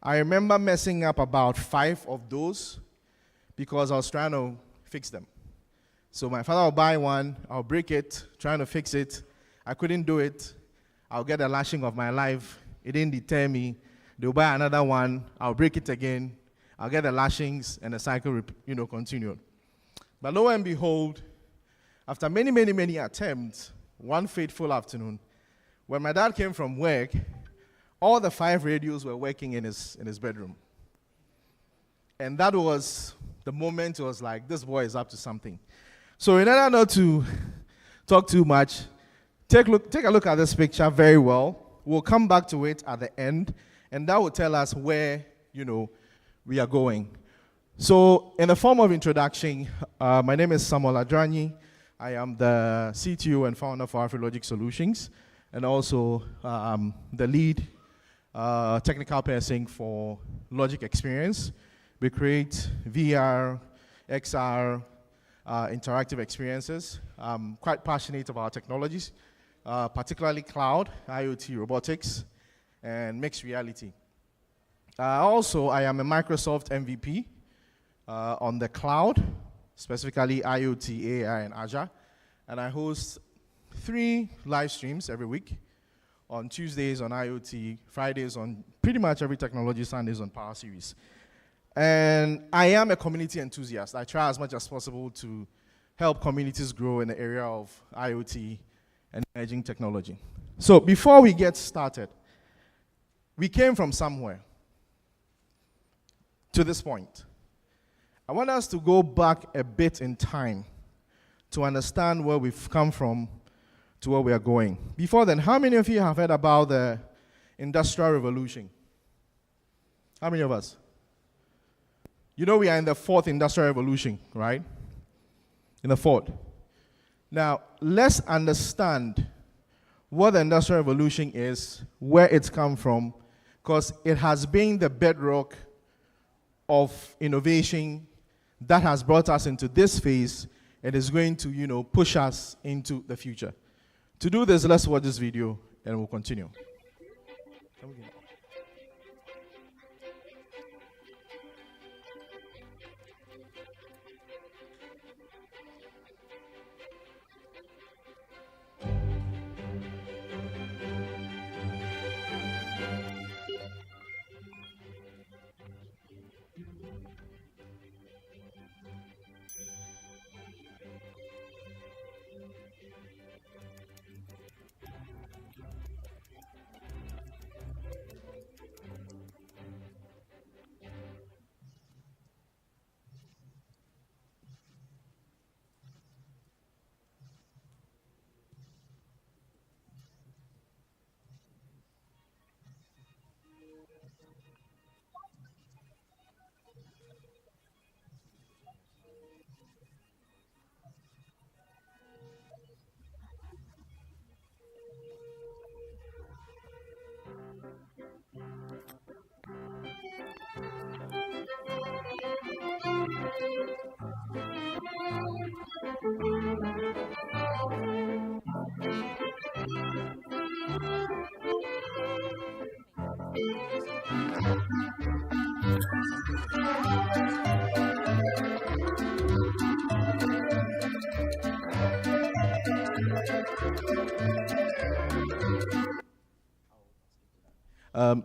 I remember messing up about 5 of those because I was trying to fix them. So my father would buy one, I'll break it, trying to fix it. I couldn't do it. I'll get the lashing of my life. It didn't deter me. They'll buy another one, I'll break it again. I'll get the lashings, and the cycle, continued. But lo and behold, after many, many, many attempts, one fateful afternoon, when my dad came from work, all the 5 radios were working in his bedroom. And that was the moment it was like, this boy is up to something. So in order not to talk too much, take a look at this picture very well. We'll come back to it at the end, and that will tell us where, we are going. So in the form of introduction, my name is Samuel Adranyi. I am the CTO and founder for AfriLogic Solutions, and also the lead technical person for Logic Experience. We create VR, XR, interactive experiences. I'm quite passionate about technologies, particularly cloud, IoT, robotics, and mixed reality. Also, I am a Microsoft MVP on the cloud, specifically IoT, AI, and Azure. And I host 3 live streams every week. On Tuesdays on IoT, Fridays on pretty much every technology, Sundays on Power Series. And I am a community enthusiast. I try as much as possible to help communities grow in the area of IoT and emerging technology. So before we get started, we came from somewhere to this point. I want us to go back a bit in time to understand where we've come from to where we are going. Before then, how many of you have heard about the Industrial Revolution? How many of us? You know we are in the 4th Industrial Revolution, right? In the 4th. Now, let's understand what the Industrial Revolution is, where it's come from, because it has been the bedrock of innovation that has brought us into this phase and is going to, push us into the future. To do this, let's watch this video and we'll continue.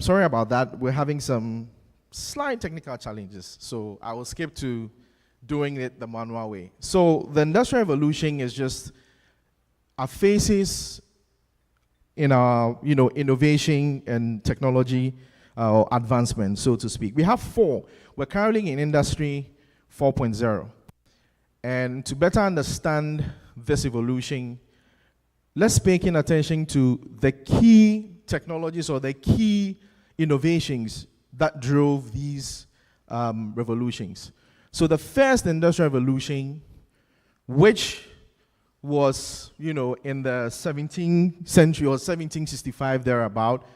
Sorry about that. We're having some slight technical challenges, so I will skip to doing it the manual way. So the Industrial Revolution is just our phases in our innovation and technology advancement, so to speak. We have 4. We're currently in Industry 4.0. And to better understand this evolution, let's pay attention to the key technologies or the key innovations that drove these revolutions. So the first Industrial Revolution, which was, in the 17th century or 1765 thereabout,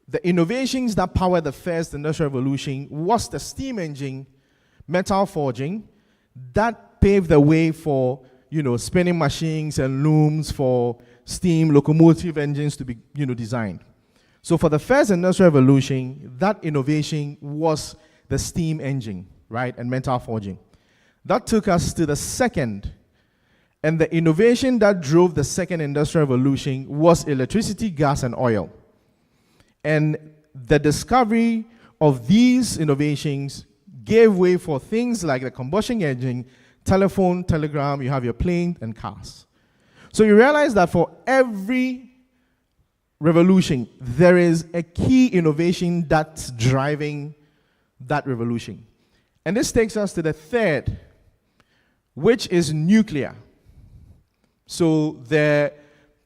the innovations that powered the first Industrial Revolution was the steam engine, metal forging, that paved the way for, spinning machines and looms for steam locomotive engines to be, designed. So for the first Industrial Revolution, that innovation was the steam engine, right, and metal forging. That took us to the second, and the innovation that drove the second Industrial Revolution was electricity, gas, and oil. And the discovery of these innovations gave way for things like the combustion engine, telephone, telegram, you have your plane, and cars. So you realize that for every revolution, there is a key innovation that's driving that revolution. And this takes us to the third, which is nuclear. So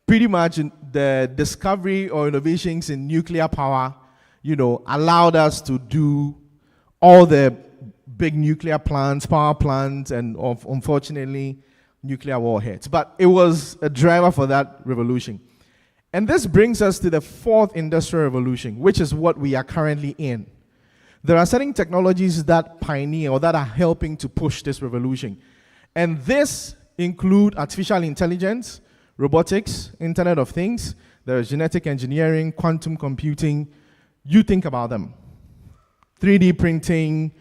pretty much the discovery or innovations in nuclear power, allowed us to do all the big nuclear plants, power plants, and unfortunately, nuclear warheads. But it was a driver for that revolution. And this brings us to the 4th Industrial Revolution, which is what we are currently in. There are certain technologies that pioneer or that are helping to push this revolution. And this include artificial intelligence, robotics, Internet of Things, there is genetic engineering, quantum computing. You think about them. 3D printing,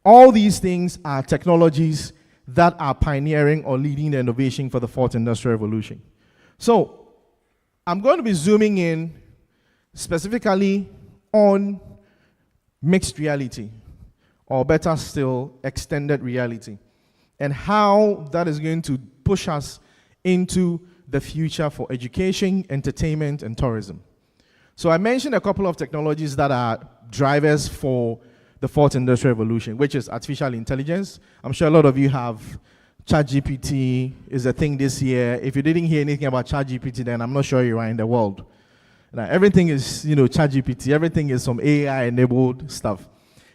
all these things are technologies that are pioneering or leading the innovation for the 4th Industrial Revolution. So I'm going to be zooming in specifically on mixed reality, or better still, extended reality. and how that is going to push us into the future for education, entertainment, and tourism. So I mentioned a couple of technologies that are drivers for the fourth industrial revolution, which is artificial intelligence. I'm sure a lot of you have ChatGPT is a thing this year. If you didn't hear anything about ChatGPT, then I'm not sure you are in the world. Now, everything is, ChatGPT. Everything is some AI-enabled stuff.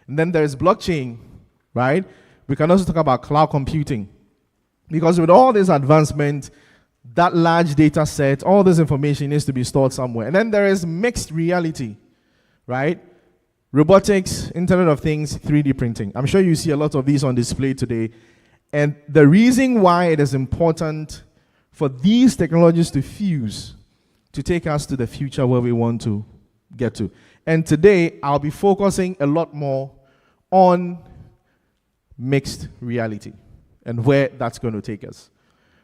And then there's blockchain, right? We can also talk about cloud computing. Because with all this advancement, that large data set, all this information needs to be stored somewhere. And then there is mixed reality, right? Robotics, Internet of Things, 3D printing. I'm sure you see a lot of these on display today. And the reason why it is important for these technologies to fuse to take us to the future where we want to get to. And today, I'll be focusing a lot more on mixed reality and where that's going to take us.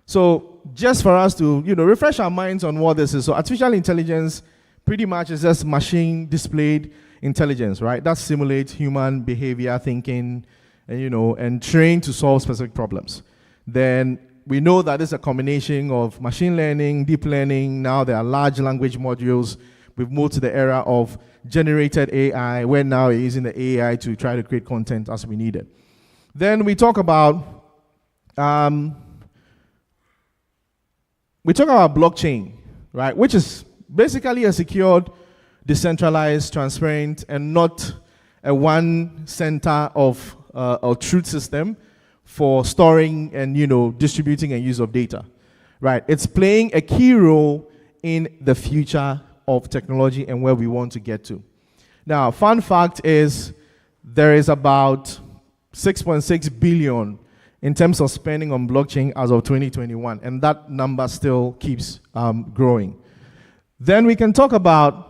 So just for us to, refresh our minds on what this is. So artificial intelligence pretty much is just machine displayed intelligence, right? That simulates human behavior, thinking, and trained to solve specific problems. Then we know that it's a combination of machine learning, deep learning. Now there are large language modules. We've moved to the era of generated AI, where now we're using the AI to try to create content as we need it. Then we talk about blockchain, right? Which is basically a secured, decentralized, transparent, and not a one center of a truth system for storing and distributing and use of data, right? It's playing a key role in the future of technology and where we want to get to. Now, fun fact is there is about 6.6 billion in terms of spending on blockchain as of 2021, and that number still keeps growing. Then we can talk about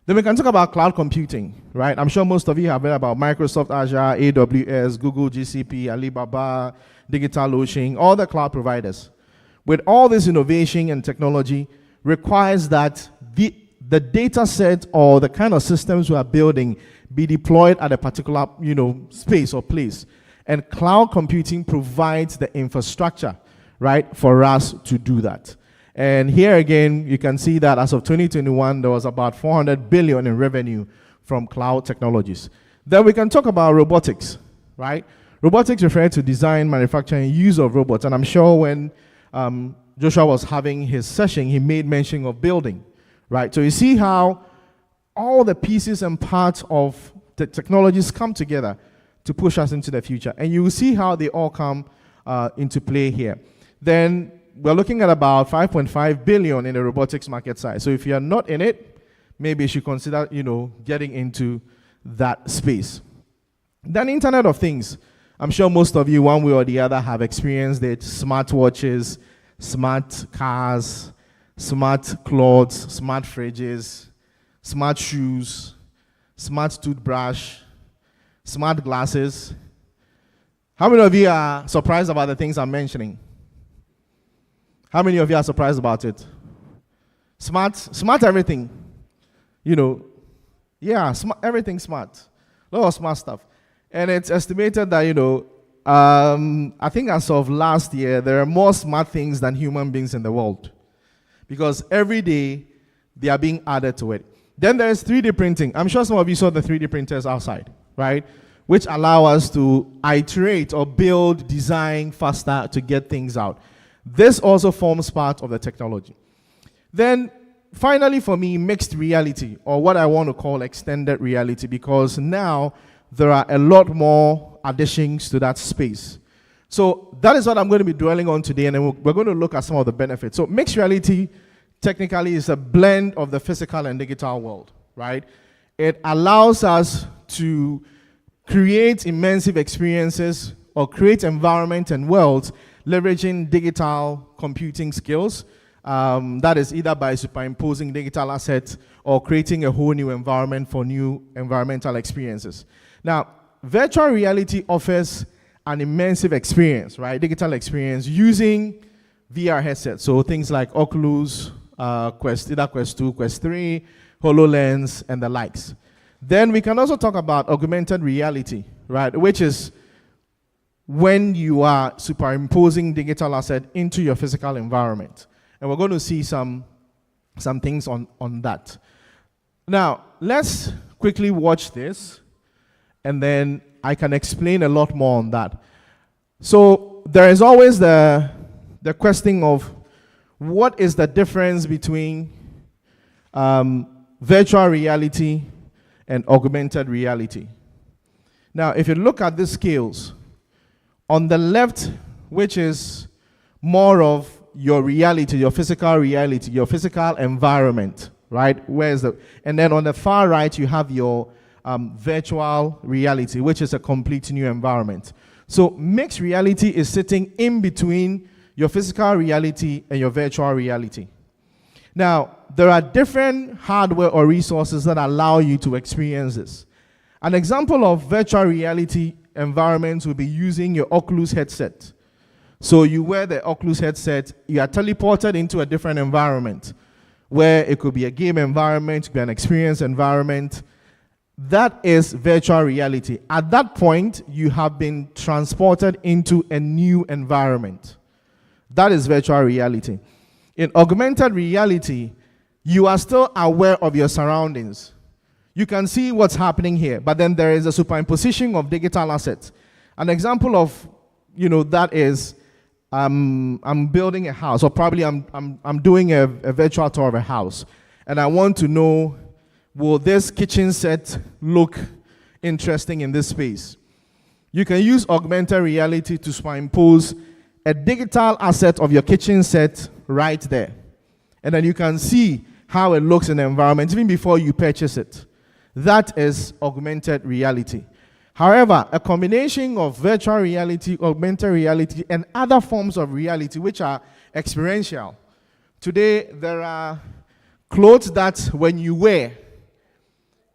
cloud computing, right? I'm sure most of you have read about Microsoft Azure, AWS, Google GCP, Alibaba, DigitalOcean, all the cloud providers. With all this innovation and technology requires that the data set or the kind of systems we are building be deployed at a particular space or place. And cloud computing provides the infrastructure, right, for us to do that. And here again, you can see that as of 2021, there was about 400 billion in revenue from cloud technologies. Then we can talk about robotics, right? Robotics refer to design, manufacturing, use of robots. And I'm sure when Joshua was having his session, he made mention of building, right? So you see how all the pieces and parts of the technologies come together to push us into the future. And you will see how they all come into play here. Then we're looking at about 5.5 billion in the robotics market size. So if you're not in it, maybe you should consider, getting into that space. Then Internet of Things. I'm sure most of you, one way or the other, have experienced it. Smartwatches, smart cars, smart clothes, smart fridges, smart shoes, smart toothbrush, smart glasses. How many of you are surprised about the things I'm mentioning? How many of you are surprised about it? Smart everything. Everything smart. A lot of smart stuff. And it's estimated that, I think as of last year, there are more smart things than human beings in the world. Because every day, they are being added to it. Then there's 3D printing. I'm sure some of you saw the 3D printers outside, right? Which allow us to iterate or build, design faster to get things out. This also forms part of the technology. Then, finally for me, mixed reality, or what I want to call extended reality, because now there are a lot more additions to that space. So that is what I'm going to be dwelling on today, and then we're going to look at some of the benefits. So mixed reality, technically, is a blend of the physical and digital world, right? It allows us to create immersive experiences or create environment and worlds leveraging digital computing skills. That is either by superimposing digital assets or creating a whole new environment for new environmental experiences. Now, virtual reality offers an immersive experience, right? Digital experience using VR headsets. So things like Oculus, either Quest 2, Quest 3, HoloLens, and the likes. Then we can also talk about augmented reality, right? Which is when you are superimposing digital asset into your physical environment. And we're going to see some things on that. Now, let's quickly watch this, and then I can explain a lot more on that. So there is always the question of what is the difference between virtual reality and augmented reality. Now, if you look at the scales, on the left, which is more of your reality, your physical environment, right? And then on the far right, you have your virtual reality, which is a complete new environment. So mixed reality is sitting in between your physical reality and your virtual reality. Now, there are different hardware or resources that allow you to experience this. An example of virtual reality environments will be using your Oculus headset. So you wear the Oculus headset, you are teleported into a different environment, where it could be a game environment, it could be an experience environment. That is virtual reality. At that point, you have been transported into a new environment. That is virtual reality. In augmented reality, you are still aware of your surroundings. You can see what's happening here, but then there is a superimposition of digital assets. An example of, that is, I'm building a house, or probably I'm doing a virtual tour of a house, and I want to know, will this kitchen set look interesting in this space? You can use augmented reality to superimpose a digital asset of your kitchen set right there. And then you can see how it looks in the environment even before you purchase it. That is augmented reality. However, a combination of virtual reality, augmented reality, and other forms of reality which are experiential. Today, there are clothes that when you wear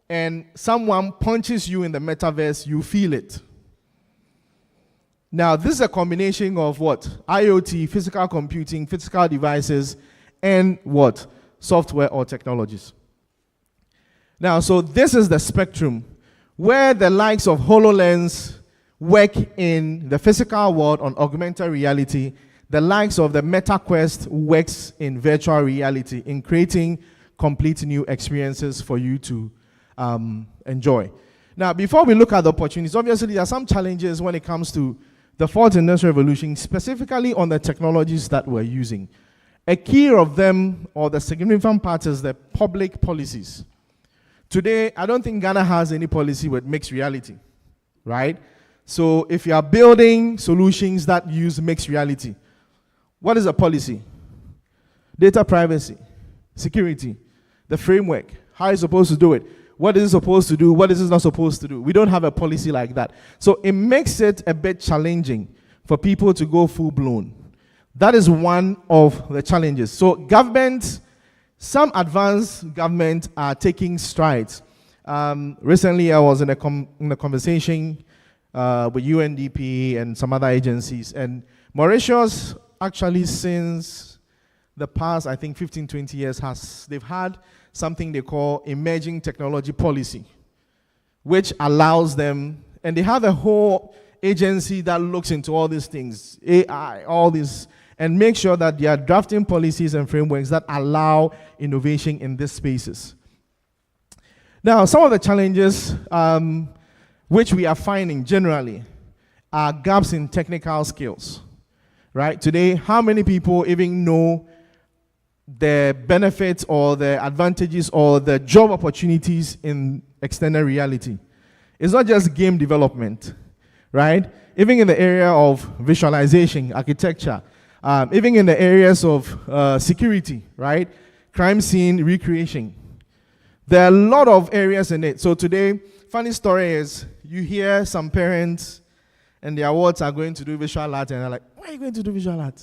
and someone punches you in the metaverse, you feel it. Now, this is a combination of what? IoT, physical computing, physical devices, and what? Software or technologies. Now, so this is the spectrum where the likes of HoloLens work in the physical world on augmented reality. The likes of the MetaQuest works in virtual reality in creating complete new experiences for you to enjoy. Now, before we look at the opportunities, obviously there are some challenges when it comes to the fourth industrial revolution, specifically on the technologies that we're using. A key of them, or the significant part, is the public policies. Today, I don't think Ghana has any policy with mixed reality, right? So if you are building solutions that use mixed reality, what is a policy? Data privacy, security, the framework, how are you supposed to do it? What is it supposed to do? What is it not supposed to do? We don't have a policy like that. So it makes it a bit challenging for people to go full-blown. That is one of the challenges. So government, some advanced government are taking strides. Recently, I was in a conversation with UNDP and some other agencies. And Mauritius, actually, since the past, I think, 15, 20 years, they've had something they call emerging technology policy, which allows them, and they have a whole agency that looks into all these things, AI, all this, and make sure that they are drafting policies and frameworks that allow innovation in these spaces. Now, some of the challenges which we are finding generally are gaps in technical skills, right? Today, how many people even know the benefits or the advantages or the job opportunities in extended reality? It's not just game development, right? Even in the area of visualization, architecture, even in the areas of security, right? Crime scene recreation. There are a lot of areas in it. So today, funny story is, you hear some parents and their wards are going to do visual art, and they're like, why are you going to do visual art?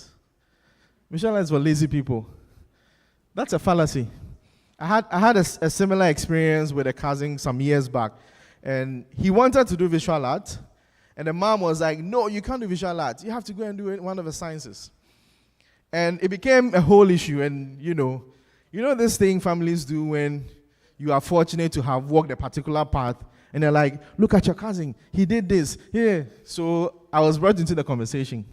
Visual art is for lazy people. That's a fallacy. I had a similar experience with a cousin some years back, and he wanted to do visual art, and the mom was like, no, you can't do visual art. You have to go and do one of the sciences. And it became a whole issue, and you know this thing families do when you are fortunate to have walked a particular path, And they're like, look at your cousin, he did this. Yeah. So I was brought into the conversation.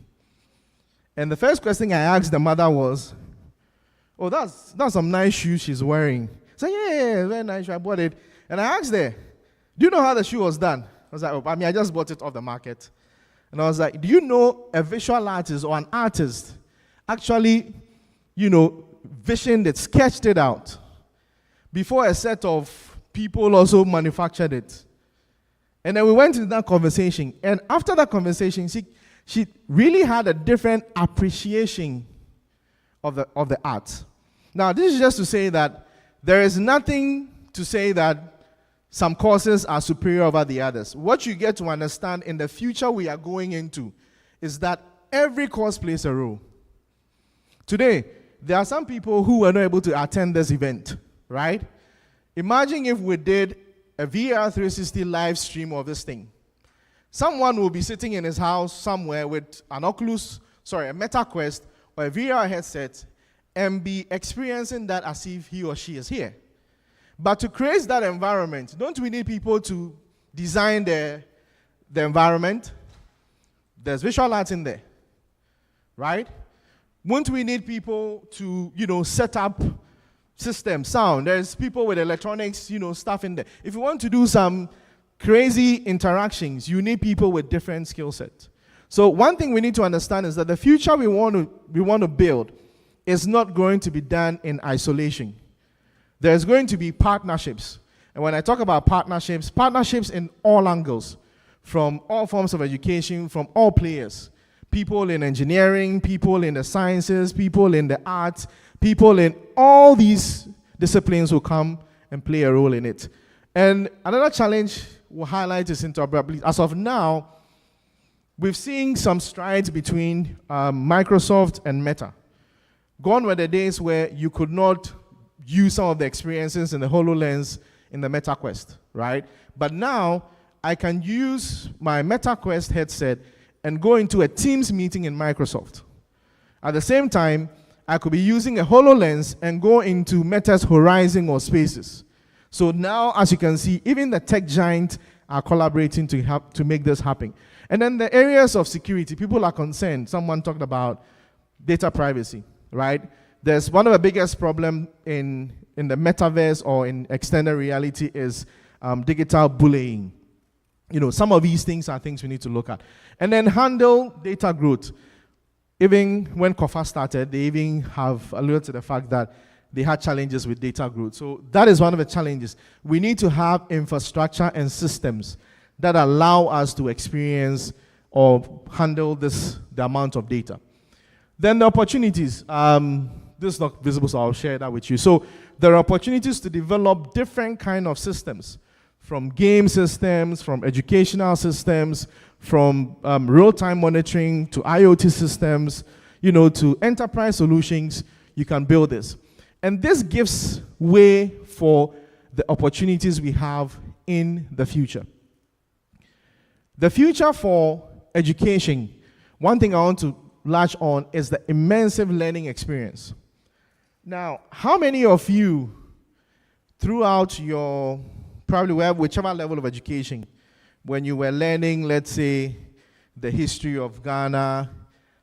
And the first question I asked the mother was, oh, that's some nice shoes she's wearing. I said, yeah, very nice, I bought it. And I asked her, do you know how the shoe was done? I was like, oh, I just bought it off the market. And I was like, do you know a visual artist or an artist actually, visioned it, sketched it out before a set of people also manufactured it? And then we went into that conversation. And after that conversation, she really had a different appreciation of the art. Now, this is just to say that there is nothing to say that some courses are superior over the others. What you get to understand in the future we are going into is that every course plays a role. Today, there are some people who were not able to attend this event, right? Imagine if we did a VR 360 live stream of this thing. Someone will be sitting in his house somewhere with a Meta Quest or a VR headset and be experiencing that as if he or she is here. But to create that environment, don't we need people to design the environment? There's visual arts in there, right? Won't we need people to, set up system, sound? There's people with electronics, stuff in there. If you want to do some crazy interactions, you need people with different skill sets. So one thing we need to understand is that the future we want to build is not going to be done in isolation. There's going to be partnerships. And when I talk about partnerships in all angles, from all forms of education, from all players. People in engineering, people in the sciences, people in the arts, people in all these disciplines will come and play a role in it. And another challenge we'll highlight is interoperability. As of now, we've seen some strides between Microsoft and Meta. Gone were the days where you could not use some of the experiences in the HoloLens in the Meta Quest, right? But now, I can use my Meta Quest headset and go into a Teams meeting in Microsoft. At the same time, I could be using a HoloLens and go into Meta's Horizon or Spaces. So now, as you can see, even the tech giants are collaborating to make this happen. And then the areas of security, people are concerned. Someone talked about data privacy, right? There's one of the biggest problems in the metaverse or in extended reality is digital bullying. Some of these things are things we need to look at. And then handle data growth. Even when COFA started, they even have alluded to the fact that they had challenges with data growth. So that is one of the challenges. We need to have infrastructure and systems that allow us to experience or handle the amount of data. Then the opportunities. This is not visible, so I'll share that with you. So there are opportunities to develop different kind of systems, from game systems, from educational systems, from real-time monitoring to IoT systems, to enterprise solutions. You can build this. And this gives way for the opportunities we have in the future. The future for education, one thing I want to latch on is the immersive learning experience. Now, how many of you, throughout your, probably whichever level of education, when you were learning, let's say, the history of Ghana,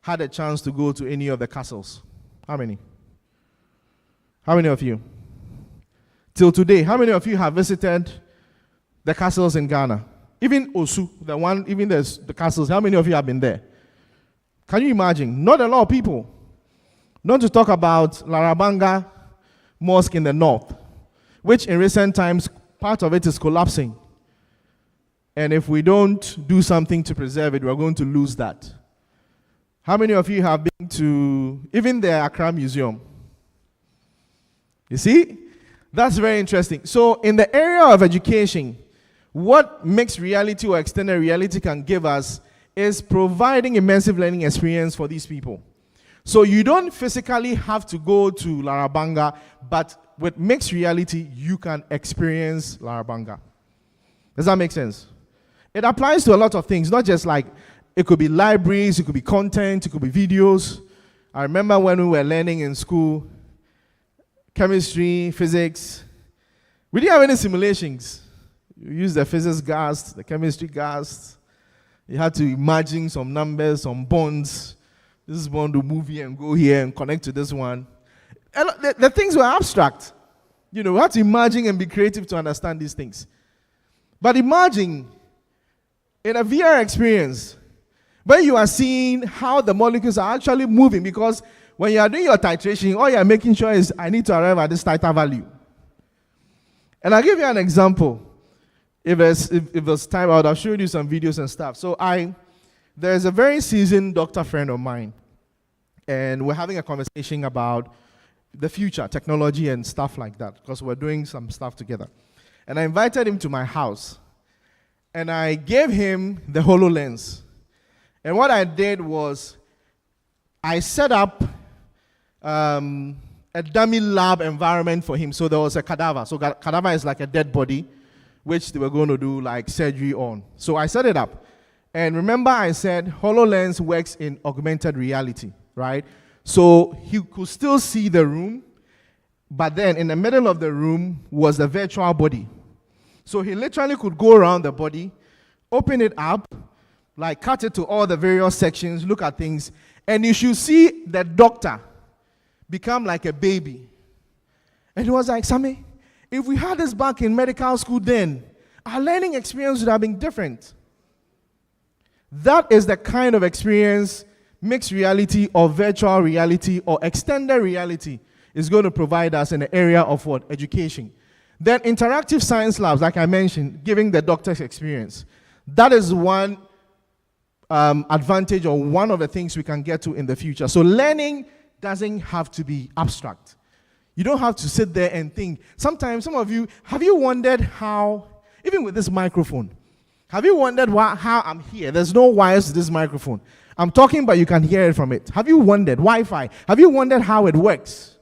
had a chance to go to any of the castles? How many? How many of you? Till today, how many of you have visited the castles in Ghana? Even Osu, the castles, how many of you have been there? Can you imagine? Not a lot of people. Not to talk about Larabanga Mosque in the north, which in recent times, part of it is collapsing. And if we don't do something to preserve it, we're going to lose that. How many of you have been to even the Accra Museum? You see? That's very interesting. So in the area of education, what mixed reality or extended reality can give us is providing immersive learning experience for these people. So you don't physically have to go to Larabanga, but with mixed reality, you can experience Larabanga. Does that make sense? It applies to a lot of things, not just like, it could be libraries, it could be content, it could be videos. I remember when we were learning in school, chemistry, physics, we didn't have any simulations. You use the physics gas, the chemistry gas. You had to imagine some numbers, some bonds. This bond will move here and go here and connect to this one. And the things were abstract. You know, we had to imagine and be creative to understand these things. But imagine in a VR experience where you are seeing how the molecules are actually moving, because when you are doing your titration, all you are making sure is, I need to arrive at this titer value. And I'll give you an example. If there's time, I'll show you some videos and stuff. So there's a very seasoned doctor friend of mine, and we're having a conversation about the future, technology and stuff like that, because we're doing some stuff together. And I invited him to my house, and I gave him the HoloLens. And what I did was, I set up a dummy lab environment for him. So there was a cadaver. So cadaver is like a dead body, which they were going to do like surgery on. So I set it up. And remember I said HoloLens works in augmented reality, right? So he could still see the room, but then in the middle of the room was the virtual body. So he literally could go around the body, open it up, like cut it to all the various sections, look at things, and you should see the doctor become like a baby. And he was like, Sammy, if we had this back in medical school then, our learning experience would have been different. That is the kind of experience mixed reality or virtual reality or extended reality is going to provide us in the area of what? Education. Then interactive science labs, like I mentioned, giving the doctor's experience. That is one advantage or one of the things we can get to in the future. So learning doesn't have to be abstract. You don't have to sit there and think. Sometimes, some of you, have you wondered how, even with this microphone, have you wondered how I'm here? There's no wires to this microphone. I'm talking, but you can hear it from it. Have you wondered? Wi-Fi. Have you wondered how it works?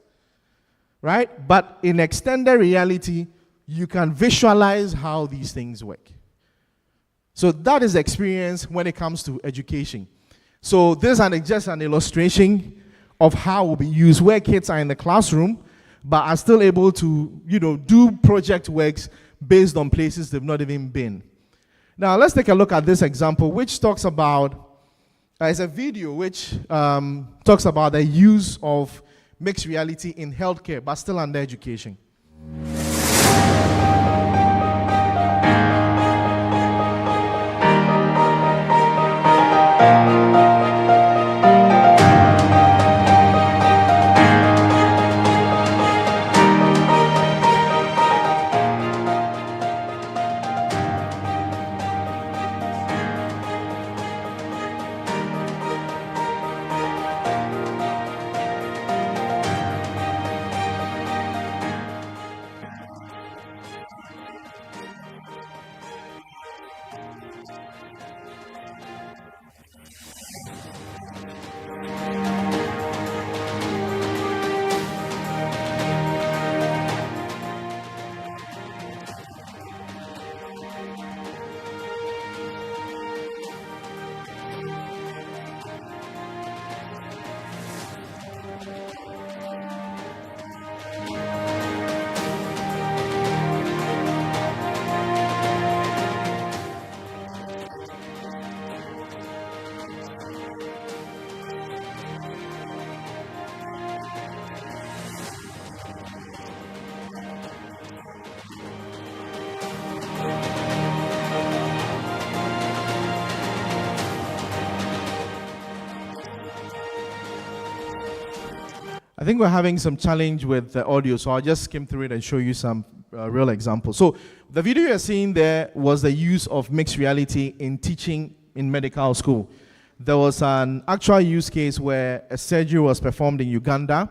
Right? But in extended reality, you can visualize how these things work. So that is experience when it comes to education. So this is just an illustration of how it will be used, where kids are in the classroom, but are still able to, do project works based on places they've not even been. Now let's take a look at this example, which talks about, it's a video which talks about the use of mixed reality in healthcare, but still under education. I think we're having some challenge with the audio, so I'll just skim through it and show you some real examples. So the video you're seeing there was the use of mixed reality in teaching in medical school. There was an actual use case where a surgery was performed in Uganda,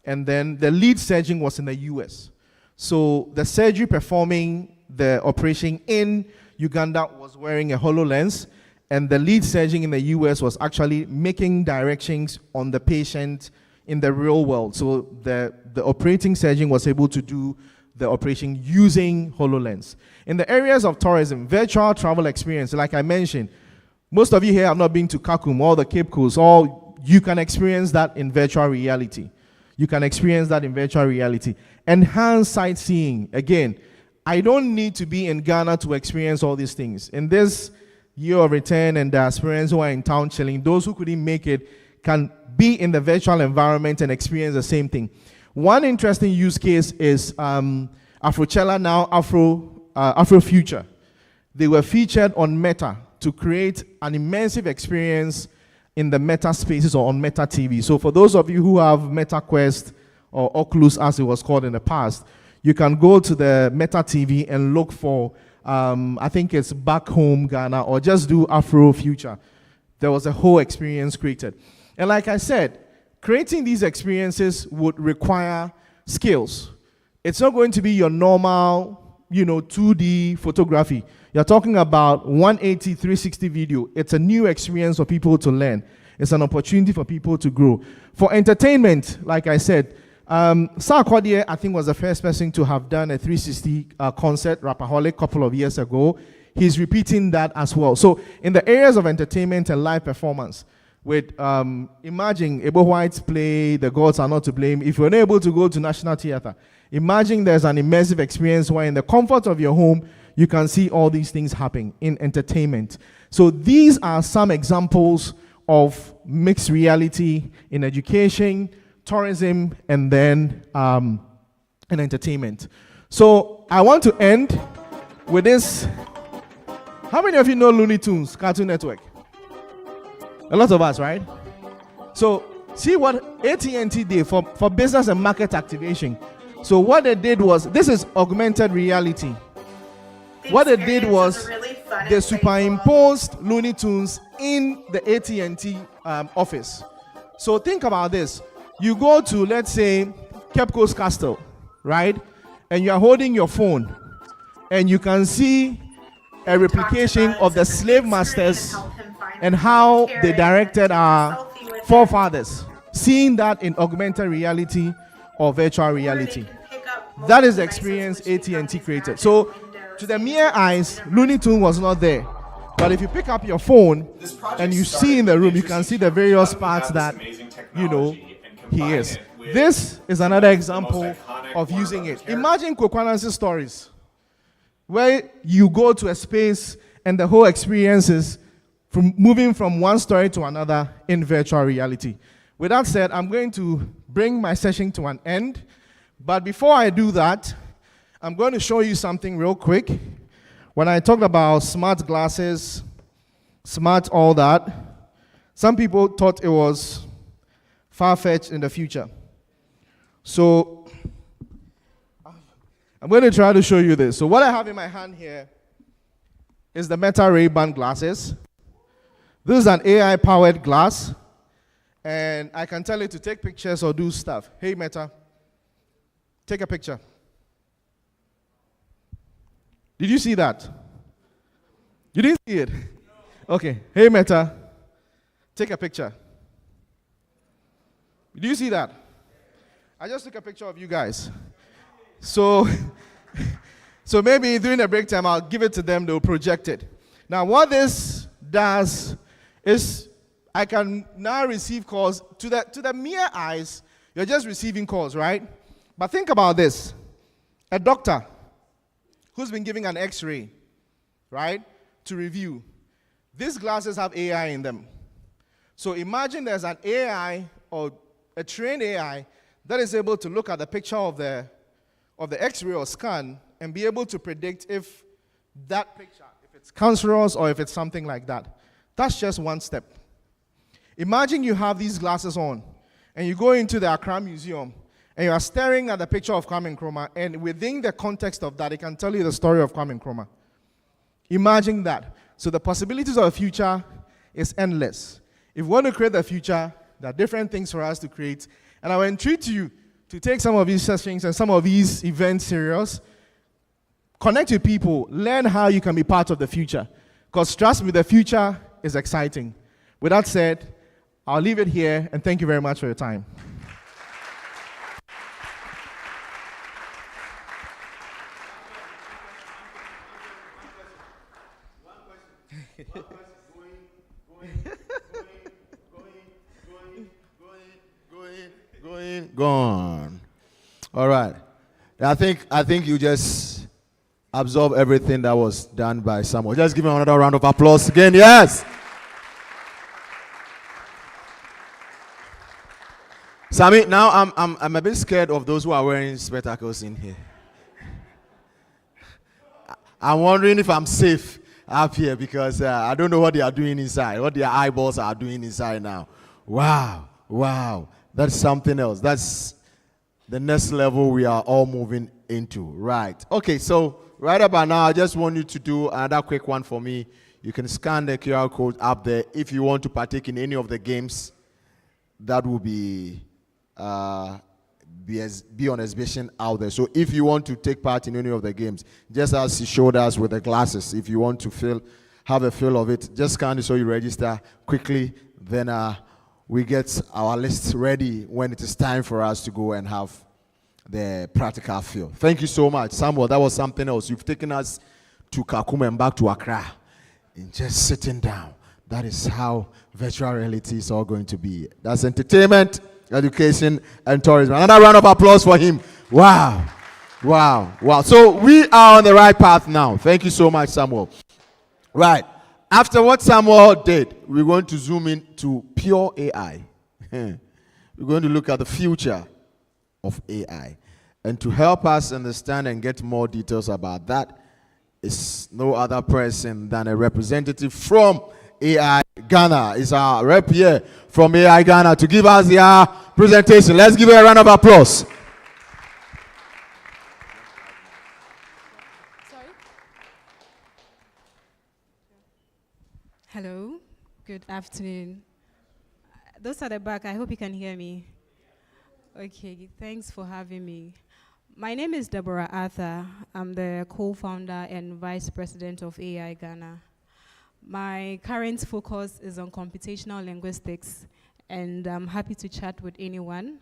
and then the lead surgeon was in the US. So the surgery performing the operation in Uganda was wearing a HoloLens, and the lead surgeon in the US was actually making directions on the patient in the real world. So the operating surgeon was able to do the operation using HoloLens. In the areas of tourism, virtual travel experience, like I mentioned, most of you here have not been to Kakum or the Cape Coast, or you can experience that in virtual reality. You can experience that in virtual reality. Enhanced sightseeing, again, I don't need to be in Ghana to experience all these things. In this year of return and the aspirants who are in town chilling, those who couldn't make it can be in the virtual environment and experience the same thing. One interesting use case is Afrochella, now Afrofuture. They were featured on Meta to create an immersive experience in the Meta spaces or on Meta TV. So for those of you who have Meta Quest or Oculus as it was called in the past, you can go to the Meta TV and look for, I think it's Back Home Ghana, or just do Afrofuture. There was a whole experience created. And like I said, creating these experiences would require skills. It's not going to be your normal, 2D photography. You're talking about 180, 360 video. It's a new experience for people to learn. It's an opportunity for people to grow. For entertainment, like I said, Sarkodie, I think, was the first person to have done a 360 concert, Rapaholic, a couple of years ago. He's repeating that as well. So in the areas of entertainment and live performance, with imagine Ebo White's play, The Gods Are Not to Blame. If you're unable to go to National Theatre, imagine there's an immersive experience where in the comfort of your home, you can see all these things happening in entertainment. So these are some examples of mixed reality in education, tourism, and then in entertainment. So I want to end with this. How many of you know Looney Tunes, Cartoon Network? A lot of us, right? So see what AT&T did for business and market activation. So what they did was, this is augmented reality. What they did was they superimposed Looney Tunes in the AT&T office. So think about this. You go to, let's say, Cape Coast Castle, right? And you are holding your phone, and you can see a replication of the slave masters and how they directed our forefathers. Seeing that in augmented reality or virtual reality. That is the experience AT&T created. So to the mere eyes, Looney Tunes was not there. But if you pick up your phone and you see in the room, you can see the various parts that, he is. This is another example of using it. Imagine Kwekwanan's stories, where you go to a space and the whole experience is from moving from one story to another in virtual reality. With that said, I'm going to bring my session to an end. But before I do that, I'm going to show you something real quick. When I talked about smart glasses, smart all that, some people thought it was far-fetched in the future. So I'm going to try to show you this. So what I have in my hand here is the Meta Ray-Ban glasses. This is an AI-powered glass, and I can tell it to take pictures or do stuff. Hey, Meta, take a picture. Did you see that? You didn't see it? Okay. Hey, Meta, take a picture. Do you see that? I just took a picture of you guys. So maybe during the break time, I'll give it to them. They'll project it. Now, what this does is I can now receive calls. To the mere eyes, you're just receiving calls, right? But think about this. A doctor who's been giving an x-ray, right, to review. These glasses have AI in them. So imagine there's an AI or a trained AI that is able to look at the picture of the x-ray or scan and be able to predict if that picture, if it's cancerous or if it's something like that. That's just one step. Imagine you have these glasses on and you go into the Accra Museum and you are staring at the picture of Kwame Nkrumah, and within the context of that, it can tell you the story of Kwame Nkrumah. Imagine that. So the possibilities of the future is endless. If we want to create the future, there are different things for us to create. And I will entreat you to take some of these sessions and some of these events serious. Connect with people. Learn how you can be part of the future. Because trust me, the future is exciting. With that said, I'll leave it here, and thank you very much for your time. Gone. All right. I think you just absorb everything that was done by Samuel. Just give him another round of applause again. Yes. Sammy, now I'm a bit scared of those who are wearing spectacles in here. I'm wondering if I'm safe up here because I don't know what they are doing inside, what their eyeballs are doing inside now. Wow, wow, that's something else. That's the next level we are all moving into, right? Okay, so right about now, I just want you to do another quick one for me. You can scan the QR code up there if you want to partake in any of the games that will be on exhibition out there. So if you want to take part in any of the games, just as he showed us with the glasses, if you want to have a feel of it, just scan it so you register quickly. Then we get our list ready when it is time for us to go and have the practical feel. Thank you so much, Samuel. That was something else. You've taken us to Kakuma and back to Accra in just sitting down. That is how virtual reality is all going to be. That's entertainment, education, and tourism. Another round of applause for him. Wow. Wow. Wow. So we are on the right path now. Thank you so much, Samuel. Right. After what Samuel did, we're going to zoom into pure AI. We're going to look at the future of AI. And to help us understand and get more details about that is no other person than a representative from AI Ghana. Is our rep here from AI Ghana to give us their presentation. Let's give her a round of applause. Hello, good afternoon. Those at the back, I hope you can hear me. Okay, thanks for having me. My name is Deborah Arthur. I'm the co-founder and vice president of AI Ghana. My current focus is on computational linguistics, and I'm happy to chat with anyone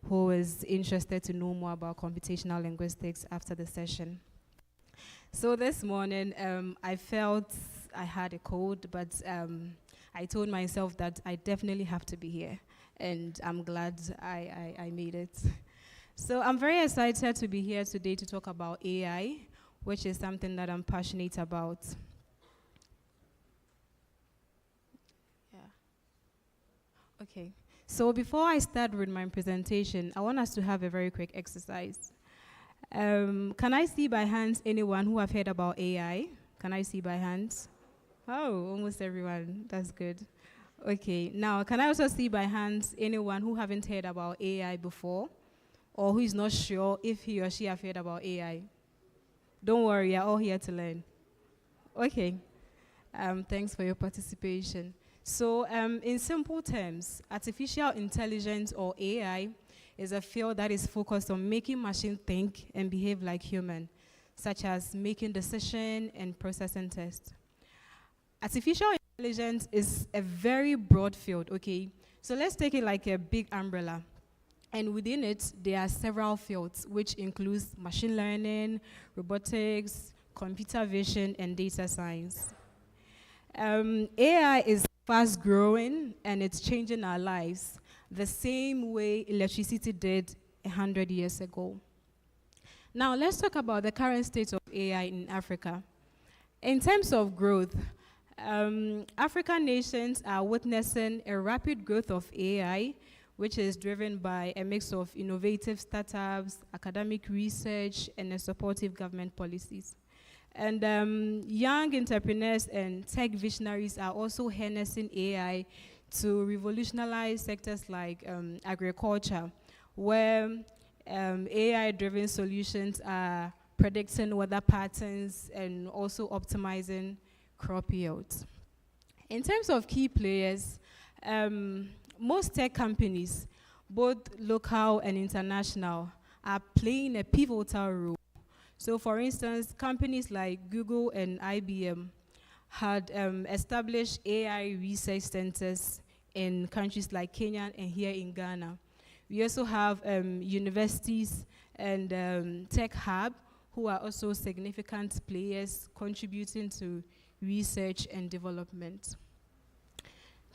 who is interested to know more about computational linguistics after the session. So this morning, I felt I had a cold, but I told myself that I definitely have to be here, and I'm glad I made it. So I'm very excited to be here today to talk about AI, which is something that I'm passionate about. Okay, so before I start with my presentation, I want us to have a very quick exercise. Can I see by hands anyone who have heard about AI? Can I see by hands? Oh, almost everyone. That's good. Okay, now can I also see by hands anyone who haven't heard about AI before, or who is not sure if he or she have heard about AI? Don't worry, you're all here to learn. Okay, thanks for your participation. So in simple terms, artificial intelligence or AI is a field that is focused on making machines think and behave like human, such as making decisions and processing tests. Artificial intelligence is a very broad field, okay? So let's take it like a big umbrella. And within it, there are several fields, which includes machine learning, robotics, computer vision, and data science. AI is fast growing, and it's changing our lives the same way electricity did 100 years ago. Now, let's talk about the current state of AI in Africa. In terms of growth, African nations are witnessing a rapid growth of AI, which is driven by a mix of innovative startups, academic research, and supportive government policies. And young entrepreneurs and tech visionaries are also harnessing AI to revolutionize sectors like agriculture, where AI-driven solutions are predicting weather patterns and also optimizing crop yields. In terms of key players, most tech companies, both local and international, are playing a pivotal role. So for instance, companies like Google and IBM had established AI research centers in countries like Kenya and here in Ghana. We also have universities and tech hub who are also significant players contributing to research and development.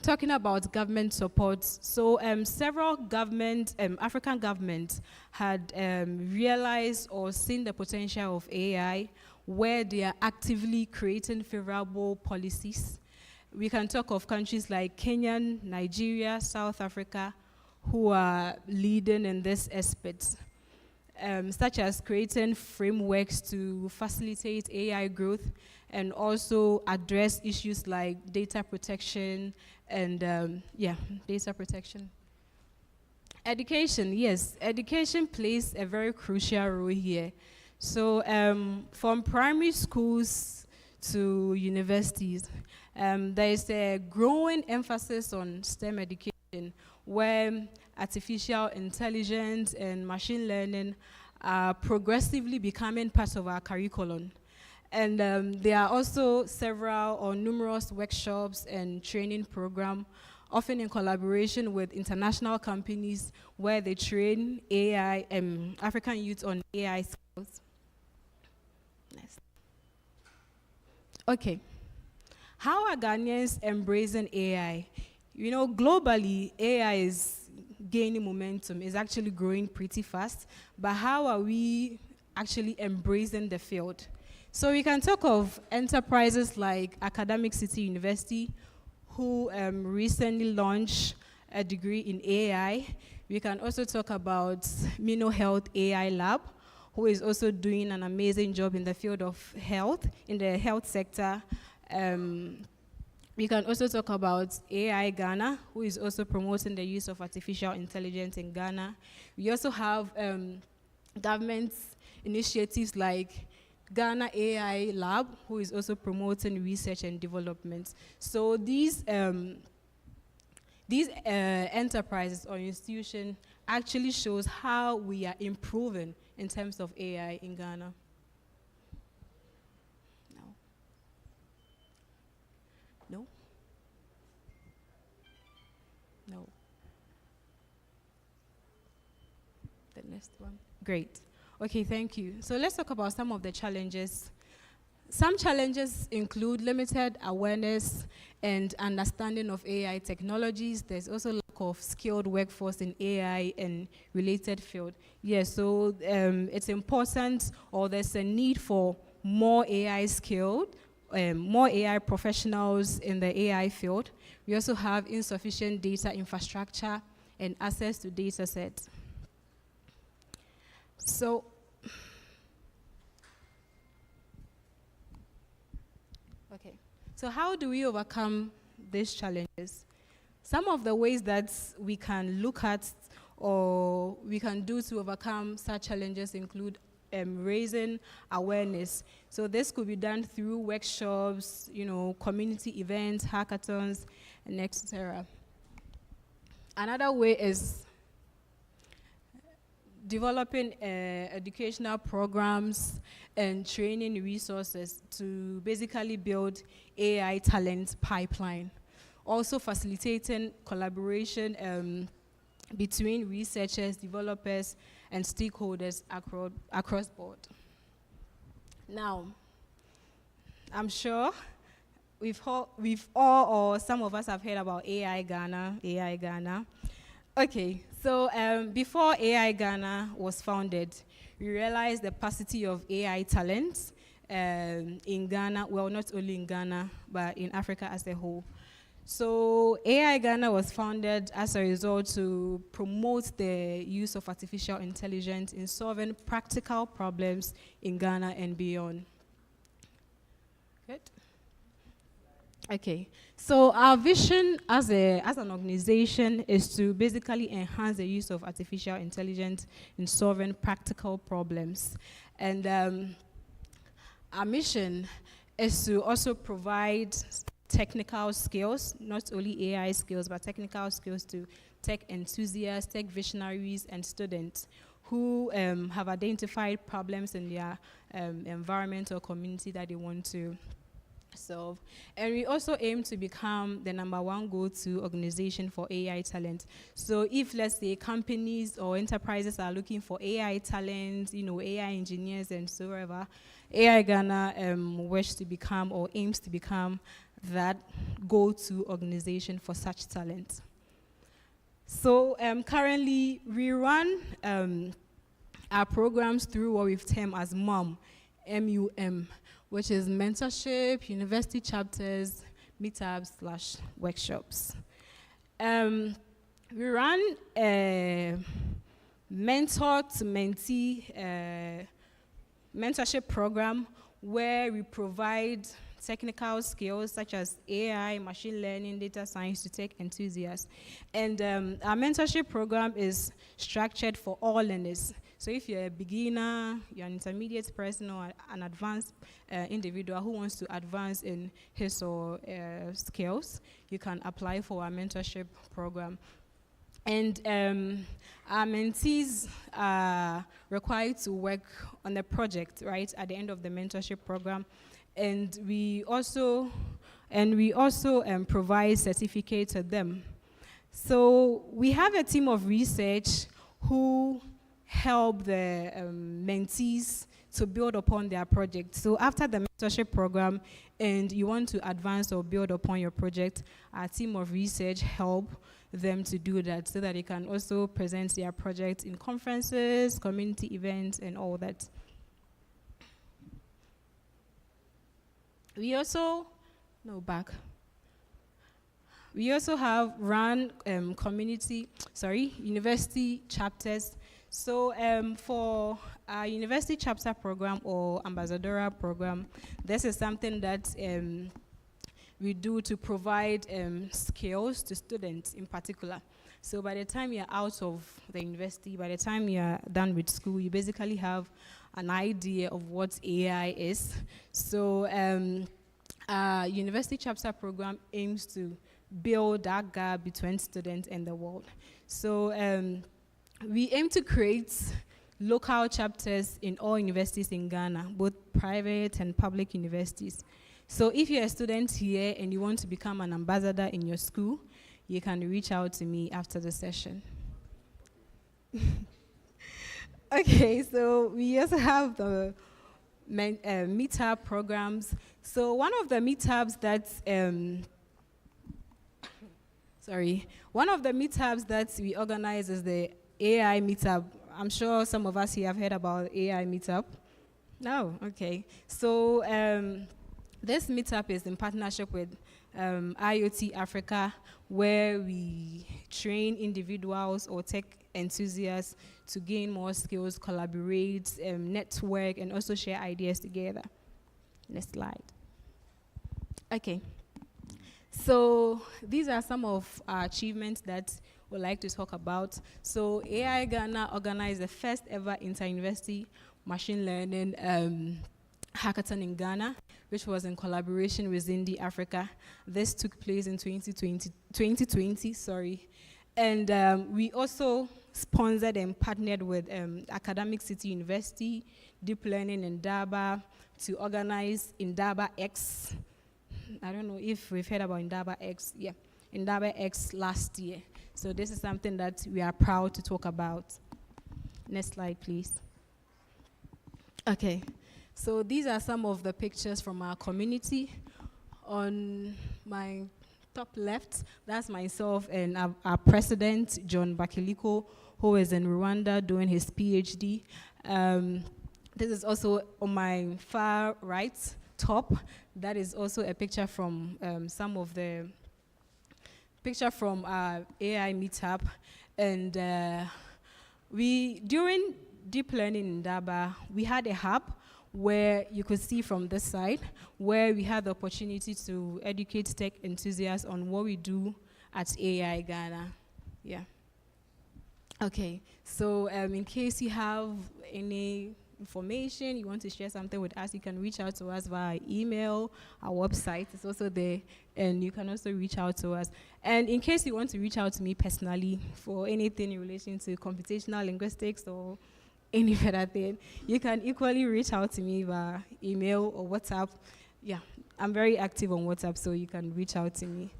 Talking about government support, so several African governments had realized or seen the potential of AI, where they are actively creating favorable policies. We can talk of countries like Kenya, Nigeria, South Africa, who are leading in this aspect, such as creating frameworks to facilitate AI growth and also address issues like data protection and, data protection. Education, yes, education plays a very crucial role here. So from primary schools to universities, there is a growing emphasis on STEM education, where artificial intelligence and machine learning are progressively becoming part of our curriculum. And there are also several or numerous workshops and training programs, often in collaboration with international companies, where they train AI, African youth on AI skills. Nice. Okay. How are Ghanaians embracing AI? You know, globally, AI is gaining momentum. It's actually growing pretty fast. But how are we actually embracing the field? So we can talk of enterprises like Academic City University, who recently launched a degree in AI. We can also talk about Mino Health AI Lab, who is also doing an amazing job in the field of health, in the health sector. We can also talk about AI Ghana, who is also promoting the use of artificial intelligence in Ghana. We also have government initiatives like Ghana AI Lab, who is also promoting research and development. So these enterprises or institutions actually shows how we are improving in terms of AI in Ghana. No? No. The next one. Great. Okay, thank you. So let's talk about some of the challenges. Some challenges include limited awareness and understanding of AI technologies. There's also lack of skilled workforce in AI and related field. Yes, so it's important, or there's a need for more AI skilled, more AI professionals in the AI field. We also have insufficient data infrastructure and access to data sets. So, okay. So how do we overcome these challenges? Some of the ways that we can look at or we can do to overcome such challenges include raising awareness. So this could be done through workshops, you know, community events, hackathons, and etc. Another way is developing educational programs and training resources to basically build AI talent pipeline. Also facilitating collaboration between researchers, developers, and stakeholders across board. Now, I'm sure we've all or some of us have heard about AI Ghana. Okay, so before AI Ghana was founded, we realized the paucity of AI talent in Ghana, well, not only in Ghana, but in Africa as a whole. So AI Ghana was founded as a result to promote the use of artificial intelligence in solving practical problems in Ghana and beyond. Good. Okay, so our vision as an organization is to basically enhance the use of artificial intelligence in solving practical problems. And our mission is to also provide technical skills, not only AI skills, but technical skills to tech enthusiasts, tech visionaries, and students who have identified problems in their environment or community that they want to solve. And we also aim to become the #1 go-to organization for AI talent. So if, let's say, companies or enterprises are looking for AI talent, you know, AI engineers and so ever, AI Ghana wishes to become or aims to become that go-to organization for such talent. So currently we run our programs through what we've termed as MOM. MUM, which is mentorship, university chapters, meetups/workshops. We run a mentor to mentee mentorship program where we provide technical skills such as AI, machine learning, data science to tech enthusiasts. And our mentorship program is structured for all learners. So if you're a beginner, you're an intermediate person, or an advanced individual who wants to advance in his or skills, you can apply for our mentorship program. And our mentees are required to work on a project, right, at the end of the mentorship program. And we also provide certificates to them. So we have a team of research who help the mentees to build upon their project. So after the mentorship program and you want to advance or build upon your project, our team of research help them to do that so that they can also present their project in conferences, community events, and all that. We also have run university chapters. So for our university chapter program or ambassadorial program, this is something that we do to provide skills to students in particular. So by the time you're out of the university, by the time you're done with school, you basically have an idea of what AI is. So our university chapter program aims to build that gap between students and the world. So we aim to create local chapters in all universities in Ghana, both private and public universities. So if you're a student here and you want to become an ambassador in your school, you can reach out to me after the session. Okay, so we also have the meetup programs. So one of the meetups that we organize is the AI Meetup. I'm sure some of us here have heard about AI Meetup. No, okay. So this meetup is in partnership with IOT Africa, where we train individuals or tech enthusiasts to gain more skills, collaborate, network, and also share ideas together. Next slide. Okay. So these are some of our achievements that we'd like to talk about. So AI Ghana organized the first ever inter-university machine learning hackathon in Ghana, which was in collaboration with Zindi Africa. This took place in 2020. And we also sponsored and partnered with Academic City University, Deep Learning in Indaba to organize Indaba X. I don't know if we've heard about Indaba X. Yeah, Indaba X last year. So this is something that we are proud to talk about. Next slide, please. Okay, so these are some of the pictures from our community. On my top left, that's myself and our president, John Bakiliko, who is in Rwanda doing his PhD. This is also on my far right top. That is also a picture from from our AI meetup. And during deep learning in Indaba, we had a hub where you could see from this side, where we had the opportunity to educate tech enthusiasts on what we do at AI Ghana. Yeah. Okay, so in case you have any information, you want to share something with us, you can reach out to us via email. Our website is also there, and you can also reach out to us. And in case you want to reach out to me personally for anything in relation to computational linguistics or any further thing, you can equally reach out to me via email or WhatsApp. Yeah, I'm very active on WhatsApp, so you can reach out to me.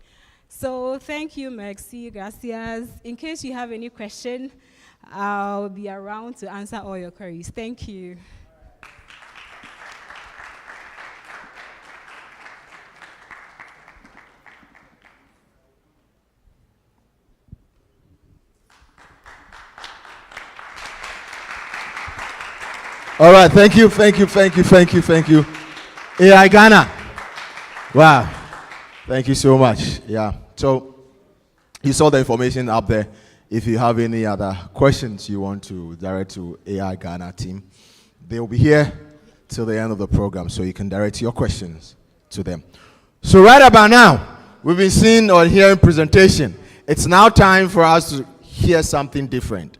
So thank you, merci, gracias. In case you have any question, I'll be around to answer all your queries. Thank you. All right, thank you, thank you, thank you, thank you, thank you. AI Ghana. Wow. Thank you so much. Yeah. So you saw the information up there. If you have any other questions you want to direct to AI Ghana team, they'll be here till the end of the program, so you can direct your questions to them. So right about now, we've been seeing or hearing presentation. It's now time for us to hear something different.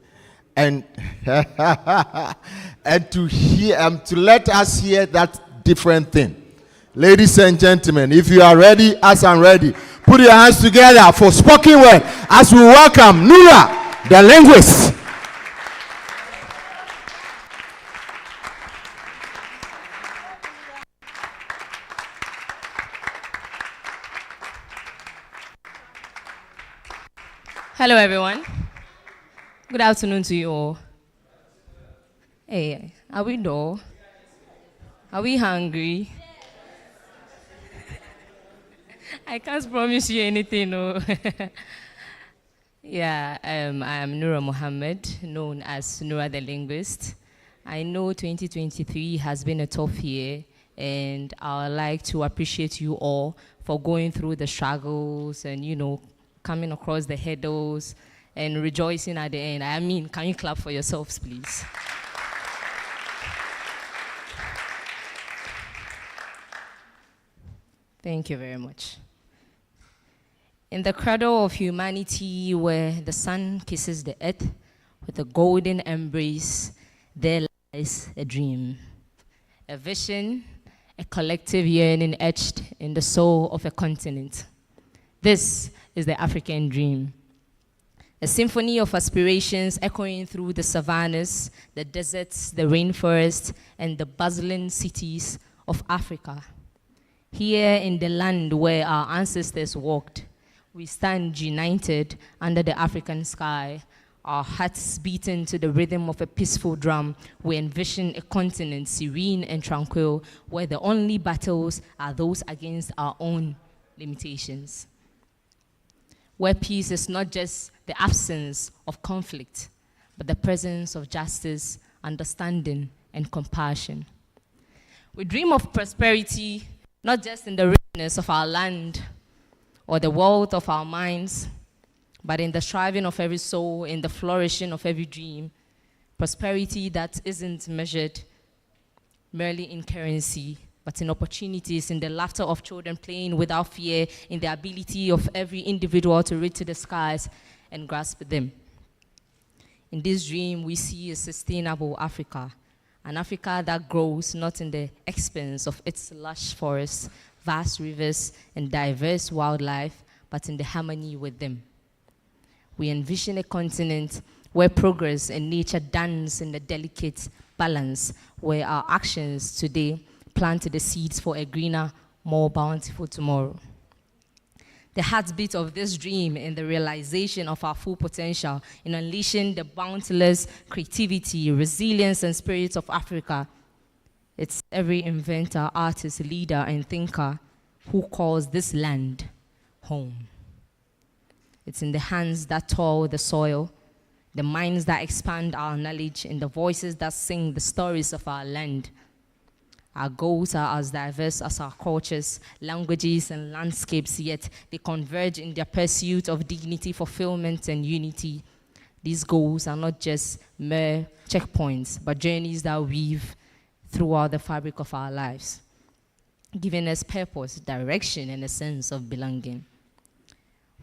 And and to let us hear that different thing. Ladies and gentlemen, if you are ready, as I'm ready, put your hands together for spoken word as we welcome Nura, the linguist. Hello, everyone. Good afternoon to you all. Hey, are we dull? Are we hungry? I can't promise you anything, no. Yeah, I am Nura Mohammed, known as Nura the Linguist. I know 2023 has been a tough year, and I would like to appreciate you all for going through the struggles and, you know, coming across the hurdles and rejoicing at the end. I mean, can you clap for yourselves, please? Thank you very much. In the cradle of humanity, where the sun kisses the earth with a golden embrace, there lies a dream, a vision, a collective yearning etched in the soul of a continent. This is the African dream, a symphony of aspirations echoing through the savannas, the deserts, the rainforests, and the bustling cities of Africa. Here in the land where our ancestors walked, we stand united under the African sky, our hearts beating to the rhythm of a peaceful drum. We envision a continent serene and tranquil, where the only battles are those against our own limitations. Where peace is not just the absence of conflict, but the presence of justice, understanding, and compassion. We dream of prosperity, not just in the richness of our land or the wealth of our minds, but in the striving of every soul, in the flourishing of every dream. Prosperity that isn't measured merely in currency, but in opportunities, in the laughter of children playing without fear, in the ability of every individual to reach to the skies and grasp them. In this dream, we see a sustainable Africa, an Africa that grows not in the expense of its lush forests, vast rivers, and diverse wildlife, but in the harmony with them. We envision a continent where progress and nature dance in a delicate balance, where our actions today plant the seeds for a greener, more bountiful tomorrow. The heartbeat of this dream and the realization of our full potential in unleashing the boundless creativity, resilience, and spirit of Africa. It's every inventor, artist, leader, and thinker who calls this land home. It's in the hands that toil the soil, the minds that expand our knowledge, and the voices that sing the stories of our land. Our goals are as diverse as our cultures, languages, and landscapes, yet they converge in their pursuit of dignity, fulfillment, and unity. These goals are not just mere checkpoints, but journeys that weave throughout the fabric of our lives, giving us purpose, direction, and a sense of belonging.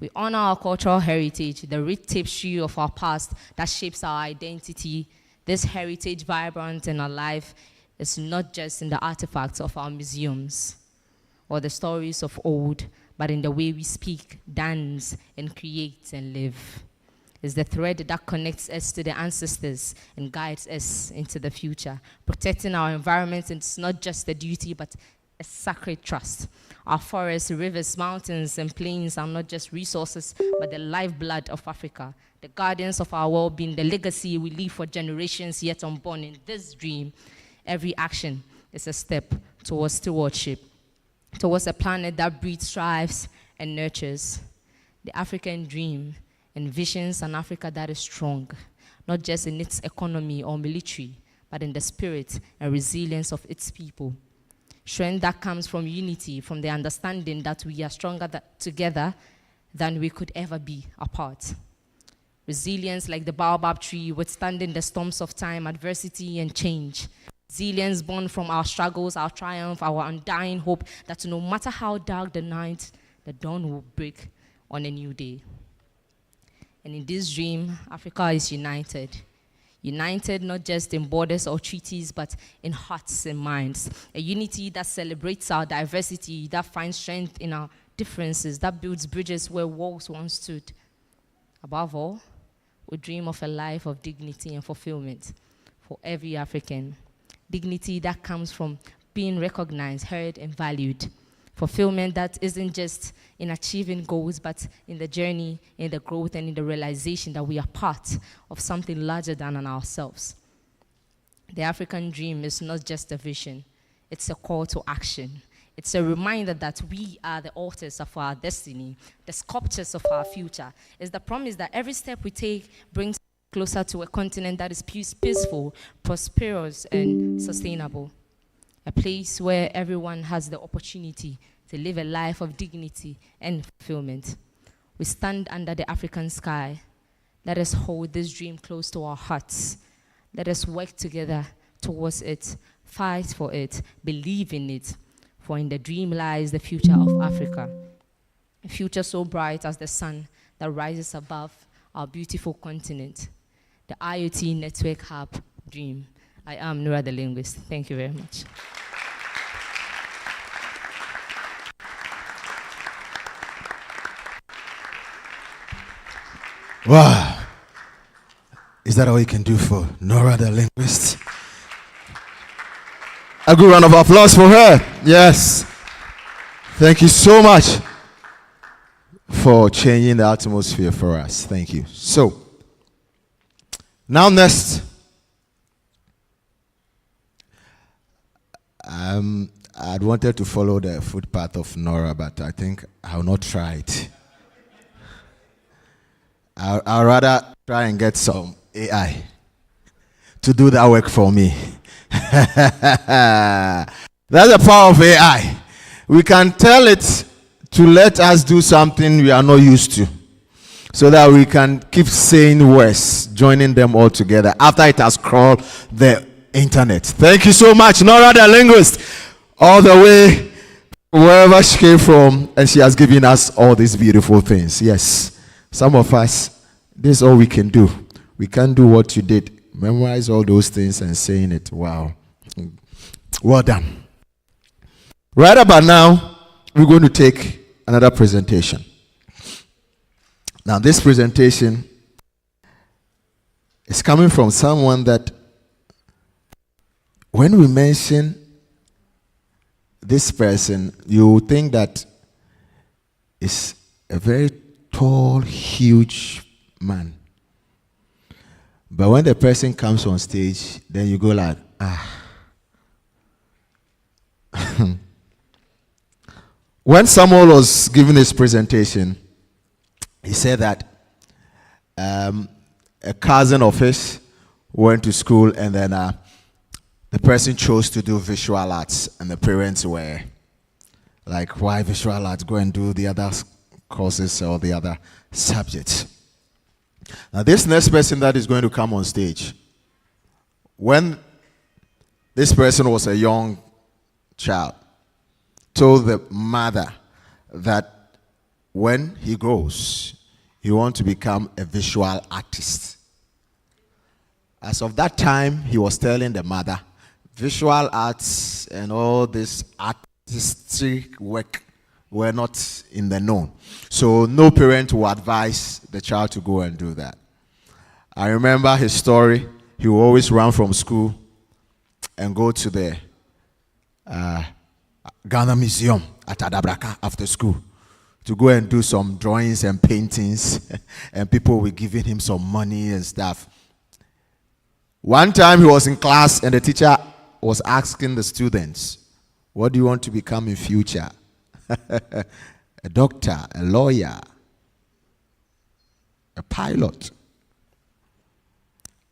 We honor our cultural heritage, the rich tapestry of our past that shapes our identity. This heritage, vibrant and alive, is not just in the artifacts of our museums or the stories of old, but in the way we speak, dance, and create and live. It's the thread that connects us to the ancestors and guides us into the future. Protecting our environment is not just a duty, but a sacred trust. Our forests, rivers, mountains, and plains are not just resources, but the lifeblood of Africa, the guardians of our well-being, the legacy we leave for generations yet unborn. In this dream, every action is a step towards stewardship, towards a planet that breathes, strives, and nurtures. The African dream envisions an Africa that is strong, not just in its economy or military, but in the spirit and resilience of its people. Strength that comes from unity, from the understanding that we are stronger together than we could ever be apart. Resilience like the baobab tree, withstanding the storms of time, adversity, and change. Resilience born from our struggles, our triumph, our undying hope that no matter how dark the night, the dawn will break on a new day. And in this dream, Africa is united. United not just in borders or treaties, but in hearts and minds. A unity that celebrates our diversity, that finds strength in our differences, that builds bridges where walls once stood. Above all, we dream of a life of dignity and fulfillment for every African. Dignity that comes from being recognized, heard, and valued. Fulfillment that isn't just in achieving goals, but in the journey, in the growth, and in the realization that we are part of something larger than ourselves. The African dream is not just a vision, it's a call to action. It's a reminder that we are the authors of our destiny, the sculptors of our future. It's the promise that every step we take brings us closer to a continent that is peaceful, prosperous, and sustainable. A place where everyone has the opportunity to live a life of dignity and fulfillment. We stand under the African sky. Let us hold this dream close to our hearts. Let us work together towards it, fight for it, believe in it. For in the dream lies the future of Africa. A future so bright as the sun that rises above our beautiful continent. The IOT Network Hub Dream. I am Nora the Linguist. Thank you very much. Wow. Is that all you can do for Nora the Linguist? A good round of applause for her. Yes. Thank you so much for changing the atmosphere for us. Thank you. So, now next, I'd wanted to follow the footpath of Nora, but I think I'll not try it. I'll rather try and get some AI to do that work for me. That's the power of AI. We can tell it to let us do something we are not used to, so that we can keep saying words, joining them all together after it has crawled the internet. Thank you so much, Nora the Linguist, all the way wherever she came from, and she has given us all these beautiful things. Yes, some of us, this is all we can do. We can't do what you did. Memorize all those things and saying it. Wow. Well done. Right about now, we're going to take another presentation. Now, this presentation is coming from someone that, when we mention this person, you think that is a very tall, huge man. But when the person comes on stage, then you go like, ah. When Samuel was giving his presentation, he said that a cousin of his went to school, and then the person chose to do visual arts, and the parents were like, why visual arts? Go and do the other courses or the other subjects. Now, this next person that is going to come on stage, when this person was a young child, told the mother that when he grows, he wants to become a visual artist. As of that time, he was telling the mother, visual arts and all this artistic work were not in the known. So no parent will advise the child to go and do that. I remember his story. He would always run from school and go to the Ghana Museum at Adabraka after school to go and do some drawings and paintings, and people were giving him some money and stuff. One time he was in class and the teacher was asking the students, what do you want to become in future? A doctor, a lawyer, a pilot.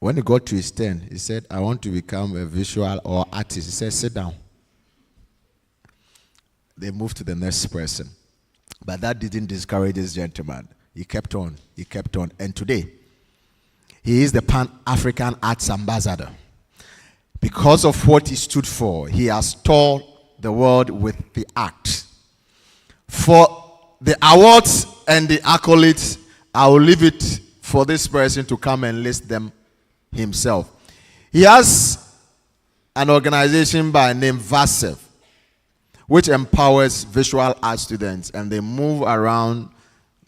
When he got to his turn, he said, I want to become a visual or artist. He said, sit down. They moved to the next person. But that didn't discourage this gentleman. He kept on. And today, he is the Pan-African Arts Ambassador. Because of what he stood for, he has toured the world with the act. For the awards and the accolades, I will leave it for this person to come and list them himself. He has an organization by name VASEV, which empowers visual art students, and they move around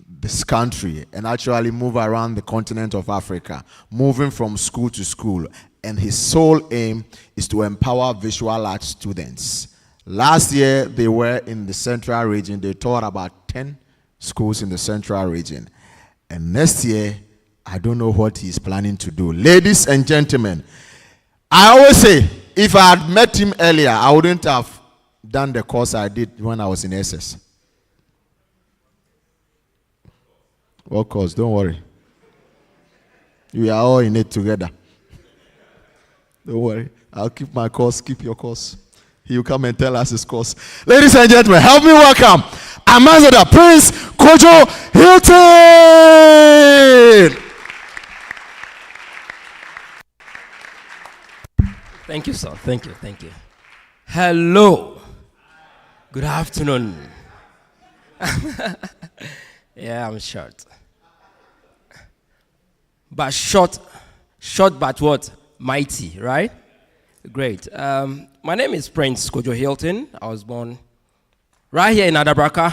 this country and actually move around the continent of Africa, moving from school to school. And his sole aim is to empower visual art students. Last year, they were in the central region. They taught about 10 schools in the central region. And next year, I don't know what he's planning to do. Ladies and gentlemen, I always say, if I had met him earlier, I wouldn't have done the course I did when I was in SS. What course? Don't worry. We are all in it together. Don't worry. I'll keep my course, keep your course. He'll come and tell us his course. Ladies and gentlemen, help me welcome Ambassador Prince Kojo Hilton. Thank you, sir. Thank you. Hello. Good afternoon. Yeah, I'm short. But short but what? Mighty, right? Great. My name is Prince Kojo Hilton. I was born right here in Adabraka,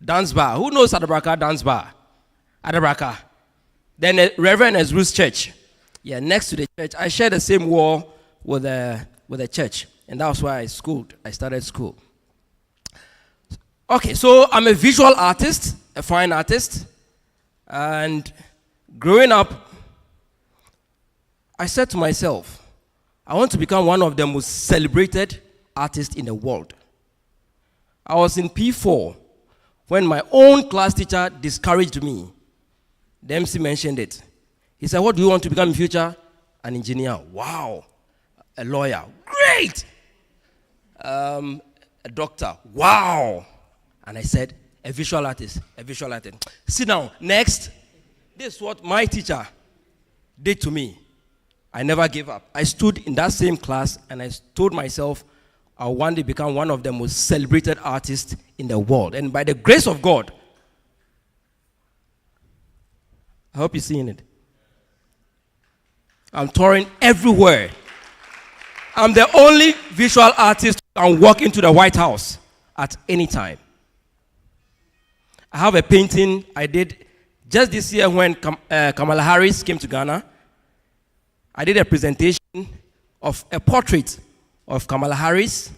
Dance Bar. Who knows Adabraka Dance Bar? Adabraka. Then Reverend Ezru's church. Yeah, next to the church. I share the same wall with the church. And that's why I started school. Okay, so I'm a visual artist, a fine artist. And growing up, I said to myself, I want to become one of the most celebrated artists in the world. I was in P4 when my own class teacher discouraged me. The MC mentioned it. He said, what do you want to become in future? An engineer. Wow. A lawyer. Great. A doctor. Wow. And I said, a visual artist. Sit down. Next. This is what my teacher did to me. I never gave up. I stood in that same class and I told myself I'll one day become one of the most celebrated artists in the world. And by the grace of God, I hope you're seeing it. I'm touring everywhere. I'm the only visual artist who can walk into the White House at any time. I have a painting I did just this year when Kamala Harris came to Ghana. I did a presentation of a portrait of Kamala Harris.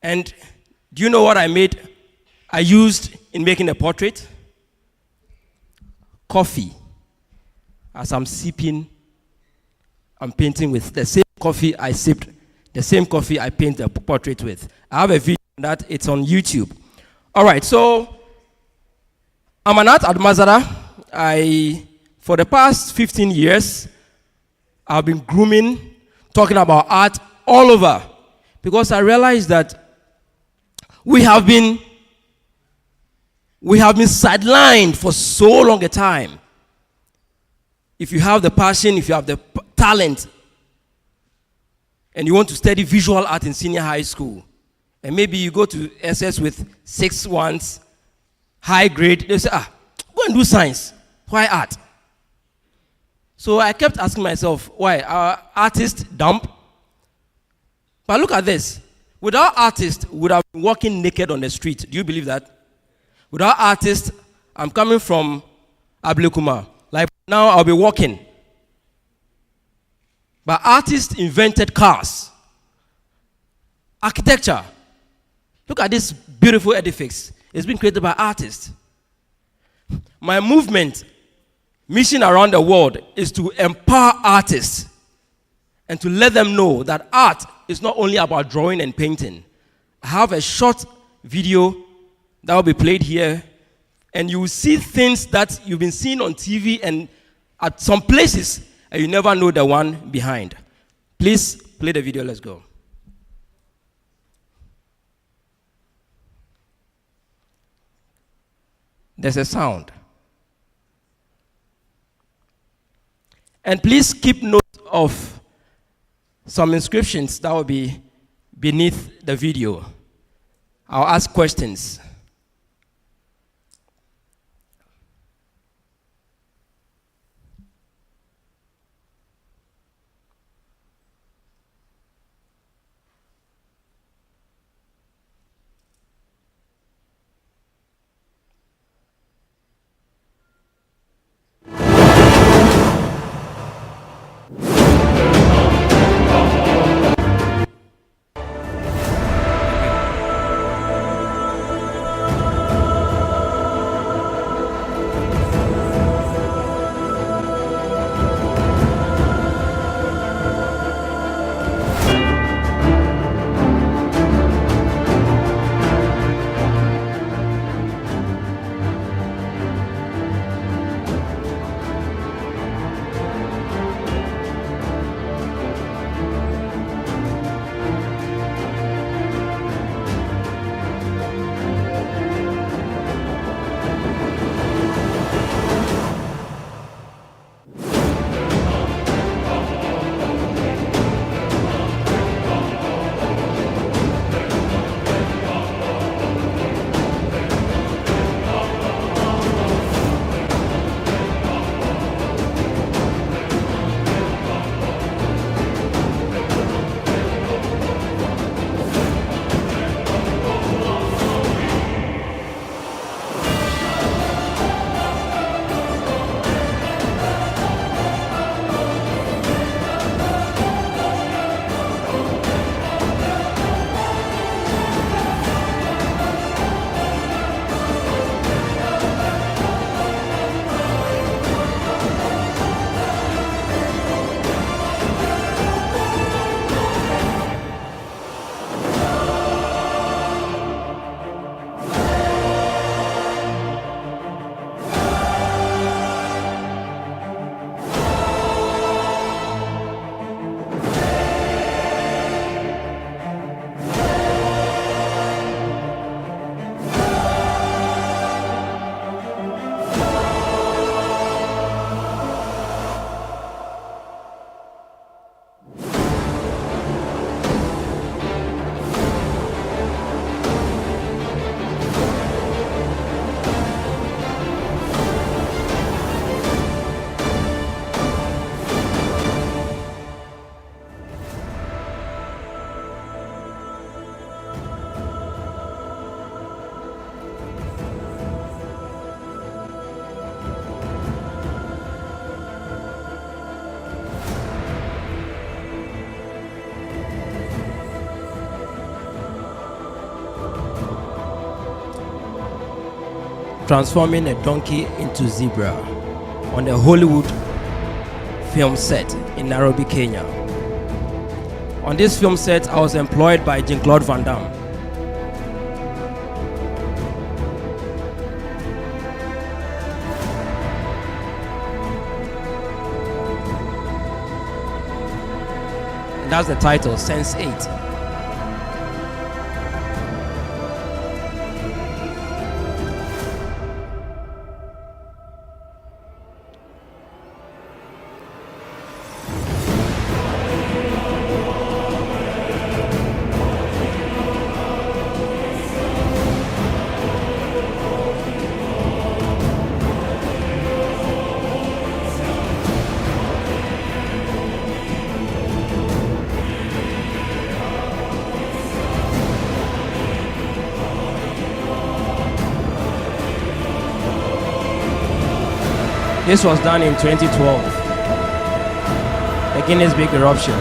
And do you know what I used in making the portrait? Coffee. As I'm sipping, I'm painting with the same coffee I sipped, the same coffee I paint the portrait with. I have a video on that, it's on YouTube. All right, so I'm an art ambassador. For the past 15 years, I've been grooming, talking about art all over, because I realized that we have been sidelined for so long a time. If you have the passion, if you have the talent, and you want to study visual art in senior high school, and maybe you go to SS with 6-1s, high grade, they say, go and do science. Why art? So I kept asking myself, why? Are artists dumb? But look at this. Without artists, we would have been walking naked on the street. Do you believe that? Without artists, I'm coming from Ablekuma. Like now, I'll be walking. But artists invented cars, architecture. Look at this beautiful edifice. It's been created by artists. My mission around the world is to empower artists and to let them know that art is not only about drawing and painting. I have a short video that will be played here, and you will see things that you've been seeing on TV and at some places, and you never know the one behind. Please play the video. Let's go. There's a sound. And please keep note of some inscriptions that will be beneath the video. I'll ask questions. Transforming a donkey into zebra on a Hollywood film set in Nairobi, Kenya. On this film set, I was employed by Jean-Claude Van Damme. And that's the title, Sense8. This was done in 2012, the Guinness Big Eruption.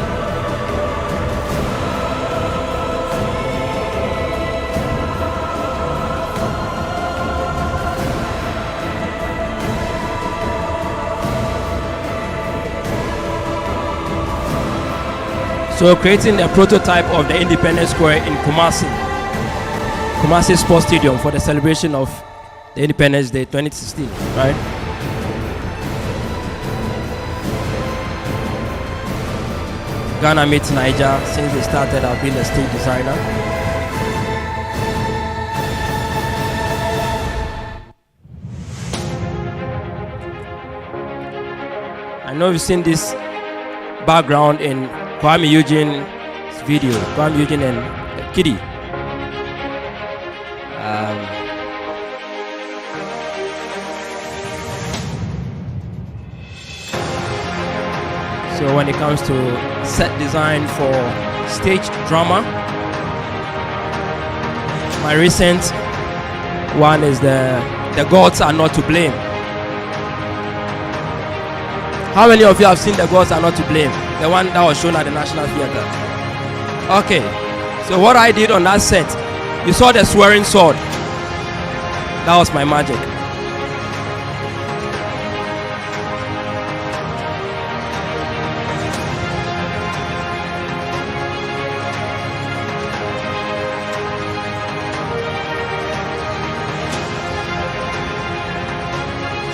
So creating a prototype of the Independence Square in Kumasi Sports Stadium for the celebration of the Independence Day 2016, right? Ghana meets Niger. Since they started, I've been a stage designer. I know you've seen this background in Kwame Eugene's video, Kwame Eugene and Kitty. So when it comes to set design for stage drama, my recent one is the gods are not to blame. How many of you have seen the gods are not to blame? The one that was shown at the National Theatre. Okay, so what I did on that set, you saw the swearing sword. That was my magic.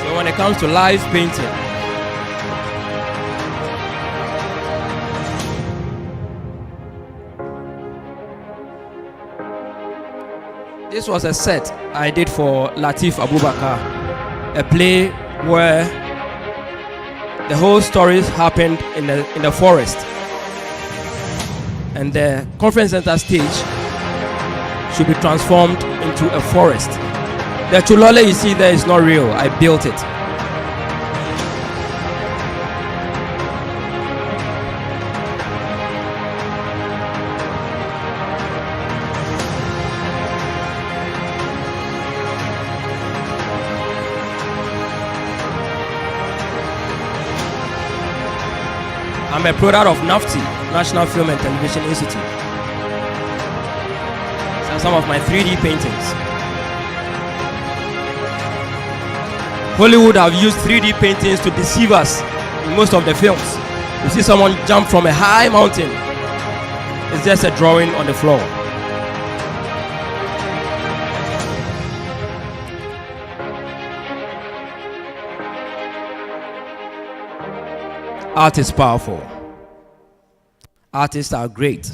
So when it comes to live painting, this was a set I did for Latif Abubakar, a play where the whole story happened in the forest, and the conference center stage should be transformed into a forest. The Chulole you see there is not real, I built it. I'm a product of NAFTI, National Film and Television Institute. So some of my 3D paintings. Hollywood have used 3D paintings to deceive us in most of the films. You see someone jump from a high mountain. It's just a drawing on the floor. Art is powerful. Artists are great.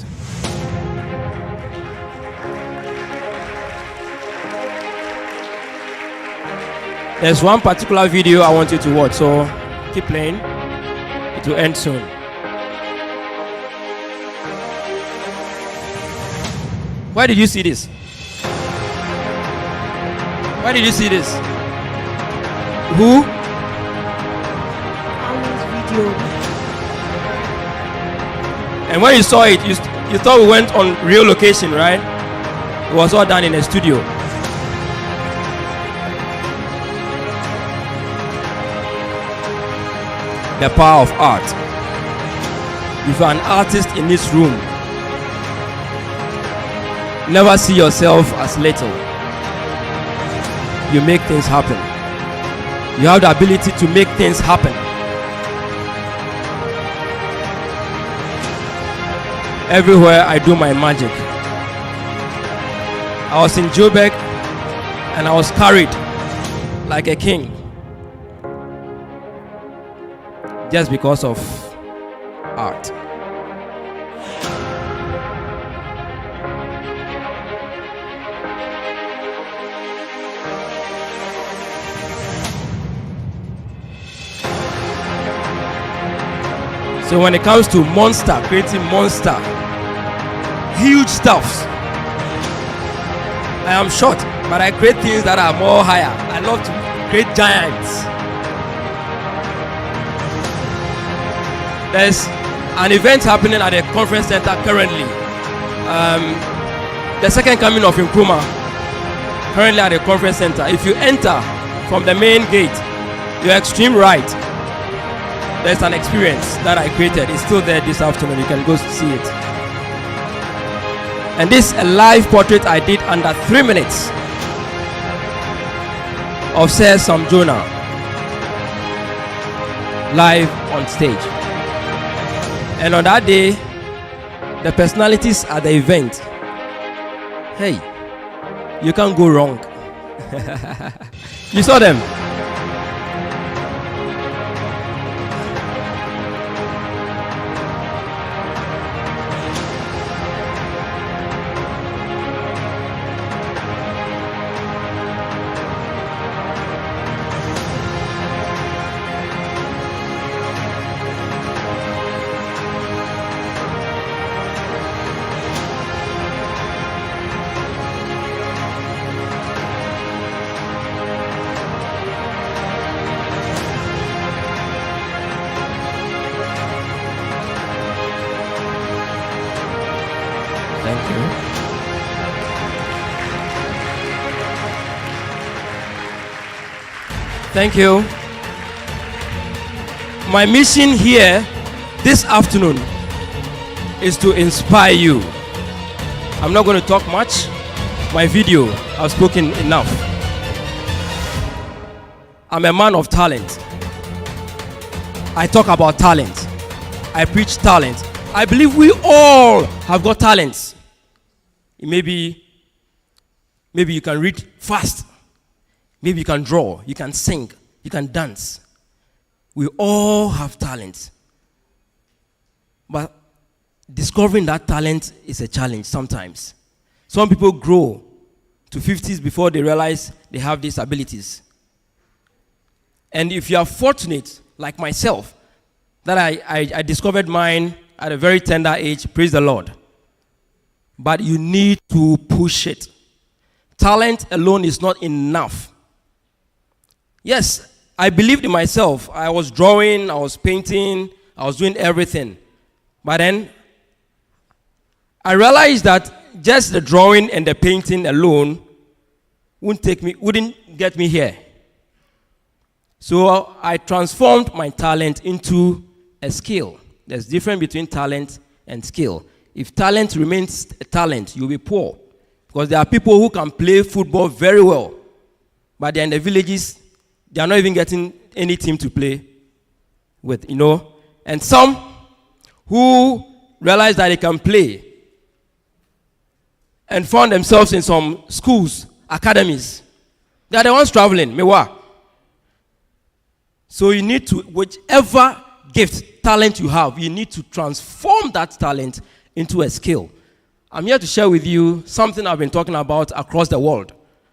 There's one particular video I want you to watch, so keep playing. It will end soon. Where did you see this? Where did you see this? Who? And when you saw it, you thought we went on real location, right? It was all done in a studio. The power of art. If you're an artist in this room, never see yourself as little. You make things happen. You have the ability to make things happen. Everywhere I do my magic. I was in Joburg and I was carried like a king just because of art. So when it comes to creating monster, huge stuffs, I am short, but I create things that are more higher. I love to create giants. There's an event happening at the conference center currently. The second coming of Nkrumah, currently at the conference center. If you enter from the main gate, your extreme right, there's an experience that I created. It's still there this afternoon. You can go see it. And this is a live portrait I did under 3 minutes of Sir Sam Jonah live on stage. And on that day, the personalities at the event, hey, you can't go wrong. You saw them? Thank you. My mission here this afternoon is to inspire you. I'm not going to talk much. My video, I've spoken enough. I'm a man of talent. I talk about talent. I preach talent. I believe we all have got talents. Maybe you can read fast. Maybe you can draw, you can sing, you can dance. We all have talent. But discovering that talent is a challenge sometimes. Some people grow to 50s before they realize they have these abilities. And if you are fortunate, like myself, that I discovered mine at a very tender age, praise the Lord. But you need to push it. Talent alone is not enough. Yes, I believed in myself. I was drawing, I was painting, I was doing everything. But then I realized that just the drawing and the painting alone wouldn't get me here. So I transformed my talent into a skill. There's a difference between talent and skill. If talent remains a talent, you'll be poor. Because there are people who can play football very well, but they're in the villages, they are not even getting any team to play with, And some who realize that they can play and found themselves in some schools, academies, they are the ones traveling. Mewa. So you need to, whichever gift, talent you have, you need to transform that talent into a skill. I'm here to share with you something I've been talking about across the world.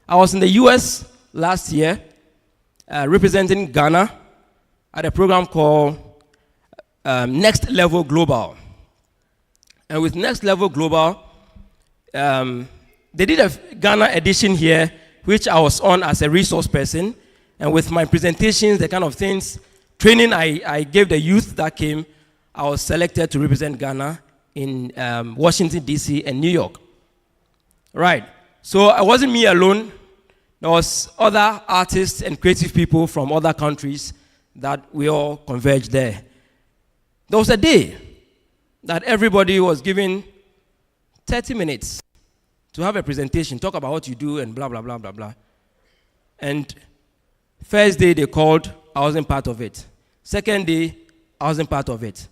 I was in the US last year, representing Ghana at a program called Next Level Global. And with Next Level Global, they did a Ghana edition here, which I was on as a resource person. And with my presentations, the kind of things, training I gave the youth that came, I was selected to represent Ghana in Washington, D.C. and New York. Right. So it wasn't me alone. There was other artists and creative people from other countries that we all converged there. There was a day that everybody was given 30 minutes to have a presentation, talk about what you do and blah, blah, blah, blah, blah. And first day they called, I wasn't part of it. Second day, I wasn't part of it.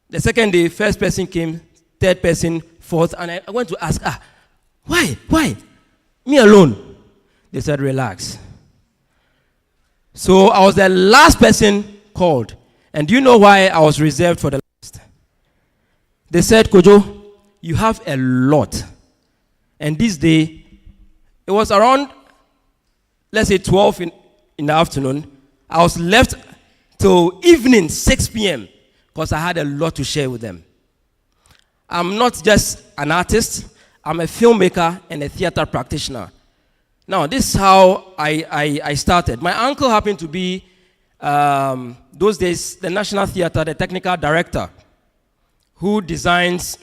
The second day, first person came, third person, fourth, and I went to ask, why? Me alone? They said, relax. So I was the last person called. And do you know why I was reserved for the last? They said, Kojo, you have a lot. And this day, it was around, let's say 12 in the afternoon. I was left till evening, 6 p.m., because I had a lot to share with them. I'm not just an artist. I'm a filmmaker and a theater practitioner. Now, this is how I started. My uncle happened to be, those days, the National Theater, the technical director, who designs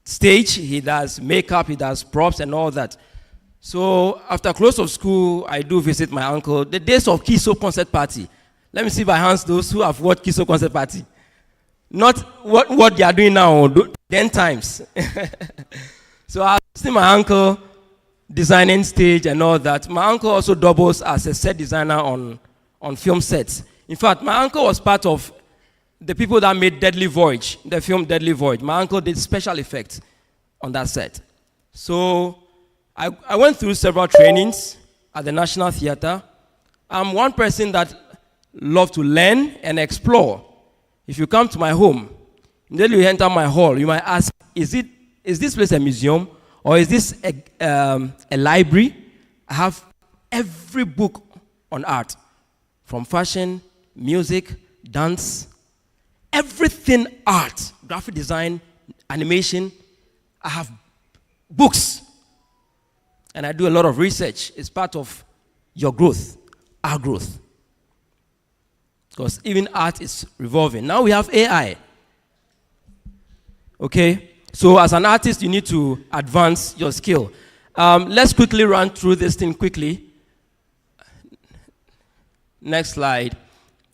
stage. He does makeup, he does props and all that. So after close of school, I do visit my uncle. The days of Kiso concert party. Let me see by hands those who have watched Kiso concert party. Not what they are doing now, 10 times. So I see my uncle designing stage and all that. My uncle also doubles as a set designer on film sets. In fact, my uncle was part of the people that made Deadly Voyage, the film Deadly Voyage. My uncle did special effects on that set. So I went through several trainings at the National Theater. I'm one person that loves to learn and explore. If you come to my home, then you enter my hall, you might ask, is this place a museum or is this a library? I have every book on art, from fashion, music, dance, everything art, graphic design, animation. I have books. And I do a lot of research. It's part of your growth, our growth. Because even art is revolving. Now we have AI. Okay? So as an artist, you need to advance your skill. Let's quickly run through this thing quickly. Next slide.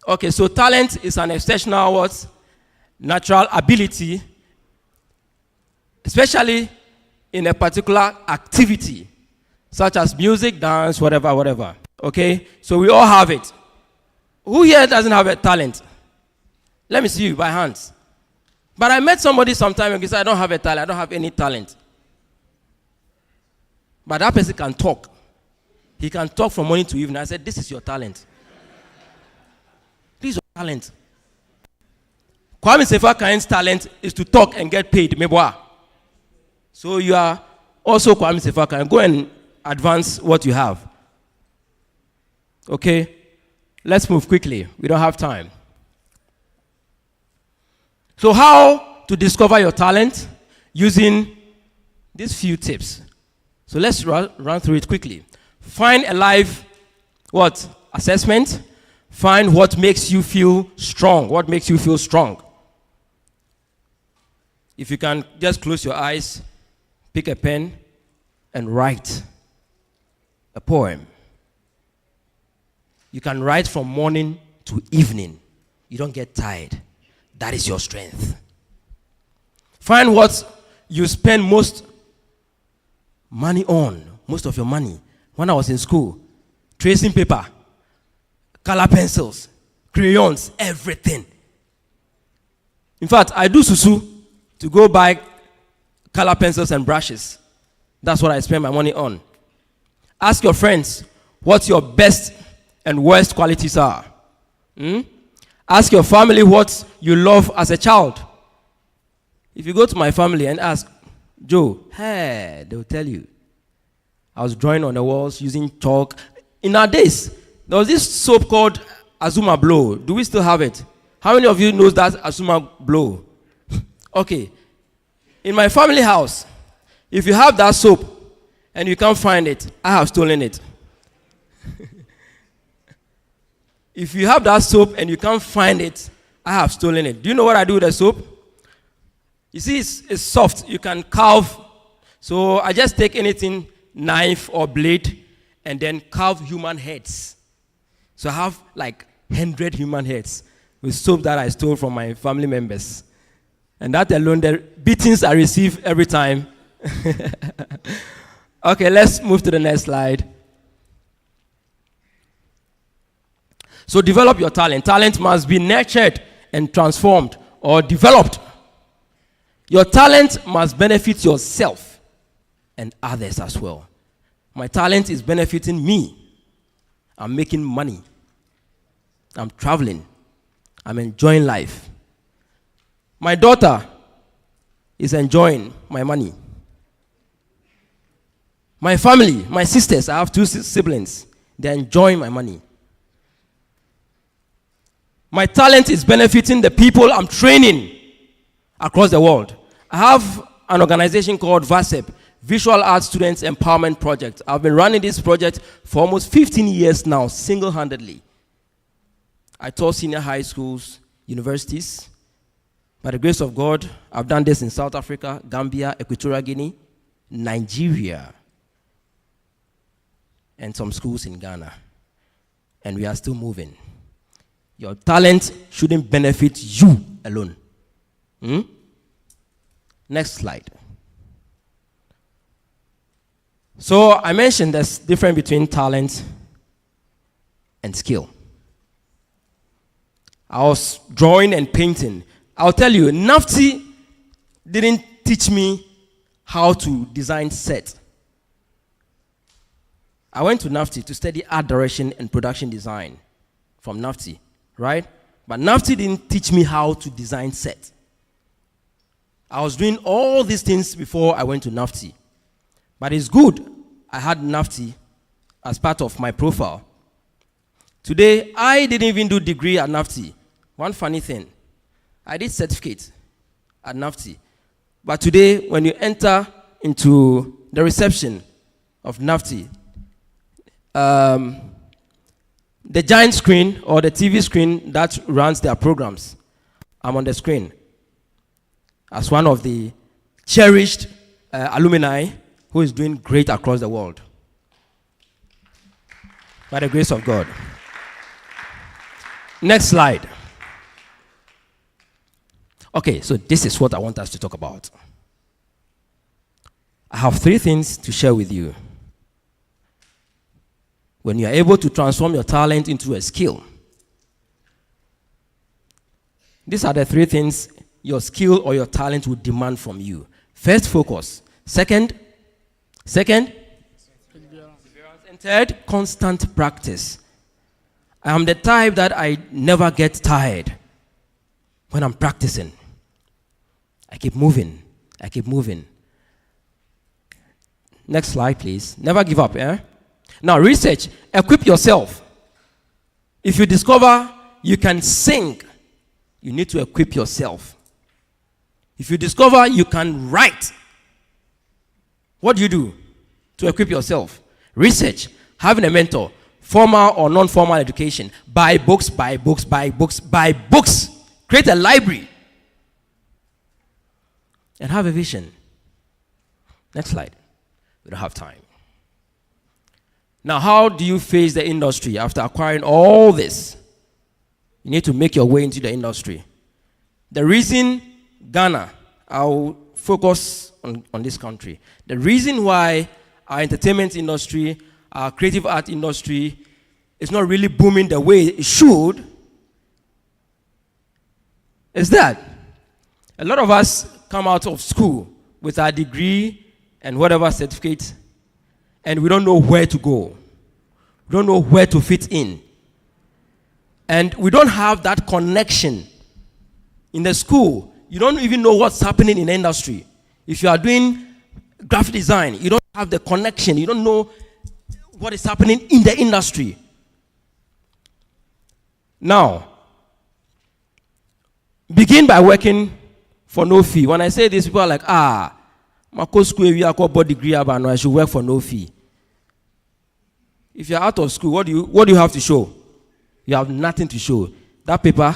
Okay, so talent is an exceptional what? Natural ability, especially in a particular activity, such as music, dance, whatever. Okay, so we all have it. Who here doesn't have a talent? Let me see you by hands. But I met somebody sometime ago who said, I don't have a talent, I don't have any talent. But that person can talk. He can talk from morning to evening. I said, this is your talent. This is your talent. Kwame Sefa-Kain's talent is to talk and get paid. Meboa. So you are also Kwame Sefa-Kain. Go and advance what you have. Okay? Let's move quickly. We don't have time. So how to discover your talent? Using these few tips. So let's run through it quickly. Find a live assessment. Find what makes you feel strong. What makes you feel strong? If you can just close your eyes, pick a pen, and write a poem. You can write from morning to evening. You don't get tired. That is your strength. Find what you spend most money on, most of your money. When I was in school, tracing paper, color pencils, crayons, everything. In fact, I do susu to go buy color pencils and brushes. That's what I spend my money on. Ask your friends what your best and worst qualities are. Ask your family what you love as a child. If you go to my family and ask, Joe, hey, they'll tell you. I was drawing on the walls using chalk. In our days, there was this soap called Azuma Blow. Do we still have it? How many of you knows that Azuma Blow? Okay. In my family house, if you have that soap and you can't find it, I have stolen it. If you have that soap and you can't find it, I have stolen it. Do you know what I do with the soap? You see, it's soft. You can carve. So I just take anything, knife or blade, and then carve human heads. So I have like 100 human heads with soap that I stole from my family members. And that alone, the beatings I receive every time. Okay, let's move to the next slide. So develop your talent. Talent must be nurtured and transformed or developed. Your talent must benefit yourself and others as well. My talent is benefiting me. I'm making money. I'm traveling. I'm enjoying life. My daughter is enjoying my money. My family, my sisters, I have 2 siblings. They're enjoying my money. My talent is benefiting the people I'm training across the world. I have an organization called VASEP, Visual Arts Students Empowerment Project. I've been running this project for almost 15 years now, single-handedly. I taught senior high schools, universities. By the grace of God, I've done this in South Africa, Gambia, Equatorial Guinea, Nigeria, and some schools in Ghana. And we are still moving. Your talent shouldn't benefit you alone. Next slide. So I mentioned there's difference between talent and skill. I was drawing and painting. I'll tell you, NAFTI didn't teach me how to design set. I went to NAFTI to study art direction and production design from NAFTI, right? But NAFTI didn't teach me how to design set. I was doing all these things before I went to NAFTI. But it's good I had NAFTI as part of my profile. Today, I didn't even do degree at NAFTI. One funny thing, I did certificate at NAFTI. But today, when you enter into the reception of NAFTI, the giant screen or the TV screen that runs their programs, I'm on the screen as one of the cherished alumni who is doing great across the world. By the grace of God. Next slide. Okay, so this is what I want us to talk about. I have 3 things to share with you. When you are able to transform your talent into a skill, these are the 3 things your skill or your talent will demand from you. First, focus. Second, and third, constant practice. I am the type that I never get tired when I'm practicing. I keep moving. Next slide, please. Never give up, eh? Now, research. Equip yourself. If you discover you can sing, you need to equip yourself. If you discover you can write, what do you do to equip yourself? Research, having a mentor, formal or non-formal education, buy books. Create a library. And have a vision. Next slide. We don't have time. Now, how do you face the industry after acquiring all this? You need to make your way into the industry. The reason Ghana, I'll focus on this country. The reason why our entertainment industry, our creative art industry is not really booming the way it should is that a lot of us come out of school with our degree and whatever certificate, and we don't know where to go. We don't know where to fit in. And we don't have that connection in the school. You don't even know what's happening in the industry. If you are doing graphic design, you don't have the connection. You don't know what is happening in the industry. Now, begin by working for no fee. When I say this, people are like, my school, we are called body degree, but I should work for no fee. If you're out of school, what do you have to show? You have nothing to show. That paper,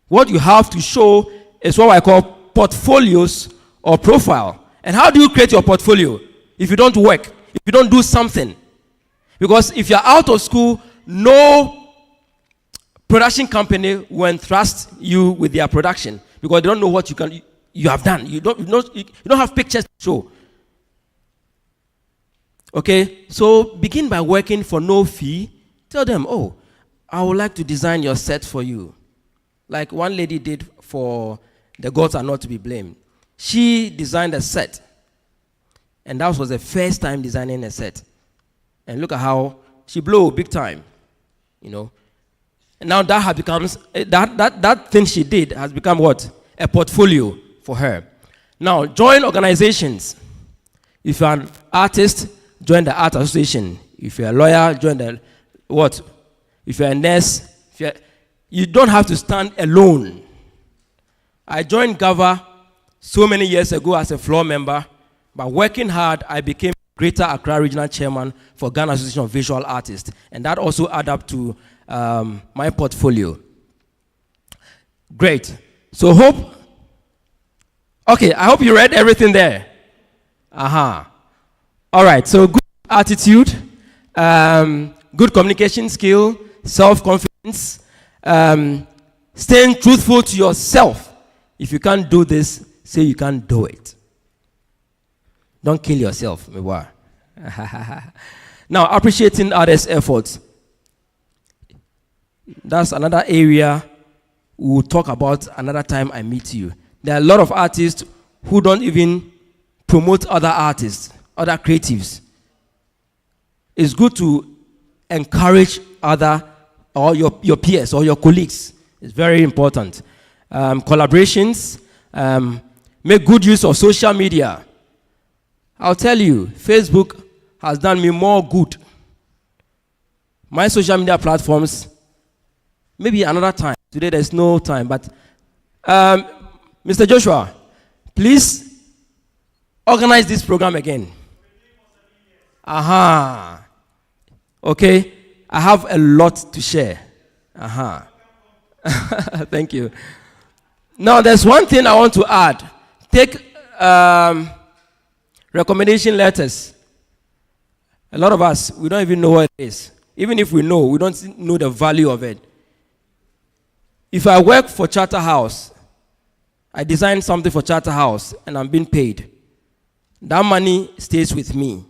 what you have to show is what I call portfolios or profile. And how do you create your portfolio? If you don't work, if you don't do something. Because if you're out of school, no production company will entrust you with their production because they don't know what you have done. You don't have pictures to show. Okay, so begin by working for no fee. Tell them, I would like to design your set for you. Like one lady did for The Gods Are Not to Be Blamed. She designed a set. And that was the first time designing a set. And look at how she blew big time. You know. And now that has becomes that thing she did has become what? A portfolio for her. Now join organizations. If you're an artist, join the art association. If you're a lawyer, join the what? If you're a nurse, you don't have to stand alone. I joined GAVA so many years ago as a floor member, but working hard, I became Greater Accra Regional Chairman for Ghana Association of Visual Artists, and that also added up to my portfolio. Great. So I hope you read everything there. All right, so good attitude, good communication skill, self-confidence, staying truthful to yourself. If you can't do this, say you can't do it. Don't kill yourself. Now, appreciating others' efforts. That's another area we'll talk about another time I meet you. There are a lot of artists who don't even promote other artists, other creatives. It's good to encourage or your peers or your colleagues. It's very important. Collaborations, make good use of social media. I'll tell you, Facebook has done me more good. My social media platforms, maybe another time. Today there's no time, but Mr. Joshua, please organize this program again. Okay, I have a lot to share. Thank you. Now, there's one thing I want to add. take recommendation letters. A lot of us, we don't even know what it is. Even if we know, we don't know the value of it. If I work for Charterhouse, I design something for Charterhouse and I'm being paid, that money stays with me.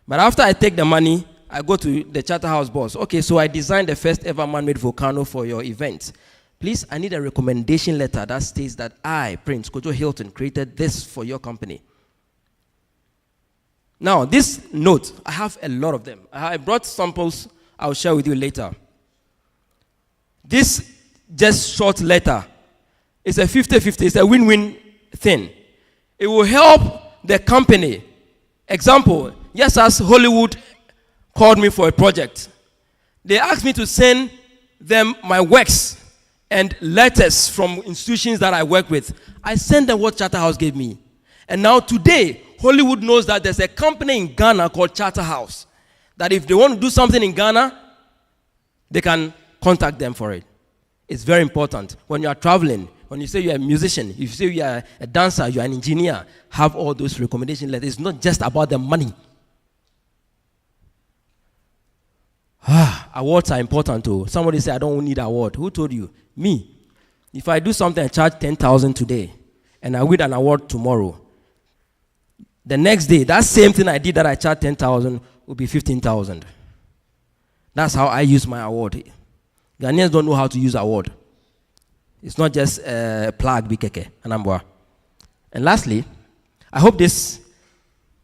But after I take the money, I go to the Charterhouse boss. Okay, so I designed the first ever man-made volcano for your event. Please, I need a recommendation letter that states that I, Prince Kojo Hilton, created this for your company. Now, this note, I have a lot of them. I brought samples I'll share with you later. This just short letter is a 50-50, it's a win-win thing. It will help the company. Example, just as Hollywood called me for a project, they asked me to send them my works and letters from institutions that I work with. I sent them what Charterhouse gave me. And now today, Hollywood knows that there's a company in Ghana called Charterhouse, that if they want to do something in Ghana, they can contact them for it. It's very important. When you are traveling, when you say you're a musician, if you say you are a dancer, you're an engineer, have all those recommendation letters. It's not just about the money. Awards are important too. Somebody say, I don't need award. Who told you? Me. If I do something, I charge 10,000 today, and I win an award tomorrow. The next day, that same thing I did that I charged 10,000 will be 15,000. That's how I use my award. Ghanaians don't know how to use award. It's not just a plug, bikeke, anambwa. And lastly, I hope this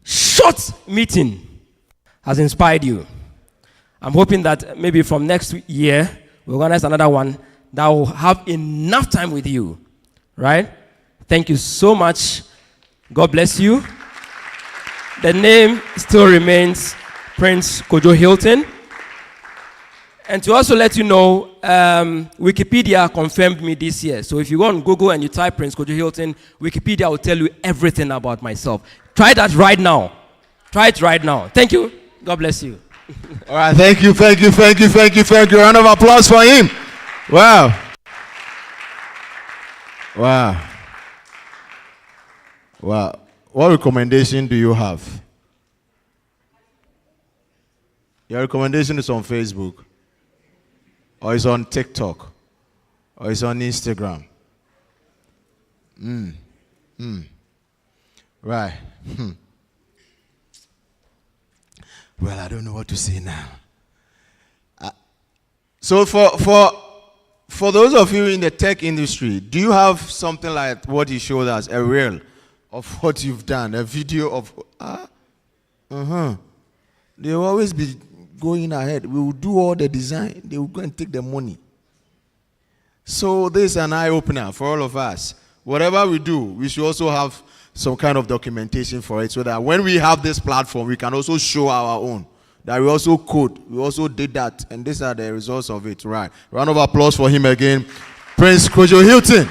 short meeting has inspired you. I'm hoping that maybe from next year, we'll organize another one that will have enough time with you, right? Thank you so much. God bless you. The name still remains Prince Kojo Hilton. And to also let you know, Wikipedia confirmed me this year. So if you go on Google and you type Prince Kojo Hilton, Wikipedia will tell you everything about myself. Try that right now. Try it right now. Thank you. God bless you. All right, thank you. Round of applause for him. Wow. What recommendation do you have? Your recommendation is on Facebook, or it's on TikTok, or it's on Instagram. Right. Well, I don't know what to say now. So for those of you in the tech industry, do you have something like what you showed us, a reel of what you've done, a video of, They will always be going ahead. We will do all the design. They will go and take the money. So this is an eye-opener for all of us. Whatever we do, we should also have some kind of documentation for it so that when we have this platform, we can also show our own. That we also code, we also did that, and these are the results of it, right? Round of applause for him again. Prince Kojo Hilton,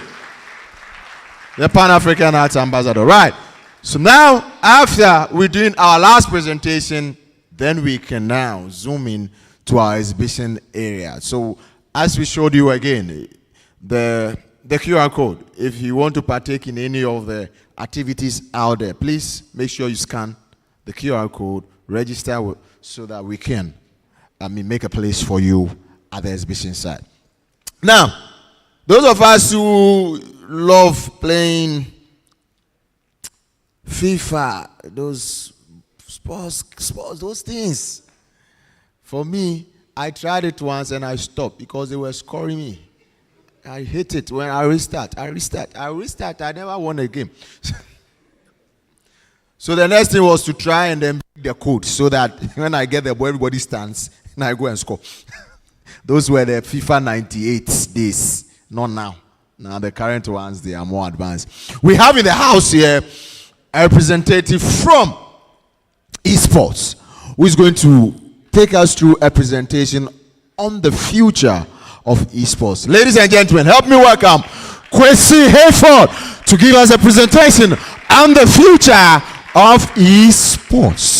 the Pan-African Arts Ambassador, right? So now, after we're doing our last presentation, then we can now zoom in to our exhibition area. So as we showed you again, the QR code, if you want to partake in any of the activities out there, please make sure you scan the QR code, register so that we can make a place for you at the exhibition site. Now, those of us who love playing FIFA, those sports, those things. For me, I tried it once and I stopped because they were scoring me. I hate it when I restart. I never won a game. So the next thing was to try and then break the code so that when I get the ball, everybody stands and I go and score. Those were the FIFA 98 days, not now. Now the current ones, they are more advanced. We have in the house here a representative from esports who is going to take us through a presentation on the future of esports. Ladies and gentlemen, help me welcome Kwesi Hayford to give us a presentation on the future of esports.